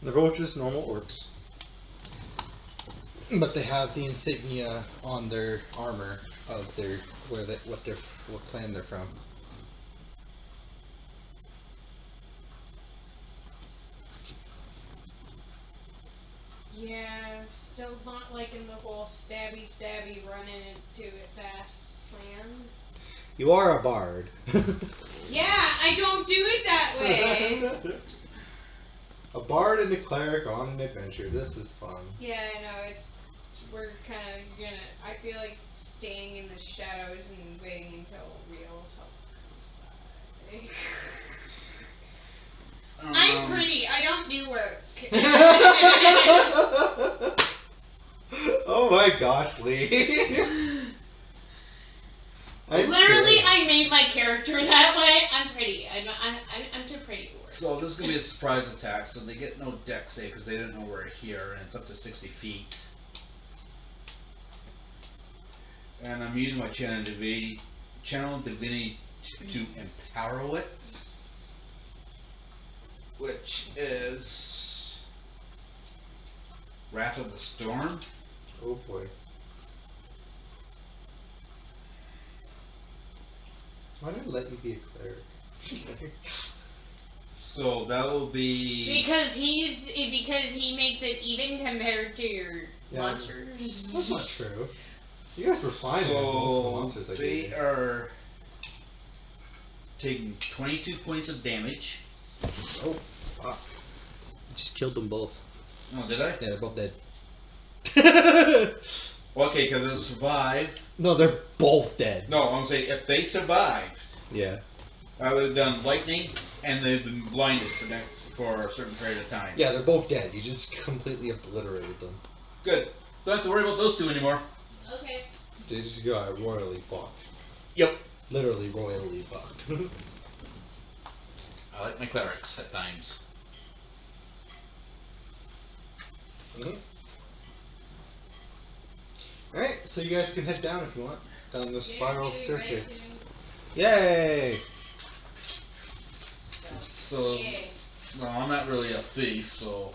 They're both just normal orcs. But they have the insignia on their armor of their what clan they're from. Yeah, still not liking the whole stabby, running into it fast plan. You are a bard. Yeah, I don't do it that way. A bard and a cleric on an adventure. This is fun. Yeah, I know. We're kind of gonna. I feel like staying in the shadows and waiting until real help comes by. I'm pretty. I don't do work. Oh my gosh, Lee. Literally, I made my character that way. I'm pretty. I'm too pretty for it. So this is going to be a surprise attack, so they get no deck save because they didn't know we're here, and it's up to 60 feet. And I'm using my channel divinity to empower it, which is Wrath of the Storm. Oh boy. Why did I let you be a cleric? So that will be Because he makes it even compared to your monsters. That's not true. You guys were fine against most of the monsters I they gave you. are taking 22 points of damage. Oh, fuck. You just killed them both. Oh, did I? Yeah, they're both dead. Okay, because they'll survive. No, they're both dead. No, I'm saying if they survived, Yeah. I would have done lightning, and they've been blinded for a certain period of time. Yeah, they're both dead. You just completely obliterated them. Good. Don't have to worry about those two anymore. Okay. They just got royally fucked. Yep. Literally royally fucked. I like my clerics at times. Alright, so you guys can head down if you want. Down the spiral Yeah, staircase. right, Yay! So, yeah. well, I'm not really a thief, so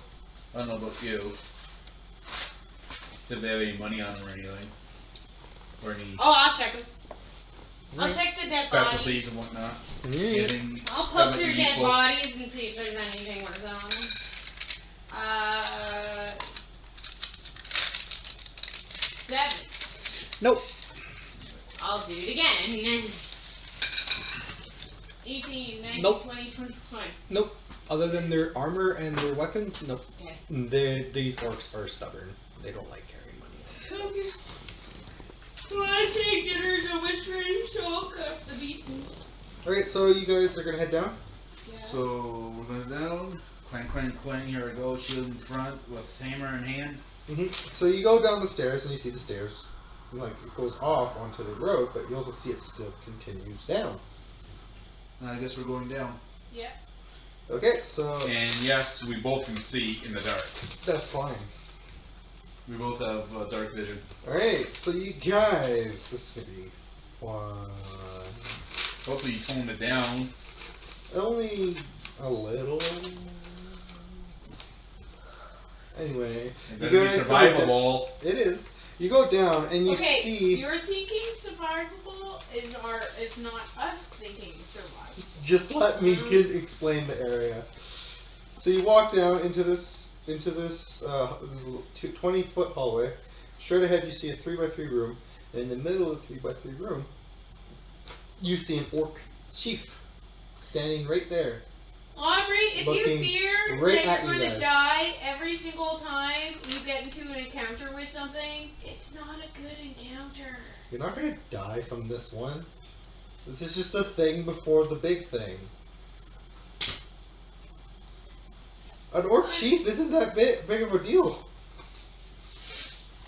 I don't know about you. If they have any money on them or anything. Or any Oh, I'll check them. I'll check the dead bodies. specialties and whatnot. Yeah. Anything I'll poke that their would be dead useful. bodies and see if there's anything worth on them. 7. Nope. I'll do it again. 18, 19, Nope. 20, 21. Nope. Other than their armor and their weapons, nope. Okay. These orcs are stubborn. They don't like carrying money on themselves. When I take dinner to whispering, so I'll cut the beaten. Alright, so you guys are gonna head down? Yeah. So we're going down. Clang, clang, clang. Here I go. Shield in front with hammer in hand. So you go down the stairs and you see the stairs. Like, it goes off onto the road, but you also see it still continues down. I guess we're going down. Yeah. Okay, so And yes, we both can see in the dark. that's fine. We both have dark vision. Alright, so you guys, this is gonna be fun. Hopefully you toned it down. Only a little. Anyway, It you better be guys go survivable. it is. You go down and you Okay, see. you're thinking survivable is not us thinking survivable. Just let me explain the area. So you walk down into this 20-foot hallway. Straight ahead, you see a 3x3 room, and in the middle of the 3x3 room, you see an orc chief standing right there. Aubrey, if Looking you fear right that at you're you gonna guys. die every single time you get into an encounter with something, it's not a good encounter. You're not gonna die from this one. This is just the thing before the big thing. An orc chief isn't that big of a deal.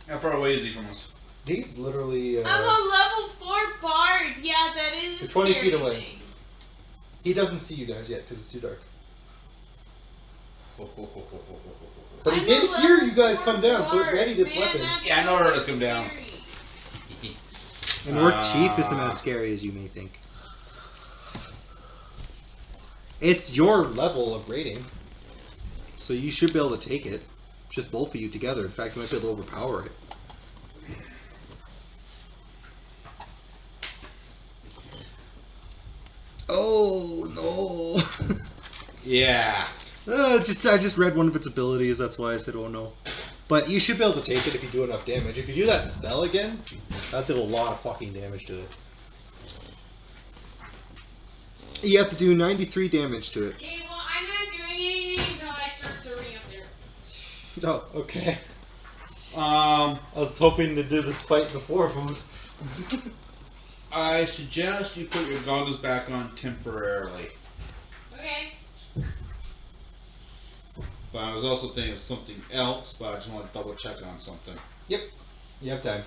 How far away is he from us? He's literally. I'm a level 4 bard. Yeah, that is a You're 20 feet scary away. thing. He doesn't see you guys yet because it's too dark. But he I'm did a hear level you guys 4 come down, so bard. ready to Man, weapon. that's Yeah, I know I heard us come scary. down. An orc chief isn't as scary as you may think. It's your level of rating, so you should be able to take it. Just both of you together. In fact, you might be able to overpower it. Oh no! Yeah. I just read one of its abilities. That's why I said, "Oh no." But you should be able to take it if you do enough damage. If you do that spell again, that did a lot of fucking damage to it. You have to do 93 damage to it. Okay, well, I'm not doing anything until I start Oh, okay. Um, I was hoping to do this fight before food. I suggest you put your goggles back on temporarily. Okay. But I was also thinking of something else, but I just want to double check on something. Yep. You have time.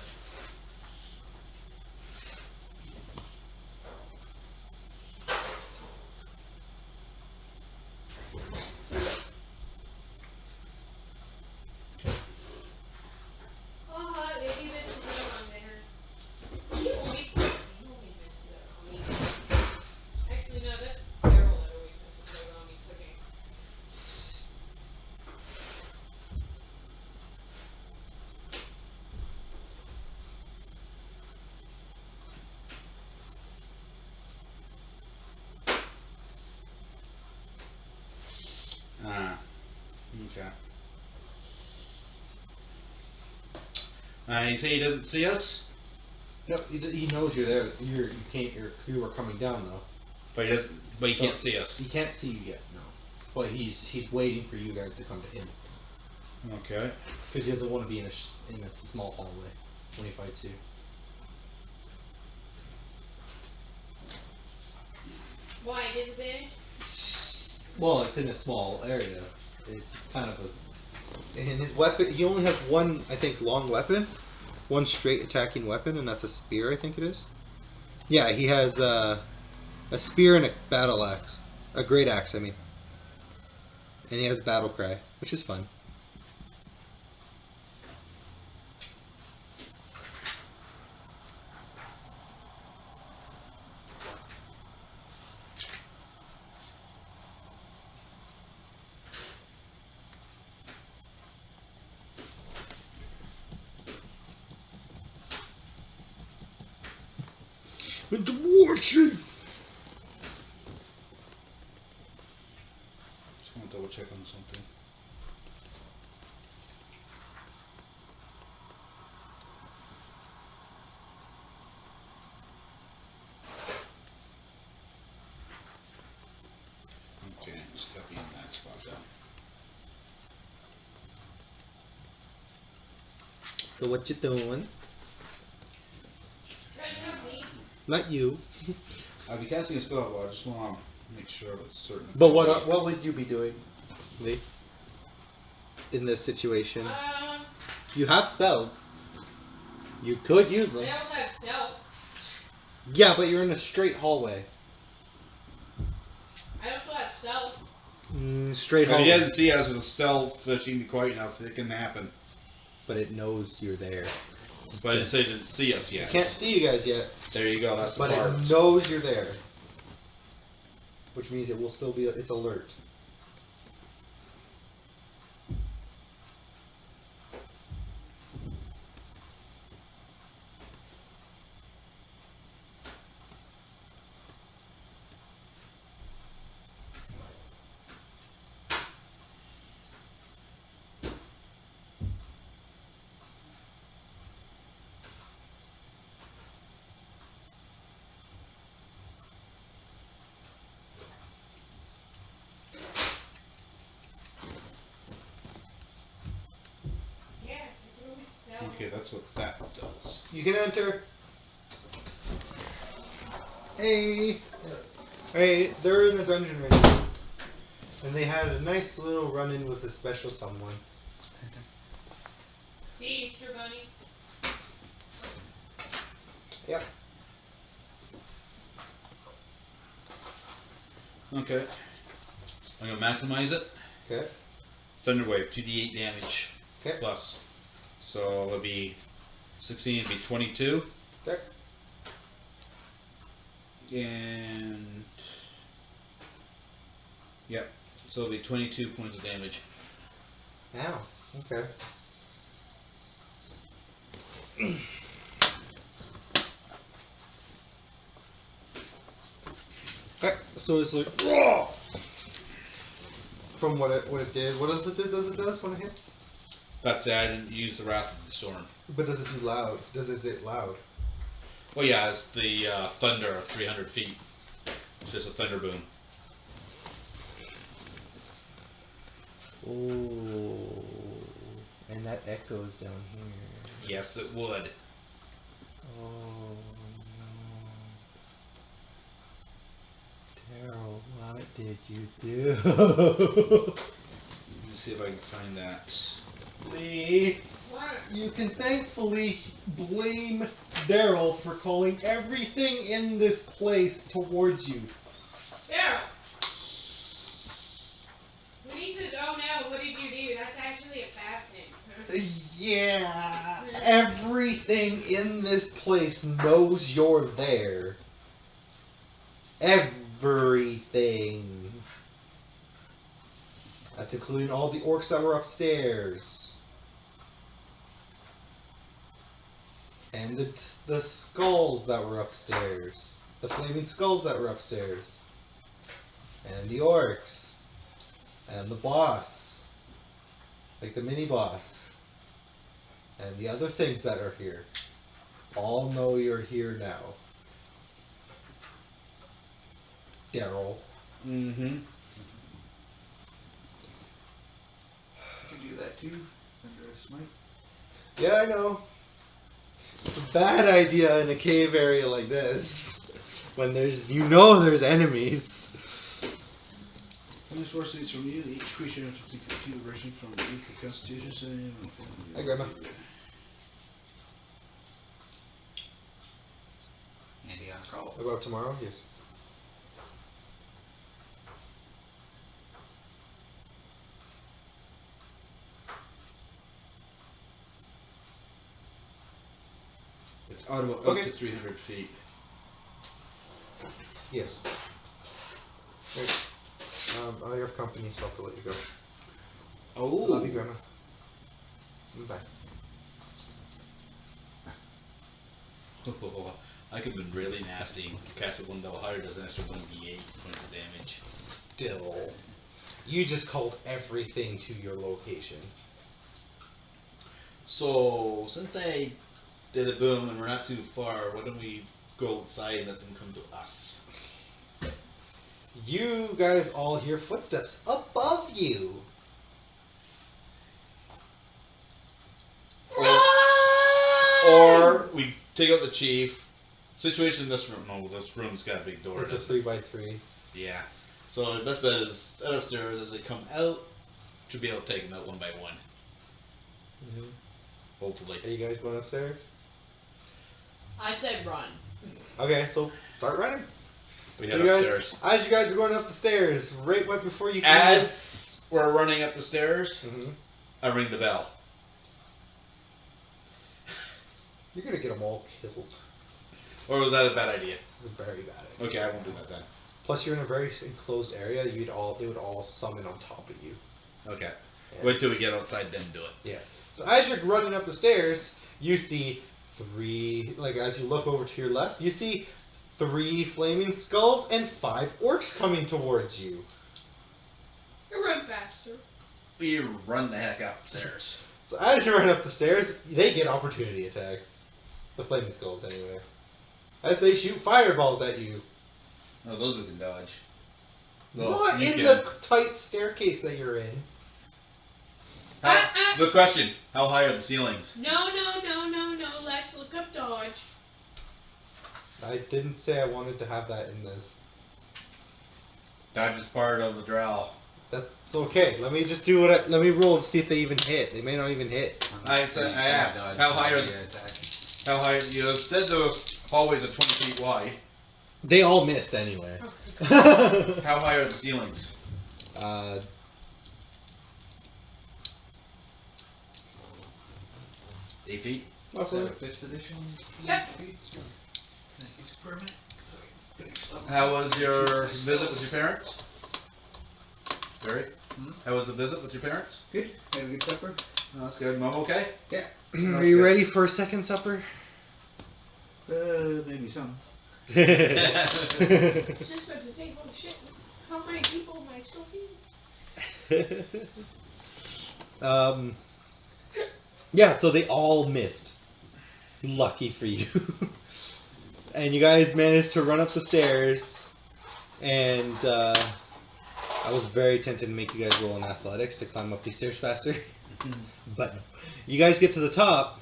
Oh, maybe this is it on dinner. You always misses it on me. Actually, no, that's Daryl that always misses it on me cooking. Ah, okay. You say he doesn't see us, No, he knows you're there. You are coming down though. but he doesn't. But he can't see us. He can't see you yet. No. But he's waiting for you guys to come to him Okay. because he doesn't want to be in a small hallway when he fights you. Why, disadvantage? Well, it's in a small area. It's kind of a. And his weapon, he only has one, I think, long weapon. One straight attacking weapon, and that's a spear, I think it is. Yeah, he has a spear and a battle axe. A great axe, I mean. And he has battle cry, which is fun. With the war chief. Just want to double check on something. Okay, just copying that spot down. So what you doing? Trying to cook me. Not you. I'll be casting a spell, but I just want to make sure it's certain. But what would you be doing, Lee? In this situation, you have spells. You could use them. I also have stealth. Yeah, but you're in a straight hallway. I also have stealth. Straight If hallway. he doesn't see us with stealth fishing quite enough, it can happen. But it knows you're there. But it said it didn't see us yet. It can't see you guys yet, There you go, that's the but part. it knows you're there. Which means it will still be, it's alert. Yeah, it's really stealth. Okay, that's what that does. You can enter. Hey. Hey, they're in the dungeon right now. And they had a nice little run-in with a special someone. The Easter Bunny. Yep. Okay. I'm gonna maximize it. Okay. Thunderwave, 2d8 damage. Okay. Plus. So it'll be 16, it'll be 22. Okay. And. Yep. So it'll be 22 points of damage. Ow. Okay. Okay. So it's like from what it did. What does it do? Does it when it hits? That's it, I didn't use the Wrath of the Storm. But does it do loud? Is it loud? Well, yeah, it's the thunder of 300 feet. It's just a thunder boom. Oh. And that echoes down here. Yes, it would. Oh no. Daryl, what did you do? Let me see if I can find that. Lee, What? you can thankfully blame Daryl for calling everything in this place towards you. Daryl! When he says, oh no, what did you do? That's actually a bad thing. Yeah, everything in this place knows you're there. Everything. That's including all the orcs that were upstairs. And the skulls that were upstairs. The flaming skulls that were upstairs. And the orcs. And the boss. Like the mini boss. And the other things that are here. All know you're here now. Daryl. Mm-hmm. You can do that too. Underestimate. Yeah, I know. It's a bad idea in a cave area like this. When there's, there's enemies. Finish force suits from you. Each creature has 50 version from equal constitution saving. Hi, Grandma. Andy on call. About tomorrow? Yes. It's audible up Okay. to 300 feet. Yes. Right. I have company, so I have to let you go. Oh. Love you, Grandma. Bye. I could have been really nasty. Cast a 1 level higher does an extra 1d8 points of damage. Still. You just called everything to your location. So, since I did a boom and we're not too far, why don't we go outside and let them come to us? You guys all hear footsteps above you. Or we take out the chief. Situation in this room. No, this room's got a big door. It's a 3x3. Yeah. So the best bet is out upstairs as they come out to be able to take them out one by one. Mm-hmm. Hopefully. Are you guys going upstairs? I'd say run. Okay, so start running. We You head guys, upstairs. as you guys are going up the stairs, right before you come As we're running up the stairs, in, I ring the bell. you're gonna get them all killed. Or was that a bad idea? It's a very bad idea. Okay, I won't do that then. Plus, you're in a very enclosed area. They would all summon on top of you. Okay. Yeah. Wait till we get outside, then do it. Yeah. So as you're running up the stairs, you see as you look over to your left, you see 3 flaming skulls and 5 orcs coming towards you. You run faster. We run the heck upstairs. So as you run up the stairs, they get opportunity attacks. The flaming skulls, anyway. As they shoot fireballs at you. Oh, those we can dodge. Not you in can. the tight staircase that you're in. The question: how high are the ceilings? No. Let's look up dodge. I didn't say I wanted to have that in this. Dodge is part of the drow. That's okay. Let me just do let me roll to see if they even hit. They may not even hit. I asked, how high are the? How high? You said the hallways are 20 feet wide. They all missed anyway. How high are the ceilings? 8 feet. Is that a 5th edition? Yep. It's permanent. How was your visit with your parents? Barry? How was the visit with your parents? Good. Had a good supper. Oh, that's good. Mom okay? Yeah. Are you ready for a second supper? Maybe some. Just about to say, holy shit, how many people am I still feeding? Yeah, so they all missed. Lucky for you. And you guys managed to run up the stairs, and I was very tempted to make you guys roll in athletics to climb up these stairs faster. But no. You guys get to the top,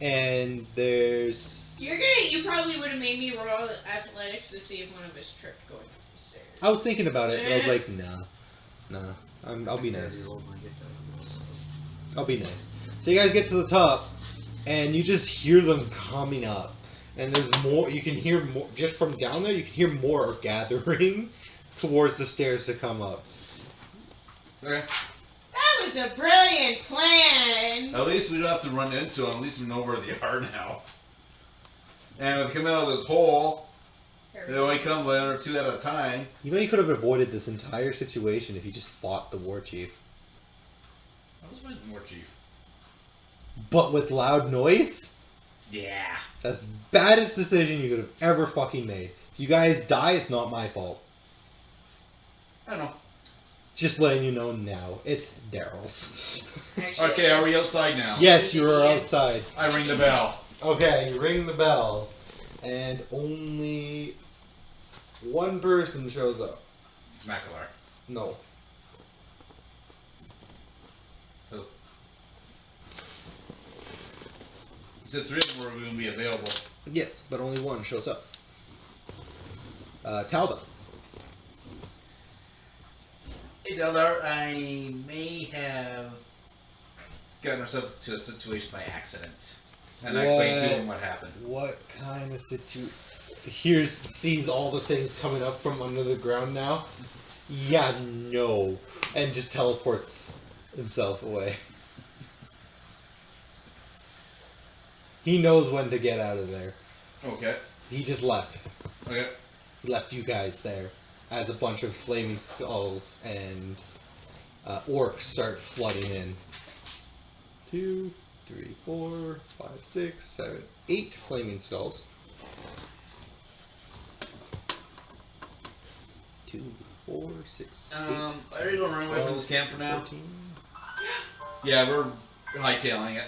and there's... You probably would have made me roll athletics to see if one of us tripped going up the stairs. I was thinking about it, but I was like, nah. I'll be nice. I'll be nice. So you guys get to the top, and you just hear them coming up. And there's more, you can hear more, just from down there, you can hear more gathering towards the stairs to come up. Okay. That was a brilliant plan! At least we don't have to run into them. At least we know where they are now. And if we come out of this hole, they only come one or two at a time. You know you could have avoided this entire situation if you just fought the war chief. I was fighting War Chief. But with loud noise? Yeah. That's the baddest decision you could have ever fucking made. If you guys die, it's not my fault. I don't know. Just letting you know now, it's Daryl's. Actually, Okay, are we outside now? Yes, you are outside. I ring the bell. Okay, you ring the bell, and only one person shows up. Mackler. No. Who? You said 3 of them were going to be available. Yes, but only one shows up. Talbot. Hey, Deldar, I may have gotten myself to a situation by accident. And I explained to him what happened. What kind of situation? Sees all the things coming up from under the ground now. Yeah, no. And just teleports himself away. He knows when to get out of there. Okay. He just left. Okay. He left you guys there as a bunch of flaming skulls and orcs start flooding in. 2, 3, 4, 5, 6, 7, 8 flaming skulls. 2, 4, 6, 8. Are you going to run away from this camp for now? 13. Yeah, we're hightailing it.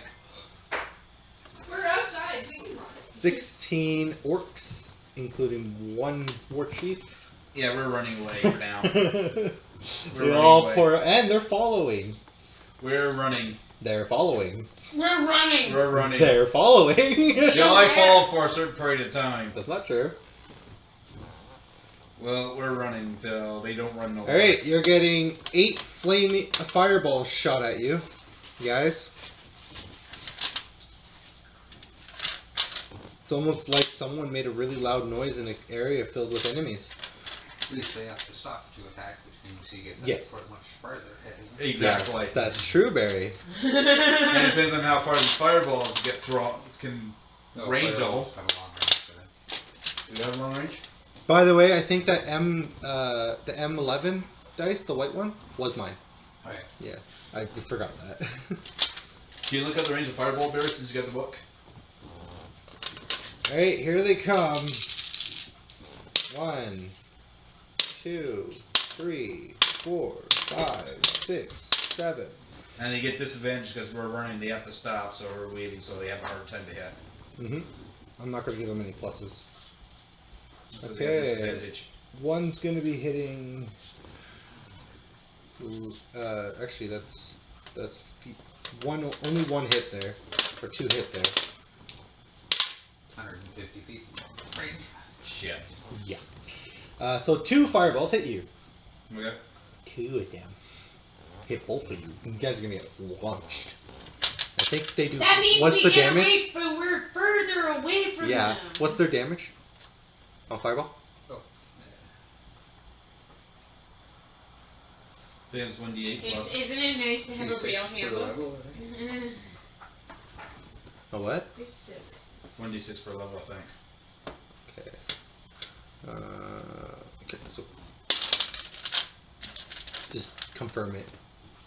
we're outside. 16 orcs, including 1 war chief. Yeah, we're running away for now. They running all away. pour, and they're following. We're running. They're following. We're running. We're running. They're following. They only follow for a certain period of time. That's not true. Well, we're running till they don't run no more. Alright, you're getting 8 flaming fireballs shot at you, guys. It's almost like someone made a really loud noise in an area filled with enemies. At least they have to stop to attack, which means you get them Yes. for much farther ahead. Exactly. That's true, Barry. And it depends on how far these fireballs get thrown. Can range fireballs them. have a long range to them. Do you have long range? By the way, I think that the M11 dice, the white one, was mine. Oh yeah. Yeah, I forgot that. Can you look at the range of fireball bears since you got the book? Alright, here they come. 1, 2, 3, 4, 5, 6, 7. And they get disadvantaged because we're running. They have to stop, so we're waiting, so they have a harder time to hit. I'm not going to give them any pluses. So Okay. they have disadvantage. One's going to be hitting... actually, that's only 1 hit there. Or 2 hit there. 150 feet range. Shit. Yeah. So 2 fireballs hit you. Okay. 2 of them hit both of you. You guys are going to get launched. I think they do... That means What's we the get damage? away, but we're further away from Yeah. them. What's their damage? On fireball? Oh. I think it's 1d8 plus. Isn't it nice to have a real per handbook? level, I think. A what? It's silly. 1d6 per level, I think. Okay. Okay, so... Just confirm it.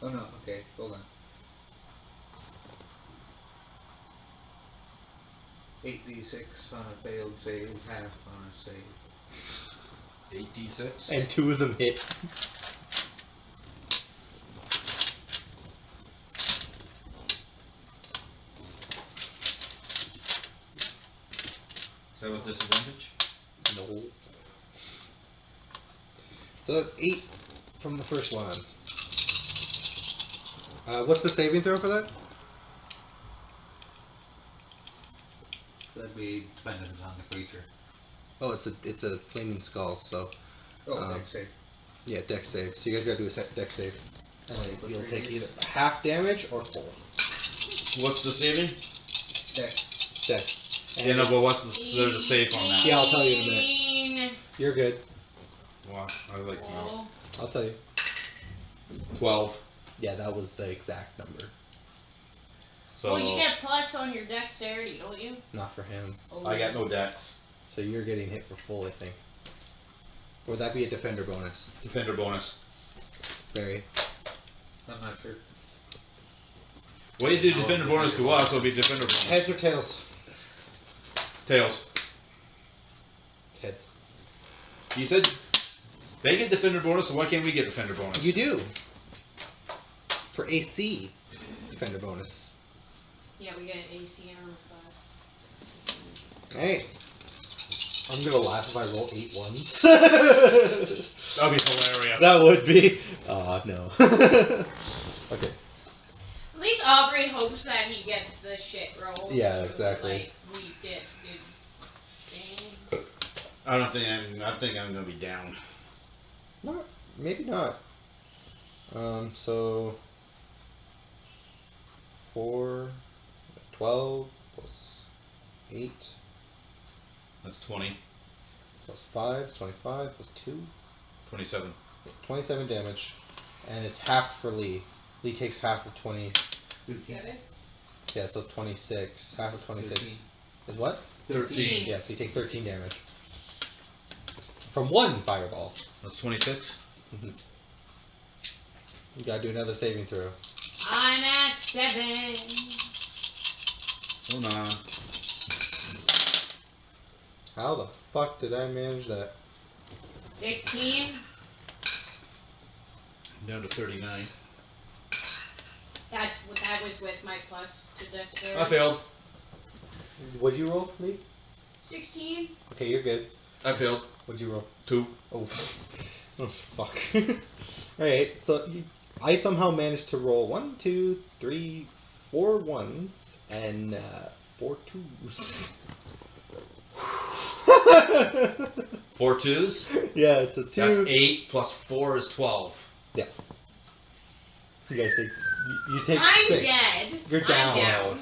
Oh no, okay, hold on. 8d6 on a failed save, half on a save. 8d6. And 2 of them hit. Is that with disadvantage? No. So that's 8 from the first one. What's the saving throw for that? That'd be dependent on the creature. Oh, it's a flaming skull, so Oh, dex save. yeah, dex save. So you guys gotta do a dex save. And What's you'll your take damage? either half damage or full. What's the saving? Dex. Dex. Yeah, no, but what's the, there's a save on that. Yeah, I'll tell you in a minute. You're good. Well, I'd like to know. I'll tell you. 12. Yeah, that was the exact number. So Well, you get plus on your dexterity, don't you? Not for him. Oh. I got no dex. So you're getting hit for full, I think. Or would that be a defender bonus? Defender bonus. Barry. I'm not sure. Well, you did defender bonus to us, so it'll be defender bonus. Heads or tails? Tails. Heads. You said they get defender bonus, so why can't we get defender bonus? You do. For AC, defender bonus. Yeah, we get an AC armor class. Hey. I'm gonna laugh if I roll 8 ones. That'd be hilarious. That would be. No. Okay. At least Aubrey hopes that he gets the shit roll. Yeah, so, exactly. Like, we get good things. I think I'm gonna be down. Not. Maybe not. So. 4, 12, plus 8, That's 20. plus 5 is 25, plus 2. 27. 27 damage. And it's half for Lee. Lee takes half of 20. Get it? Yeah, so 26. Half of 26 13. is what? 13. Yeah, so you take 13 damage. From one fireball. That's 26. You gotta do another saving throw. I'm at 7. Hold on. How the fuck did I manage that? 16. I'm down to 39. That was with my plus to dexterity. I failed. What'd you roll, Lee? 16. Okay, you're good. I failed. What'd you roll? 2. Oh, oh fuck. Alright, so I somehow managed to roll 1, 2, 3, 4 ones and 4 twos. 4 twos. Yeah, it's a 2. That's 8 plus 4 is 12. Yeah. You guys take. You take I'm 6. dead. You're down. I'm down.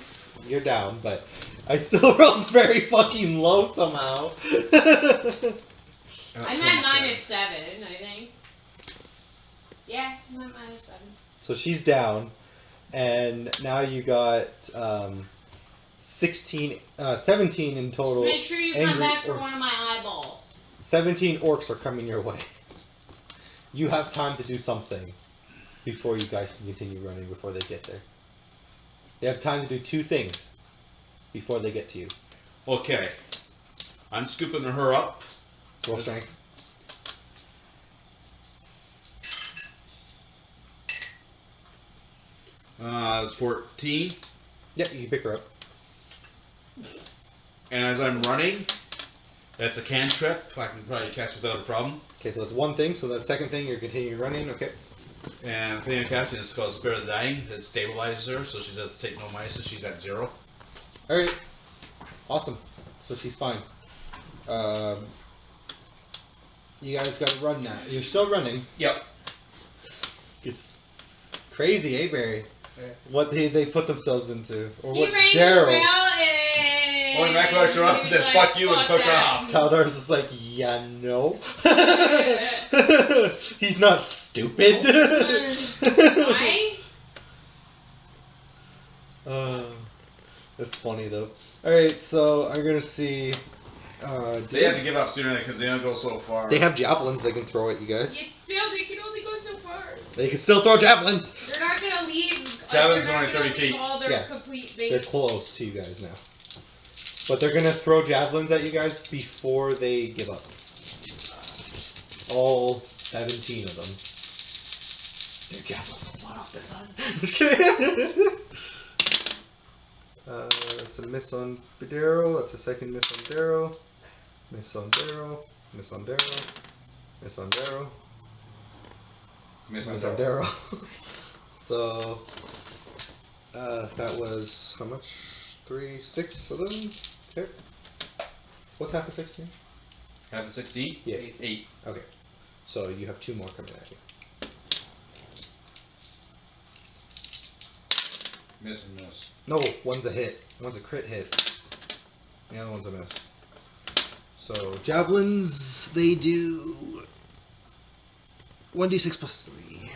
You're down, but I still rolled very fucking low somehow. I'm at -7, I think. Yeah, I'm at -7. So she's down, and now you got 17 in total. Just make sure you come angry back for orc. one of my eyeballs. 17 orcs are coming your way. You have time to do something before you guys can continue running before they get there. They have time to do 2 things before they get to you. Okay. I'm scooping her up. Roll strength. It's 14. Yep, you can pick her up. And as I'm running, that's a cantrip. I can probably cast without a problem. Okay, so that's one thing. So that second thing, you're continuing running. Okay. And the thing I'm casting is called Spirit of the Dying. That stabilizes her, so she doesn't take no minuses. She's at 0. All right. Awesome. So she's fine. You guys got to run now. You're still running. Yep. It's crazy, eh, Barry? Yeah. What they put themselves into, or He what rang the Daryl. bell and Well, Mac showed up and he was said, like, "Fuck you," and "Fuck took that." off. Taldar's just like, yeah, no. He's not stupid. Why? That's funny though. All right, so I'm gonna see. They have to give up sooner because they don't go so far. They have javelins they can throw at you guys. It's still, they can only go so far. They can still throw javelins. They're not gonna leave. Javelin's they're not only gonna 30 leave feet. all their Yeah. complete They're base. close to you guys now. But they're gonna throw javelins at you guys before they give up. All 17 of them. Their javelins will blow off the sun. Just kidding. That's a miss on Daryl. That's a second miss on Daryl. Miss on Daryl. Miss on Daryl. Miss on Daryl. Miss Miss on Daryl. So that was how much? 3, 6 of them? Okay. What's half of 16? Half of 16? Yeah. 8. Okay. So you have 2 more coming at you. Miss and miss. No, one's a hit. One's a crit hit. The other one's a miss. So javelins, they do 1d6 plus 3.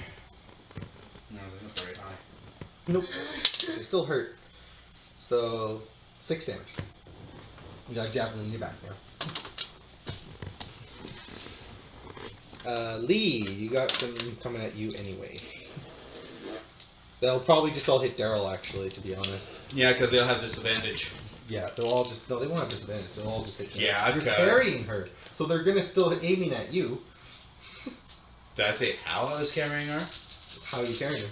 No, they're not very high. Nope. They still hurt. So 6 damage. You got a javelin in your back now. Lee, you got some coming at you anyway. They'll probably just all hit Daryl, actually, to be honest. Yeah, because they'll have disadvantage. Yeah, they'll all just... No, they won't have disadvantage. They'll all just hit Daryl. Yeah, You're okay. carrying her, so they're going to still aiming at you. Did I say how I was carrying her? How are you carrying her?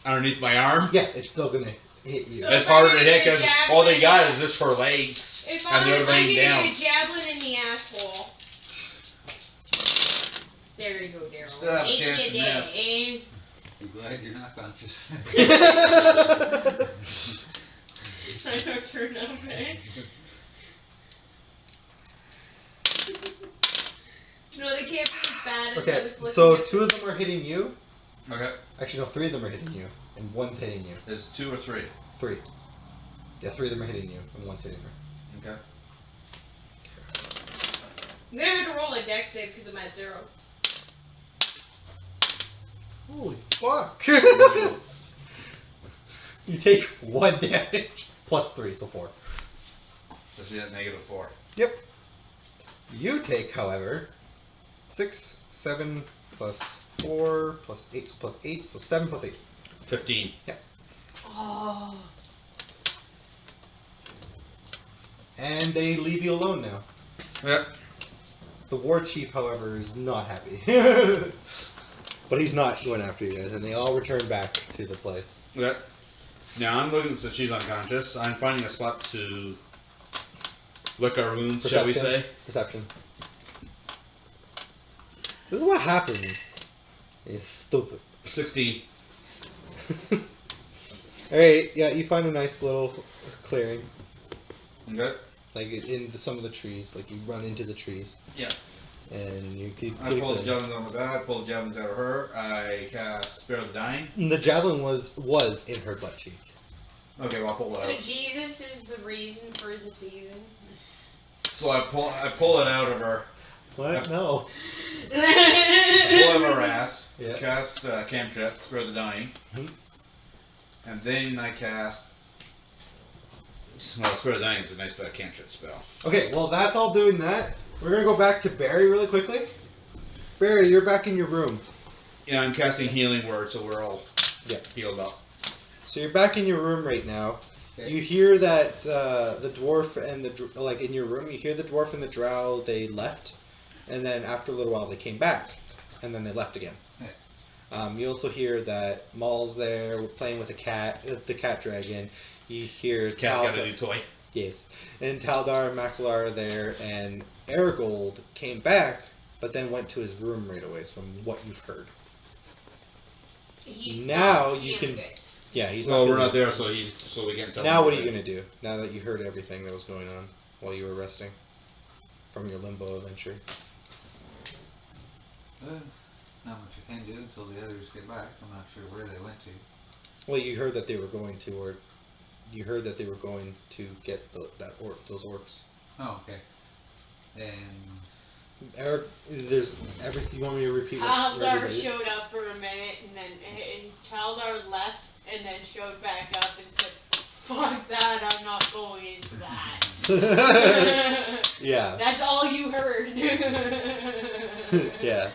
Underneath my arm? Yeah, it's still going to hit you. So- It's harder to hit if I because get a all they got javelin- is just her legs. If And they're I'm laying getting down. a javelin in the asshole. There you go, Daryl. Still have a Ain't chance you to dead, miss. eh? I'm glad you're not conscious. I don't turn up, eh? No, they can't be as bad as I Okay, was looking so at. 2 of them are hitting you. Okay. Actually, no, 3 of them are hitting you, and 1's hitting you. There's 2 or 3. 3. Yeah, 3 of them are hitting you, and 1's hitting her. Okay. I'm gonna have to roll a dex save because I'm at 0. Holy fuck! You take 1 damage, plus 3, so 4. Just be at -4. Yep. You take, however, 6, 7, plus 4, plus 8, so plus 8, so 7 plus 8. 15. Oh. And they leave you alone now. Yep. The war chief, however, is not happy. But he's not going after you guys, and they all return back to the place. Yep. Now I'm looking, so she's unconscious. I'm finding a spot to lick our wounds, shall we say? Perception. This is what happens. It's stupid. 16. Alright, yeah, you find a nice little clearing. Okay. Like in some of the trees, like you run into the trees. Yeah. And you keep. I pull the javelins on my back, I pull the javelins out of her, I cast Spare the Dying. The javelin was in her butt cheek. Okay, well I'll pull it So out. Jesus is the reason for the season. So I pull it out of her. What? No. Pull out of her ass. Yeah. Cast Cantrip, Spare the Dying. Mhm. And then I cast... Well, Spare the Dying is a nice cantrip spell. Okay, well that's all doing that. We're gonna go back to Barry really quickly. Barry, you're back in your room. Yeah, I'm casting Healing Word, so we're all Yeah. healed up. So you're back in your room right now. Okay. You hear that the dwarf and like in your room, you hear the dwarf and the drow, they left, and then after a little while they came back, and then they left again. You also hear that Maul's there playing with the cat dragon. You hear Cat's got a new toy. Yes, and Taldar and Mackler are there, and Aragold came back, but then went to his room right away. From what you've heard, He's Now not you feeling can- good. yeah, he's Well, we're feeling not there, so we can't tell Now him what are you anything. gonna do? Now that you heard everything that was going on while you were resting from your limbo adventure. Not much I can do until the others get back. I'm not sure where they went to. Well, you heard that they were going to, or you heard that they were going to get those orcs. Oh, okay. And Eric, there's everything. You want me to repeat? what Taldar everybody- showed up for a minute, and then Taldar left, and then showed back up and said, "Fuck that! I'm not going into that." Yeah. That's all you heard. Yeah.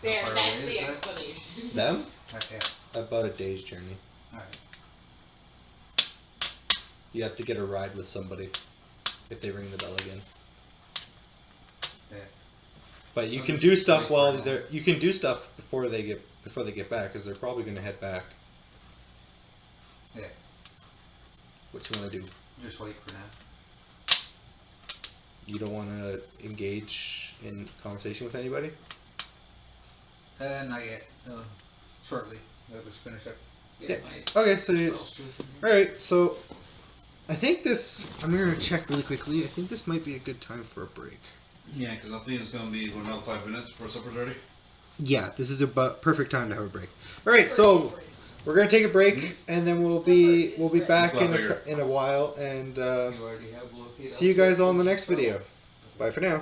There, How far that's away the is that? explanation. Them? yeah. About a day's journey. Alright. You have to get a ride with somebody if they ring the bell again. Yeah. But you I'll can just do stuff wait while for now. they're. You can do stuff before they get back, because they're probably going to head back. Yeah. What you want to do? Just wait for now. You don't want to engage in conversation with anybody? Not yet. Shortly. Let us finish up. Yeah. My Okay, so you, spell station. alright, so I think this, I'm going to check really quickly. I think this might be a good time for a break. Yeah, because I think it's going to be another 5 minutes before supper's ready. Yeah, this is a perfect time to have a break. Alright, so we're going to take a break and then we'll be back That's what I in a while and You already have located. see you guys all in the next video. Bye for now.